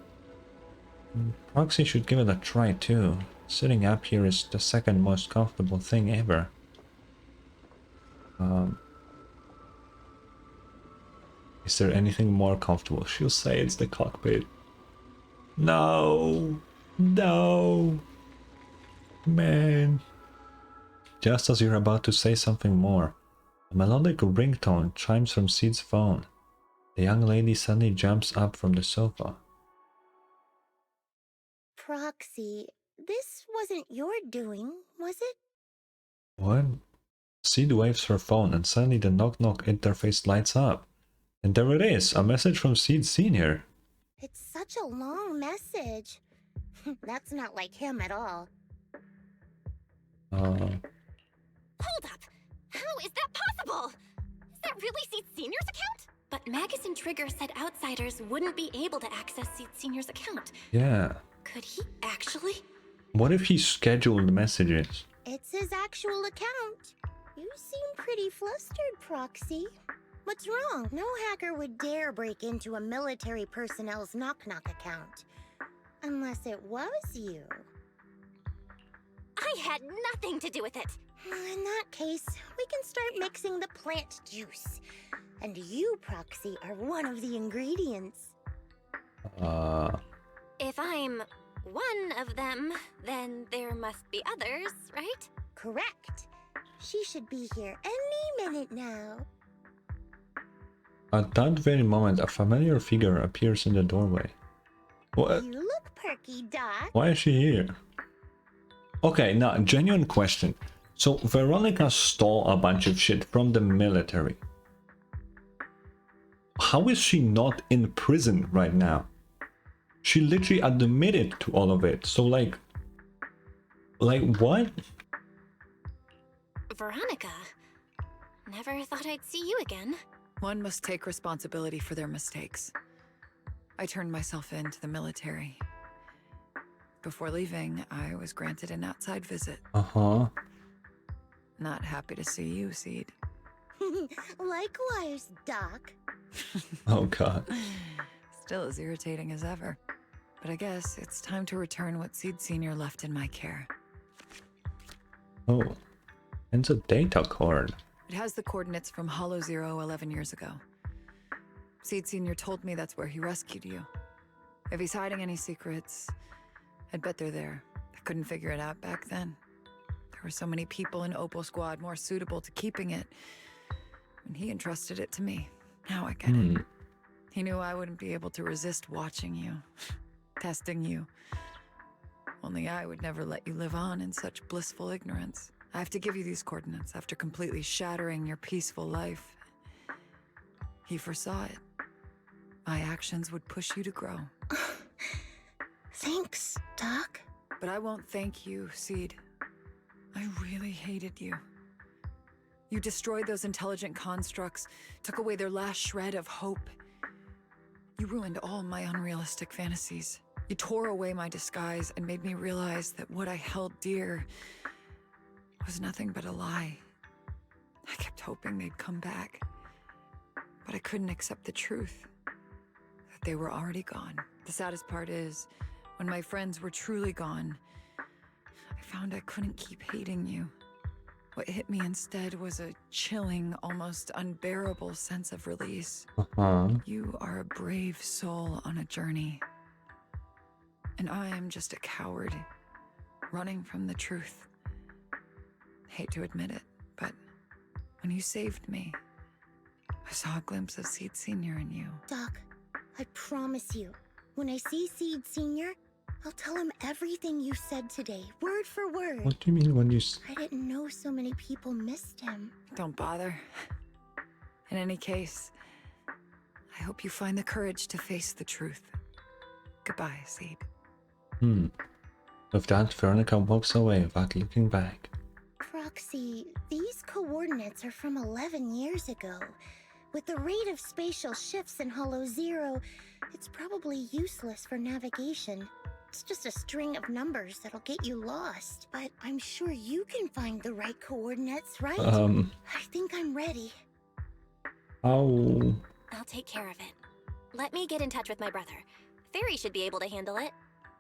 Proxy should give it a try too. Sitting up here is the second most comfortable thing ever. Is there anything more comfortable? She'll say it's the cockpit. No! No! Man. Just as you're about to say something more, a melodic ringtone chimes from Seed's phone. The young lady suddenly jumps up from the sofa. Proxy, this wasn't your doing, was it? What? Seed waves her phone and suddenly the knock-knock interface lights up. And there it is, a message from Seed Senior. It's such a long message. That's not like him at all. Hold up! How is that possible? Is that really Seed Senior's account? But Magus and Trigger said outsiders wouldn't be able to access Seed Senior's account. Yeah. Could he actually? What if he scheduled messages? It's his actual account. You seem pretty flustered, Proxy. What's wrong? No hacker would dare break into a military personnel's knock-knock account. Unless it was you. I had nothing to do with it. In that case, we can start mixing the plant juice. And you, Proxy, are one of the ingredients. If I'm one of them, then there must be others, right? Correct. She should be here any minute now. At that very moment, a familiar figure appears in the doorway. What? You look perky, Doc. Why is she here? Okay, now, genuine question. So, Veronica stole a bunch of shit from the military. How is she not in prison right now? She literally admitted to all of it. So, like what? Veronica, never thought I'd see you again. One must take responsibility for their mistakes. I turned myself in to the military. Before leaving, I was granted an outside visit. Uh-huh. Not happy to see you, Seed. Likewise, Doc. Oh god. Still as irritating as ever. But I guess it's time to return what Seed Senior left in my care. Oh. And it's a data card. It has the coordinates from Hollow Zero 11 years ago. Seed Senior told me that's where he rescued you. If he's hiding any secrets, I'd bet they're there. I couldn't figure it out back then. There were so many people in Opal Squad more suitable to keeping it. And he entrusted it to me. Now I get it. He knew I wouldn't be able to resist watching you, testing you. Only I would never let you live on in such blissful ignorance. I have to give you these coordinates after completely shattering your peaceful life. He foresaw it. My actions would push you to grow. Thanks, Doc. But I won't thank you, Seed. I really hated you. You destroyed those intelligent constructs, took away their last shred of hope. You ruined all my unrealistic fantasies. You tore away my disguise and made me realize that what I held dear was nothing but a lie. I kept hoping they'd come back, but I couldn't accept the truth, that they were already gone. The saddest part is, when my friends were truly gone, I found I couldn't keep hating you. What hit me instead was a chilling, almost unbearable sense of release. You are a brave soul on a journey. And I am just a coward, running from the truth. Hate to admit it, but when you saved me, I saw a glimpse of Seed Sr. in you. Doc, I promise you, when I see Seed Sr., I'll tell him everything you said today, word for word. What do you mean when you... I didn't know so many people missed him. Don't bother. In any case, I hope you find the courage to face the truth. Goodbye, Seed. With that, Veronica walks away without looking back. Proxy, these coordinates are from 11 years ago. With the rate of spatial shifts in Hollow Zero, it's probably useless for navigation. It's just a string of numbers that'll get you lost. But I'm sure you can find the right coordinates, right? I think I'm ready. Oh. I'll take care of it. Let me get in touch with my brother. Fairy should be able to handle it.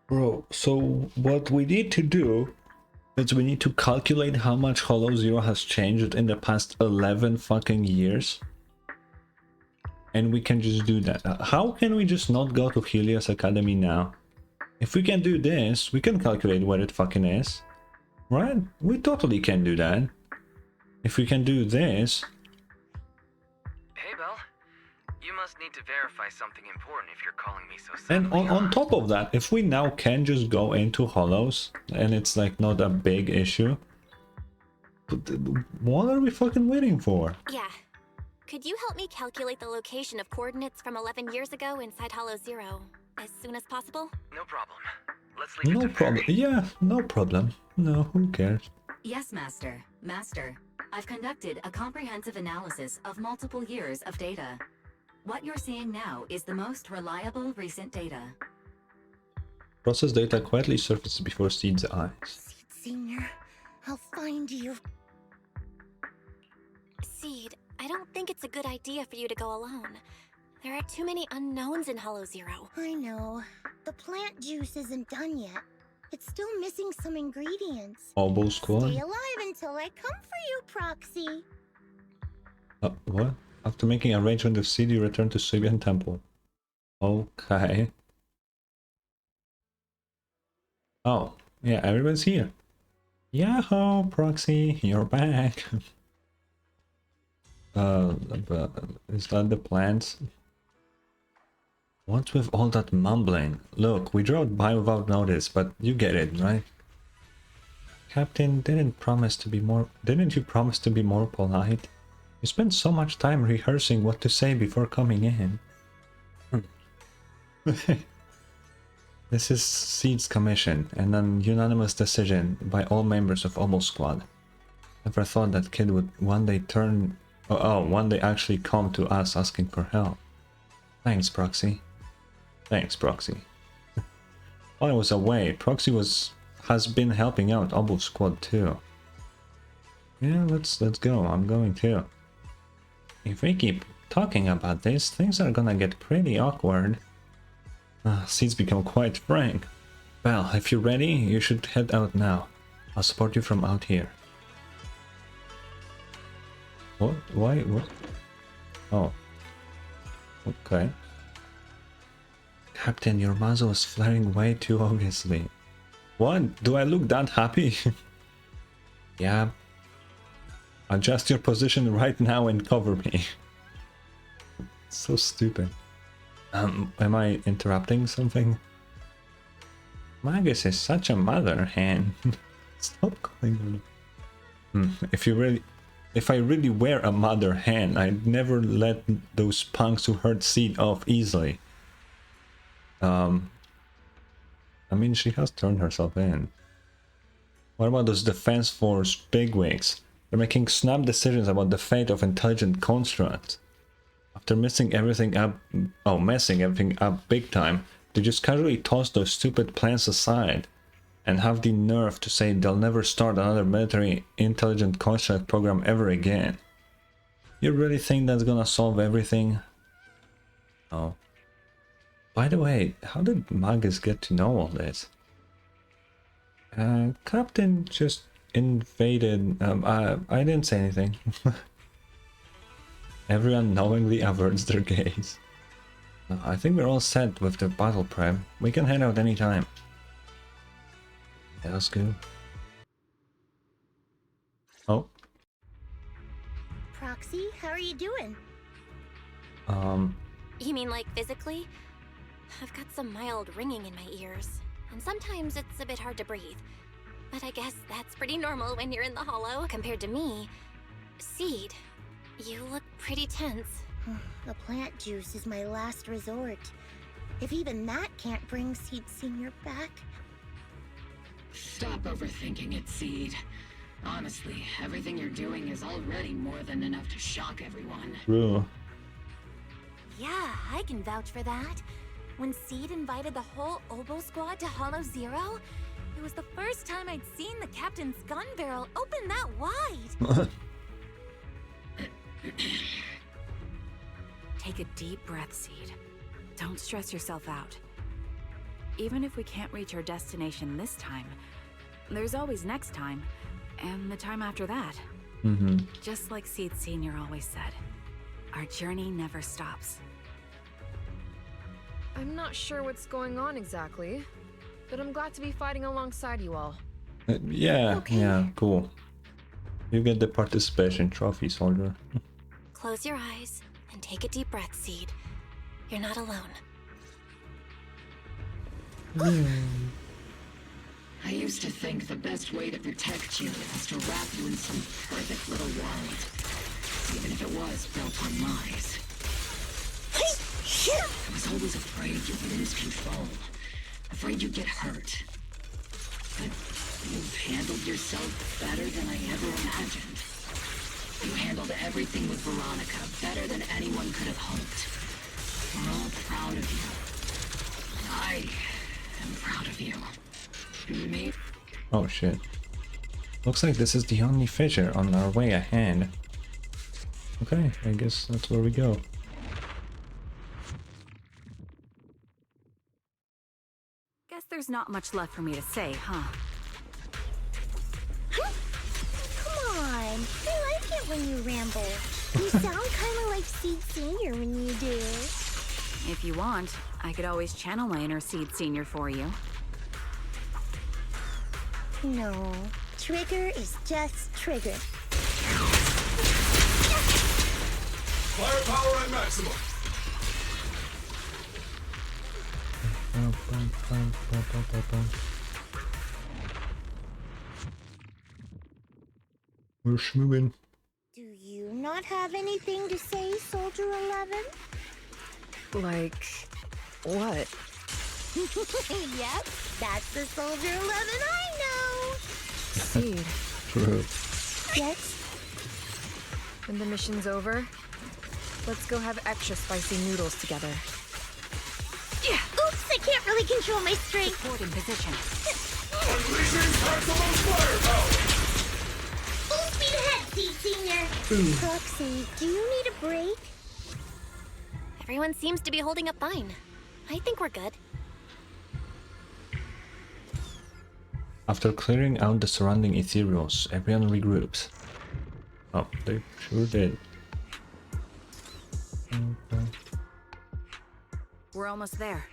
Bro, so what we need to do is we need to calculate how much Hollow Zero has changed in the past 11 fucking years. And we can just do that. How can we just not go to Helios Academy now? If we can do this, we can calculate where it fucking is. Right? We totally can do that. If we can do this... Hey, Belle. You must need to verify something important if you're calling me so suddenly. And on top of that, if we now can just go into Hollows, and it's like not a big issue, what are we fucking waiting for? Yeah. Could you help me calculate the location of coordinates from 11 years ago inside Hollow Zero as soon as possible? No problem. Let's leave it to No problem. Fairy. Yeah, no problem. No, who cares? Yes, Master. Master, I've conducted a comprehensive analysis of multiple years of data. What you're seeing now is the most reliable recent data. Process data quietly surfaces before Seed's eyes. Seed Senior, I'll find you. Seed, I don't think it's a good idea for you to go alone. There are too many unknowns in Hollow Zero. I know. The plant juice isn't done yet. It's still missing some ingredients. Oboe Squad? Stay alive until I come for you, Proxy. What? After making arrangement with Seed, you return to Sibian Temple. Okay. Oh, yeah, everyone's here. Yahoo, Proxy, you're back. Is that the plans? What's with all that mumbling? Look, we drove by without notice, but you get it, right? Captain, didn't you promise to be more polite? You spent so much time rehearsing what to say before coming in. This is Seed's commission, and an unanimous decision by all members of Oboe Squad. Never thought that kid would one day actually come to us asking for help. Thanks, Proxy. Thanks, Proxy. While I was away, Proxy has been helping out Oboe Squad too. Yeah, let's go. I'm going too. If we keep talking about this, things are gonna get pretty awkward. Seed's become quite frank. Well, if you're ready, you should head out now. I'll support you from out here. What? Why? What? Oh. Okay. Captain, your muzzle is flaring way too obviously. What? Do I look that happy? Yeah. Adjust your position right now and cover me. So stupid. Am I interrupting something? Magus is such a mother hen. Stop calling her. If I really were a mother hen, I'd never let those punks who hurt Seed off easily. I mean, she has turned herself in. What about those Defense Force bigwigs? They're making snap decisions about the fate of intelligent constructs. After messing everything up big time, they just casually toss those stupid plans aside and have the nerve to say they'll never start another military intelligent construct program ever again. You really think that's gonna solve everything? Oh. By the way, how did Magus get to know all this? Captain just invaded. I didn't say anything. Everyone knowingly averts their gaze. I think we're all set with the battle prep. We can head out anytime. Yeah, let's go. Oh. Proxy, how are you doing? You mean like physically? I've got some mild ringing in my ears, and sometimes it's a bit hard to breathe. But I guess that's pretty normal when you're in the hollow. Compared to me, Seed, you look pretty tense. The plant juice is my last resort. If even that can't bring Seed Senior back. Stop overthinking it, Seed. Honestly, everything you're doing is already more than enough to shock everyone. True. Yeah, I can vouch for that. When Seed invited the whole Oboe squad to Hollow Zero, it was the first time I'd seen the captain's gun barrel open that wide. Take a deep breath, Seed. Don't stress yourself out. Even if we can't reach our destination this time, there's always next time, and the time after that. Just like Seed Senior always said, our journey never stops. I'm not sure what's going on exactly, but I'm glad to be fighting alongside you all. Yeah, yeah, cool. You get the participation trophy, soldier. Close your eyes and take a deep breath, Seed. You're not alone. I used to think the best way to protect you was to wrap you in some perfect little world, even if it was built on lies. I was always afraid you'd lose control, afraid you'd get hurt. But you've handled yourself better than I ever imagined. You handled everything with Veronica better than anyone could have hoped. We're all proud of you. I am proud of you. Oh shit. Looks like this is the only fissure on our way ahead. Okay, I guess that's where we go. Guess there's not much left for me to say, huh? Come on, I like it when you ramble. You sound kind of like Seed Senior when you do. If you want, I could always channel my inner Seed Senior for you. No, Trigger is just Trigger. Firepower at maximum. We're schmoovin'. Do you not have anything to say, Soldier 11? Like, what? Yep, that's the Soldier 11 I know. Seed. True. Yes? When the mission's over, let's go have extra spicy noodles together. Yeah. Oops, I can't really control my strength. Support in position. Unleashing maximum firepower. Full speed ahead, Seed Senior. Proxy, do you need a break? Everyone seems to be holding up fine. I think we're good. After clearing out the surrounding ethereals, everyone regroups. Oh, they sure did. We're almost there.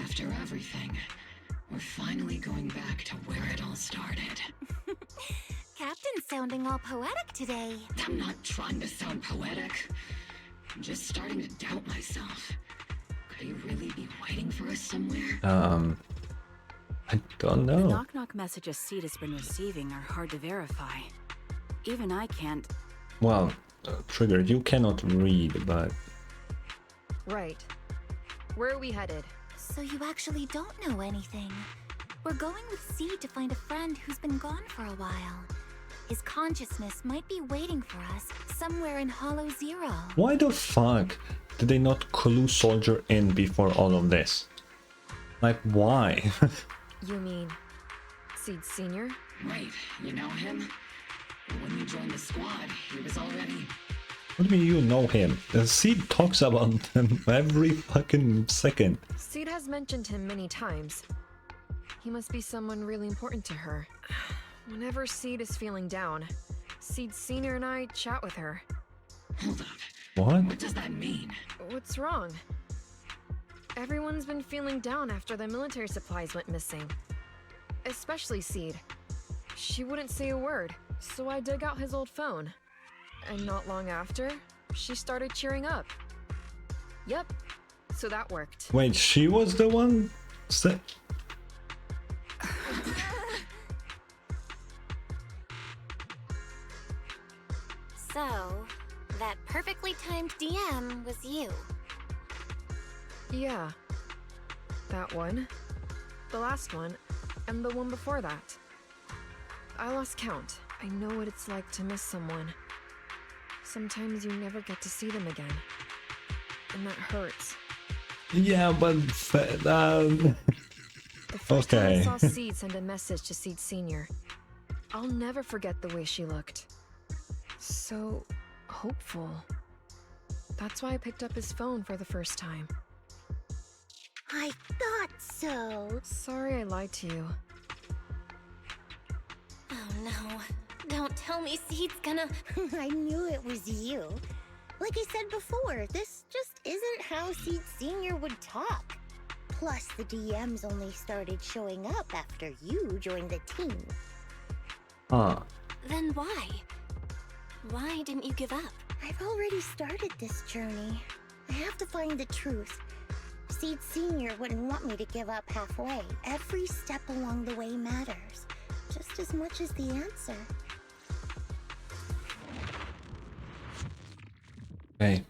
After everything, we're finally going back to where it all started. Captain's sounding all poetic today. I'm not trying to sound poetic. I'm just starting to doubt myself. Could he really be waiting for us somewhere? I don't The know. knock-knock messages Seed has been receiving are hard to verify. Even I can't. Well, Trigger, you cannot read, but... Right. Where are we headed? So you actually don't know anything. We're going with Seed to find a friend who's been gone for a while. His consciousness might be waiting for us somewhere in Hollow Zero. Why the fuck did they not clue Soldier in before all of this? Like, why? You mean Seed Senior? Wait, you know him? When you joined the squad, he was already... What do you mean you know him? The Seed talks about him every fucking second. Seed has mentioned him many times. He must be someone really important to her. Whenever Seed is feeling down, Seed Senior and I chat with her. Hold up. What? What does that mean? What's wrong? Everyone's been feeling down after the military supplies went missing. Especially Seed. She wouldn't say a word, so I dug out his old phone. And not long after, she started cheering up. Yep, so that worked. Wait, she was the one? So, that perfectly timed DM was you. Yeah. That one. The last one. And the one before that. I lost count. I know what it's like to miss someone. Sometimes you never get to see them again. And that hurts. Yeah, but... The first time I okay. saw Seed send a message to Seed Senior, I'll never forget the way she looked. So hopeful. That's why I picked up his phone for the first time. I thought so. Sorry I lied to you. Oh no. Don't tell me Seed's gonna... I knew it was you. Like I said before, this just isn't how Seed Senior would talk. Plus, the DMs only started showing up after you joined the team. Huh. Then why? Why didn't you give up? I've already started this journey. I have to find the truth. Seed Senior wouldn't want me to give up halfway. Every step along the way matters, just as much as the answer. Okay.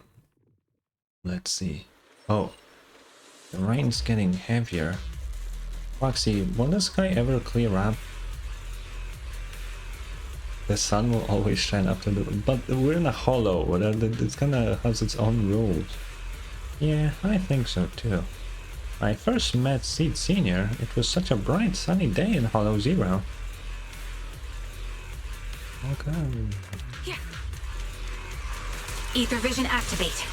Let's see. Oh. The rain's getting heavier. Foxy, will the sky ever clear up? The sun will always shine after the... But we're in a hollow. It's gonna have its own rules. Yeah, I think so too. When I first met Seed Senior, it was such a bright sunny day in Hollow Zero. Okay. Here. Ether vision activate.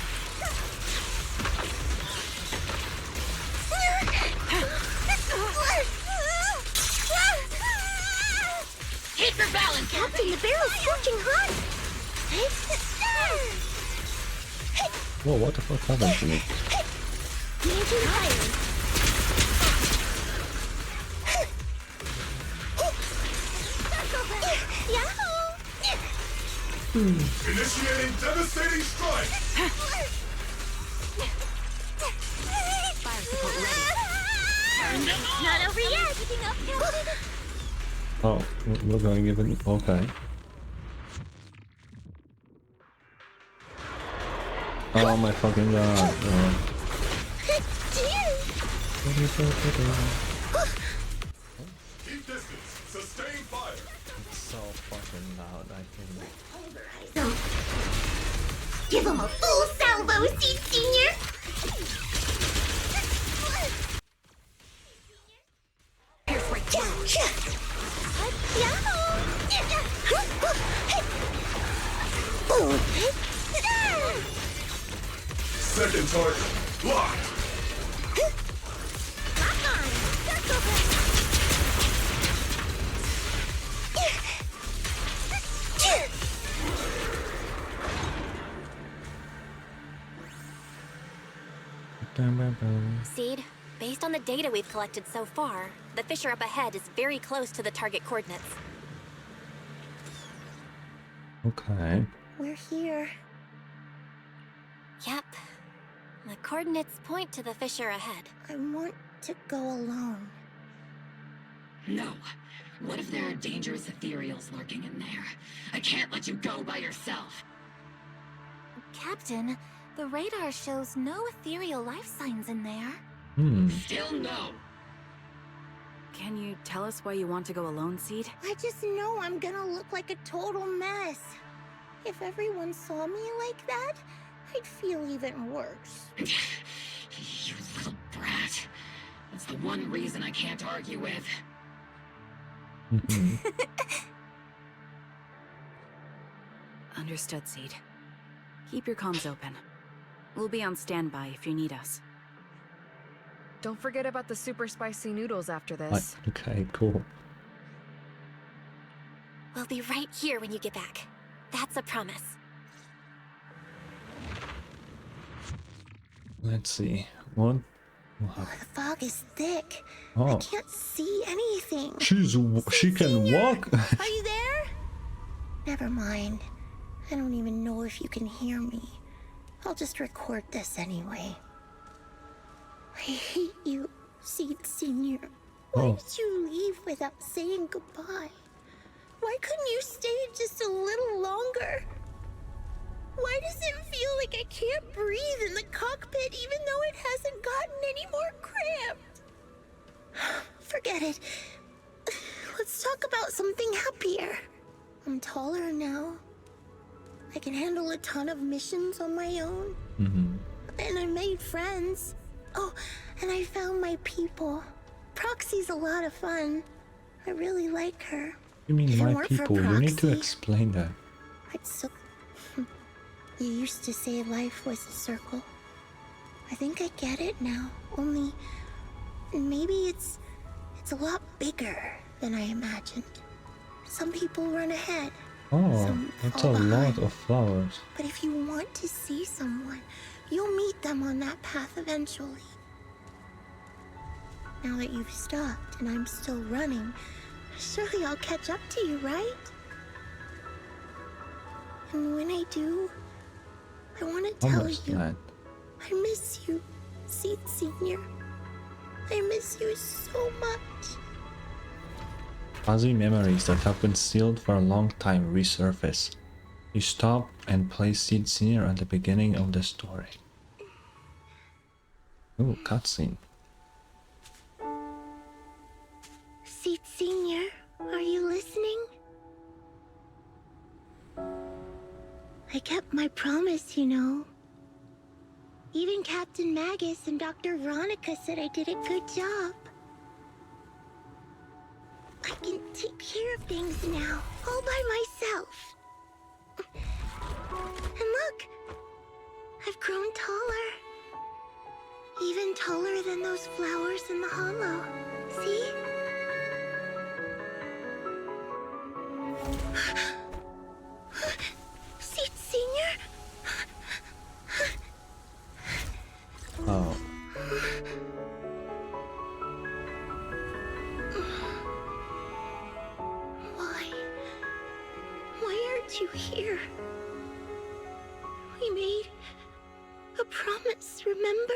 Hit for balance, Captain. The barrel's scorching hot. Whoa, what the fuck happened to me? Managing fire. Yahoo! Initiating devastating strike! Fire support ready. Not over yet. Keeping up, Captain. Oh, we're going even... Okay. Oh my fucking god. Keep distance. Sustain fire. It's so fucking loud, I think. Give him a full salvo, Seed Senior! Pierce right through. Second target. Locked. Seed, based on the data we've collected so far, the fissure up ahead is very close to the target coordinates. Okay. We're here. Yep. The coordinates point to the fissure ahead. I want to go alone. No. What if there are dangerous ethereals lurking in there? I can't let you go by yourself. Captain, the radar shows no ethereal life signs in there. Still no. Can you tell us why you want to go alone, Seed? I just know I'm gonna look like a total mess. If everyone saw me like that, I'd feel even worse. You little brat. That's the one reason I can't argue with. Understood, Seed. Keep your comms open. We'll be on standby if you need us. Don't forget about the super spicy noodles after this. Okay, cool. We'll be right here when you get back. That's a promise. Let's see. What? The fog is thick. I Oh, can't see anything. she can walk. Are you there? Never mind. I don't even know if you can hear me. I'll just record this anyway. I hate you, Seed Senior. Why did you leave without saying goodbye? Why couldn't you stay just a little longer? Why does it feel like I can't breathe in the cockpit even though it hasn't gotten any more cramped? Forget it. Let's talk about something happier. I'm taller now. I can handle a ton of missions on my own. And I made friends. Oh, and I found my people. Proxy's a lot of fun. I really like her. You mean If it my weren't for people? You need to Proxy, explain that. I'd so... You used to say life was a circle. I think I get it now. Only... maybe it's a lot bigger than I imagined. Some people run ahead. Oh, Some that's a fall behind. lot of flowers. But if you want to see someone, you'll meet them on that path eventually. Now that you've stopped and I'm still running, surely I'll catch up to you, right? And when I do, I want to tell Almost you, that. I miss you, Seed Senior. I miss you so much. Fuzzy memories that have been sealed for a long time resurface. You stop and place Seed Senior at the beginning of the story. Ooh, cutscene. Seed Senior, are you listening? I kept my promise, you know. Even Captain Magus and Dr. Veronica said I did a good job. I can take care of things now, all by myself. And look, I've grown taller. Even taller than those flowers in the hollow. See? Seed Senior? Oh. Why aren't you here? We made a promise, remember?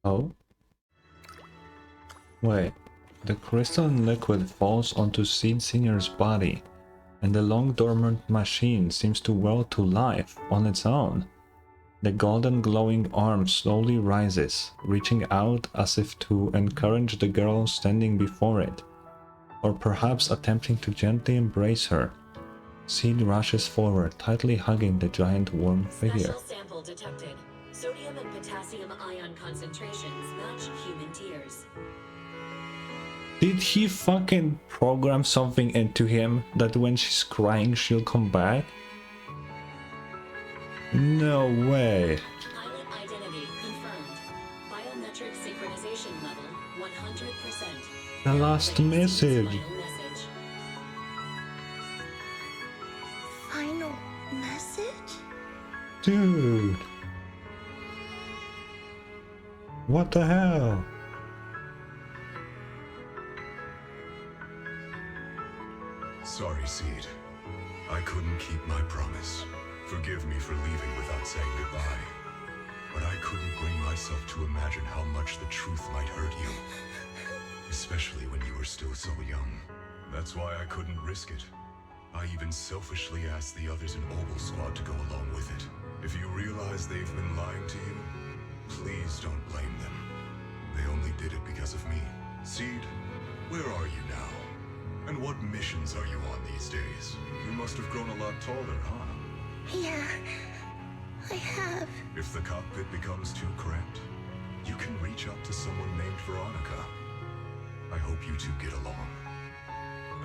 Oh? Wait, the crystalline liquid falls onto Seed Senior's body, and the long dormant machine seems to well to life on its own. The golden glowing arm slowly rises, reaching out as if to encourage the girl standing before it, or perhaps attempting to gently embrace her. Seed rushes forward, tightly hugging the giant warm figure. Special sample detected. Sodium and potassium ion concentrations match human tears. Did he fucking program something into him that when she's crying she'll come back? No way. Pilot identity confirmed. Biometric synchronization level 100%. The last message. Final message? Dude. What the hell? sorry, Seed. I couldn't keep my promise. Forgive me for leaving without saying goodbye. But I couldn't bring myself to imagine how much the truth might hurt you. Especially when you were still so young. That's why I couldn't risk it. I even selfishly asked the others in Obel Squad to go along with it. If you realize they've been lying to you, please don't blame them. They only did it because of me. Seed, where are you now? And what missions are you on these days? You must have grown a lot taller, huh? Yeah, I have. If the cockpit becomes too cramped, you can reach out to someone named Veronica. I hope you two get along.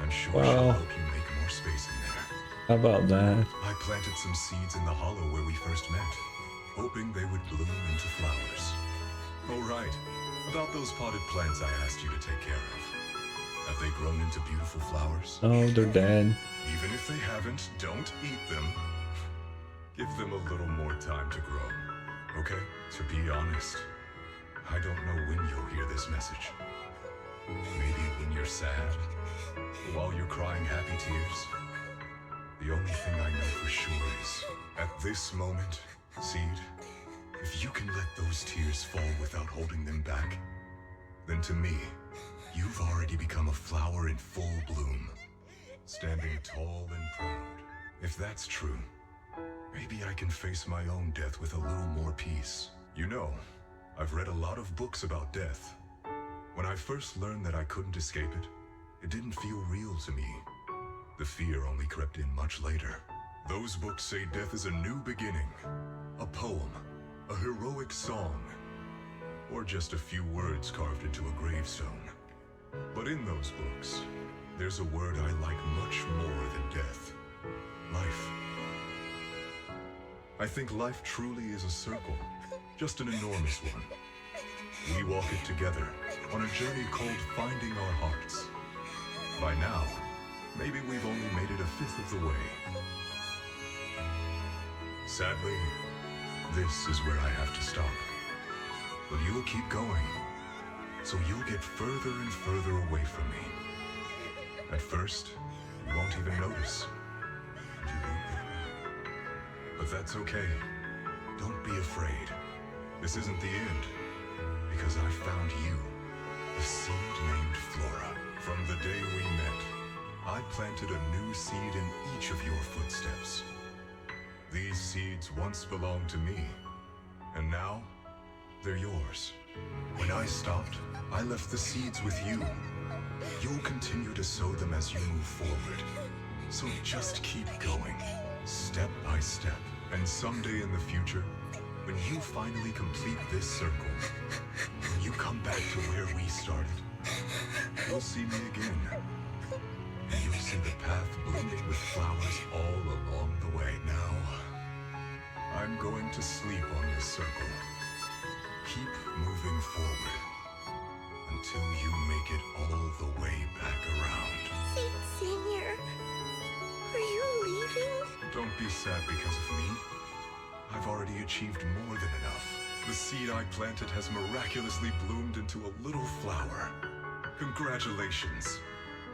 I'm sure she'll help you make more space in there. How about that? I planted some seeds in the hollow where we first met, hoping they would bloom into flowers. Oh right, about those potted plants I asked you to take care of. Have they grown into beautiful flowers? Oh, they're dead. Even if they haven't, don't eat them. Give them a little more time to grow, okay? To be honest, I don't know when you'll hear this message. Maybe when you're sad, while you're crying happy tears. The only thing I know for sure is, at this moment, Seed, if you can let those tears fall without holding them back, then to me, you've already become a flower in full bloom, standing tall and proud. If that's true, maybe I can face my own death with a little more peace. You know, I've read a lot of books about death. When I first learned that I couldn't escape it, it didn't feel real to me. The fear only crept in much later. Those books say death is a new beginning, a poem, a heroic song, or just a few words carved into a gravestone. But in those books, there's a word I like much more than death. Life. I think life truly is a circle, just an enormous one. We walk it together on a journey called Finding Our Hearts. By now, maybe we've only made it a fifth of the way. Sadly, this is where I have to stop. But you'll keep going, so you'll get further and further away from me. At first, you won't even notice. And you won't get me. But that's okay. Don't be afraid. This isn't the end. Because I found you, the seed named Flora. From the day we met, I planted a new seed in each of your footsteps. These seeds once belonged to me, and now they're yours. When I stopped, I left the seeds with you. You'll continue to sow them as you move forward. So just keep going, step by step. And someday in the future, when you finally complete this circle, when you come back to where we started, you'll see me again. And you'll see the path blooming with flowers all along the way. Now, I'm going to sleep on this circle. Keep moving forward until you make it all the way back around. Seed Senior, are you leaving? Don't be sad because of me. I've already achieved more than enough. The seed I planted has miraculously bloomed into a little flower. Congratulations.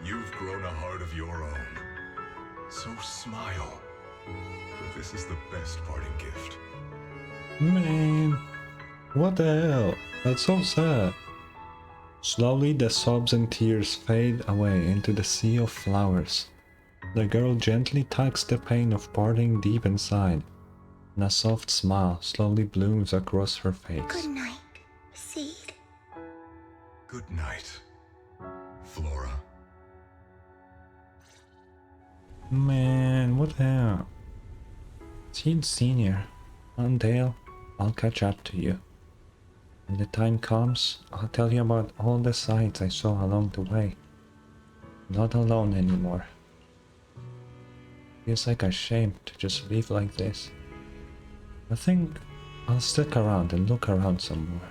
You've grown a heart of your own. So smile. For this is the best parting gift. Man, what the hell? That's so sad. Slowly the sobs and tears fade away into the sea of flowers. The girl gently tucks the pain of parting deep inside, and a soft smile slowly blooms across her face. Good night, Seed. Good night, Flora. Man, what the hell? Seed Senior, one day I'll catch up to you. When the time comes, I'll tell you about all the sights I saw along the way. Not alone anymore. Feels like a shame to just leave like this. I think I'll stick around and look around some more.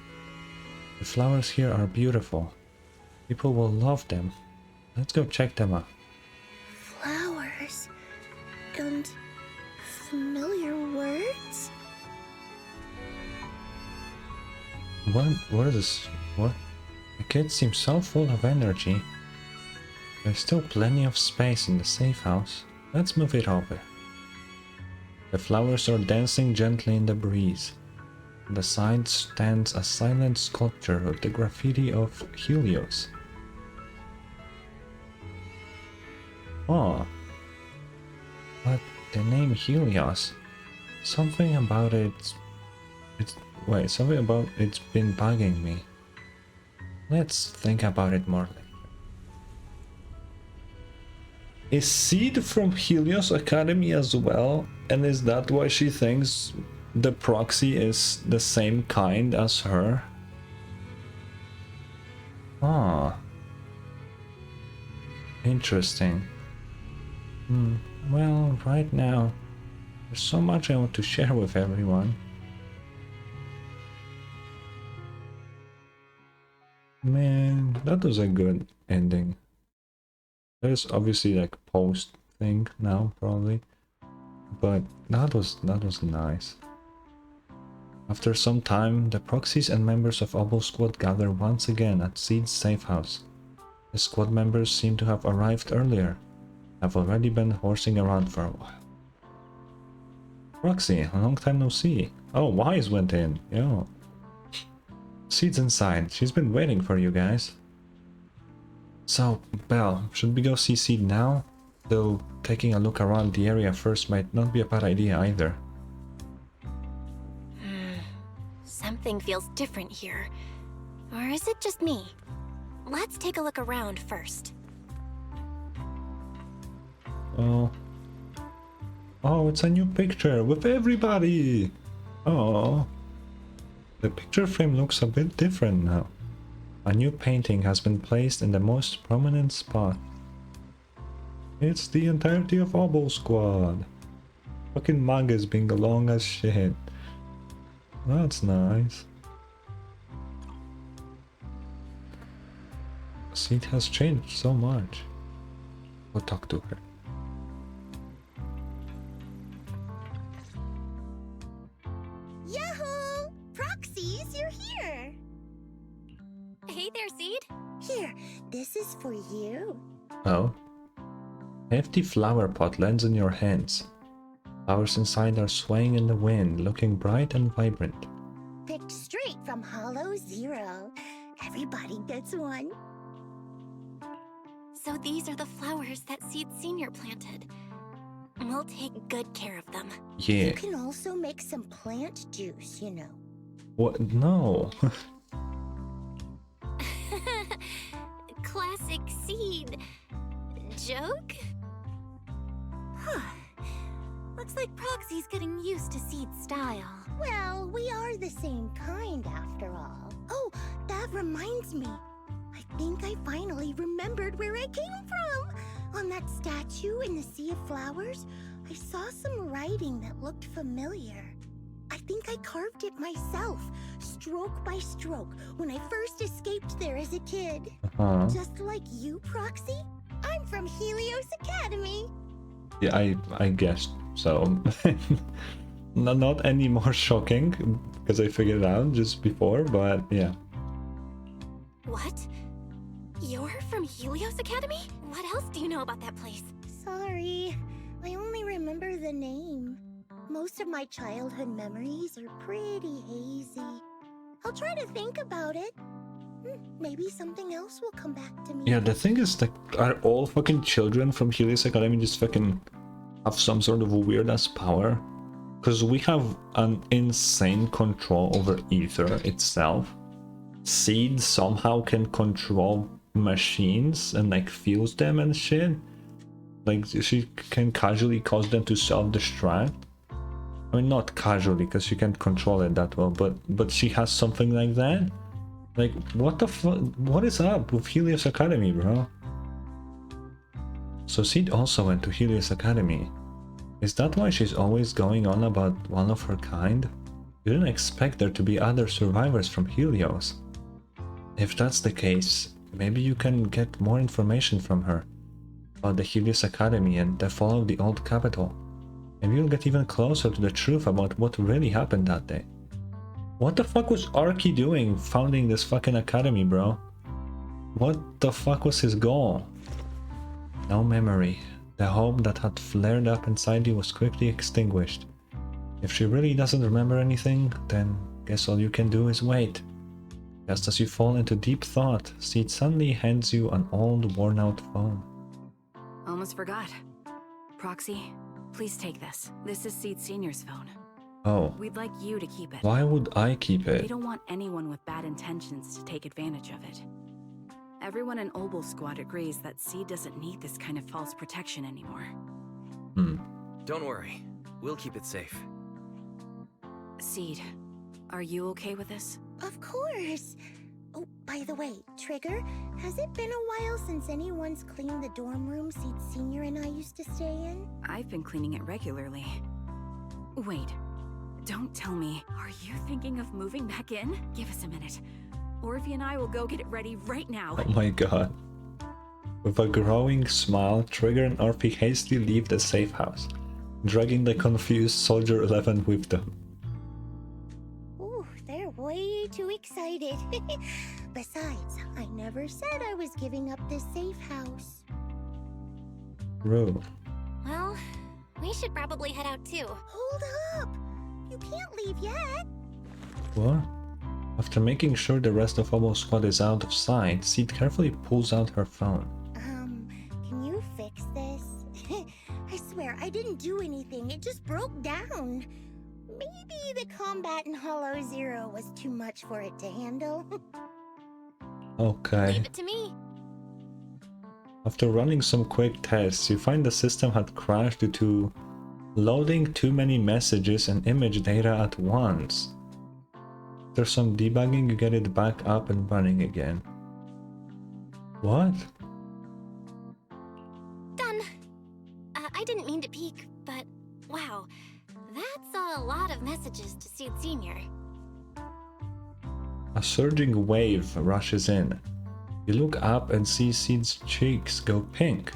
The flowers here are beautiful. People will love them. Let's go check them out. Flowers and familiar words? What is this? What? The kid seems so full of energy. There's still plenty of space in the safe house. Let's move it over. The flowers are dancing gently in the breeze. On the side stands a silent sculpture of the graffiti of Helios. Oh, but the name Helios, something about it. Something about it's been bugging me. Let's think about it more later. Is Seed from Helios Academy as well? And is that why she thinks the proxy is the same kind as her? Ah. Interesting. Well, right now, there's so much I want to share with everyone. Man, that was a good ending. There's obviously like post thing now probably, but that was nice. After some time, the proxies and members of Obo Squad gather once again at Seed's safe house. The squad members seem to have arrived earlier. Have already been horsing around for a while. Proxy, a long time no see. Oh, Wise went in. Yo. Seed's inside. She's been waiting for you guys. So, Belle, should we go see Seed now? Though taking a look around the area first might not be a bad idea either. Something feels different here. Or is it just me? Let's take a look around first. Oh, it's a new picture with everybody! Oh, the picture frame looks a bit different now. A new painting has been placed in the most prominent spot. It's the entirety of Obo Squad. Fucking manga is being long as shit. That's nice. Seed has changed so much. We'll talk to her. Yahoo! Proxies, you're here! Hey there, Seed. Here, this is for you. Oh. Hefty flower pot lands in your hands. Flowers inside are swaying in the wind, looking bright and vibrant. Picked straight from Hollow Zero. Everybody gets one. So these are the flowers that Seed Senior planted. We'll take good care of them. Yeah. You can also make some plant juice, you know. What? No. Classic Seed. Joke? Huh. Looks like Proxy's getting used to Seed's style. Well, we are the same kind after all. Oh, that reminds me. I think I finally remembered where I came from. On that statue in the Sea of Flowers, I saw some writing that looked familiar. I think I carved it myself, stroke by stroke, when I first escaped there as a kid. Just like you, Proxy, I'm from Helios Academy. Yeah, I guessed so. Not any more shocking, because I figured it out just before, but yeah. What? You're from Helios Academy? What else do you know about that place? Sorry, I only remember the name. Most of my childhood memories are pretty hazy. I'll try to think about it. Maybe something else will come back to me. Yeah, the thing is, like, are all fucking children from Helios Academy just fucking have some sort of weird ass power? Because we have an insane control over Ether itself. Seed somehow can control machines and like fuse them and shit. Like she can casually cause them to self-destruct. I mean, not casually because she can't control it that well, but she has something like that. Like, what the fuck? What is up with Helios Academy, bro? So Seed also went to Helios Academy. Is that why she's always going on about one of her kind? You didn't expect there to be other survivors from Helios. If that's the case, maybe you can get more information from her about the Helios Academy and the fall of the old capital. Maybe you'll get even closer to the truth about what really happened that day. What the fuck was Arky doing founding this fucking academy, bro? What the fuck was his goal? No memory. The hope that had flared up inside you was quickly extinguished. If she really doesn't remember anything, then guess all you can do is wait. Just as you fall into deep thought, Seed suddenly hands you an old, worn-out phone. Almost forgot. Proxy, please take this. This is Seed Senior's phone. Oh. We'd like you to keep it. Why would I keep it? We don't want anyone with bad intentions to take advantage of it. Everyone in Obel Squad agrees that Seed doesn't need this kind of false protection anymore. Don't worry. We'll keep it safe. Seed, are you okay with this? Of course. Oh, by the way, Trigger, has it been a while since anyone's cleaned the dorm room Seed Senior and I used to stay in? I've been cleaning it regularly. Wait, don't tell me. Are you thinking of moving back in? Give us a minute. Orphe and I will go get it ready right now. Oh my god. With a growing smile, Trigger and Orphe hastily leave the safe house, dragging the confused Soldier 11 with them. Ooh, they're way too excited. Besides, I never said I was giving up this safe house. Rue. Well, we should probably head out too. Hold up! You can't leave yet. What? After making sure the rest of Obel Squad is out of sight, Seed carefully pulls out her phone. Can you fix this? I swear, I didn't do anything. It just broke down. Maybe the combat in Hollow Zero was too much for it to handle. Okay. Leave it to me. After running some quick tests, you find the system had crashed due to loading too many messages and image data at once. After some debugging, you get it back up and running again. What? Done. I didn't mean to peek, but wow, that's a lot of messages to Seed Senior. A surging wave rushes in. You look up and see Seed's cheeks go pink.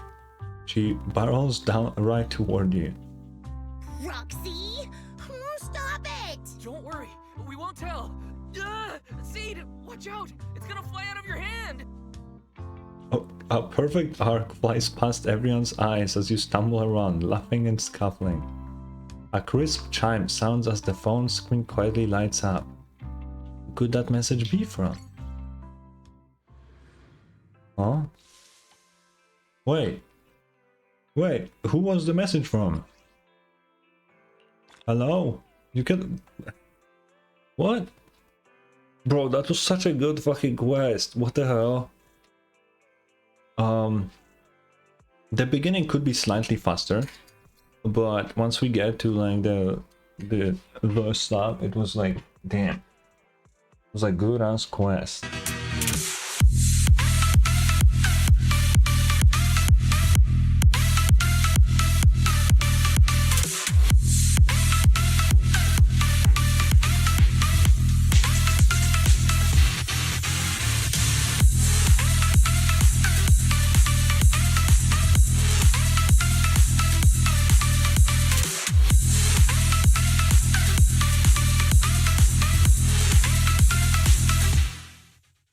She barrels down right toward you. Roxy! Stop it! Don't worry, we won't tell. Seed, watch out! It's gonna fly out of your hand! Oh, a perfect arc flies past everyone's eyes as you stumble around, laughing and scuffling. A crisp chime sounds as the phone screen quietly lights up. Who could that message be from? Huh? Wait, who was the message from? Hello? You can... What? Bro, that was such a good fucking quest. What the hell? The beginning could be slightly faster, but once we get to like the stuff, it was like, damn. It was a good ass quest.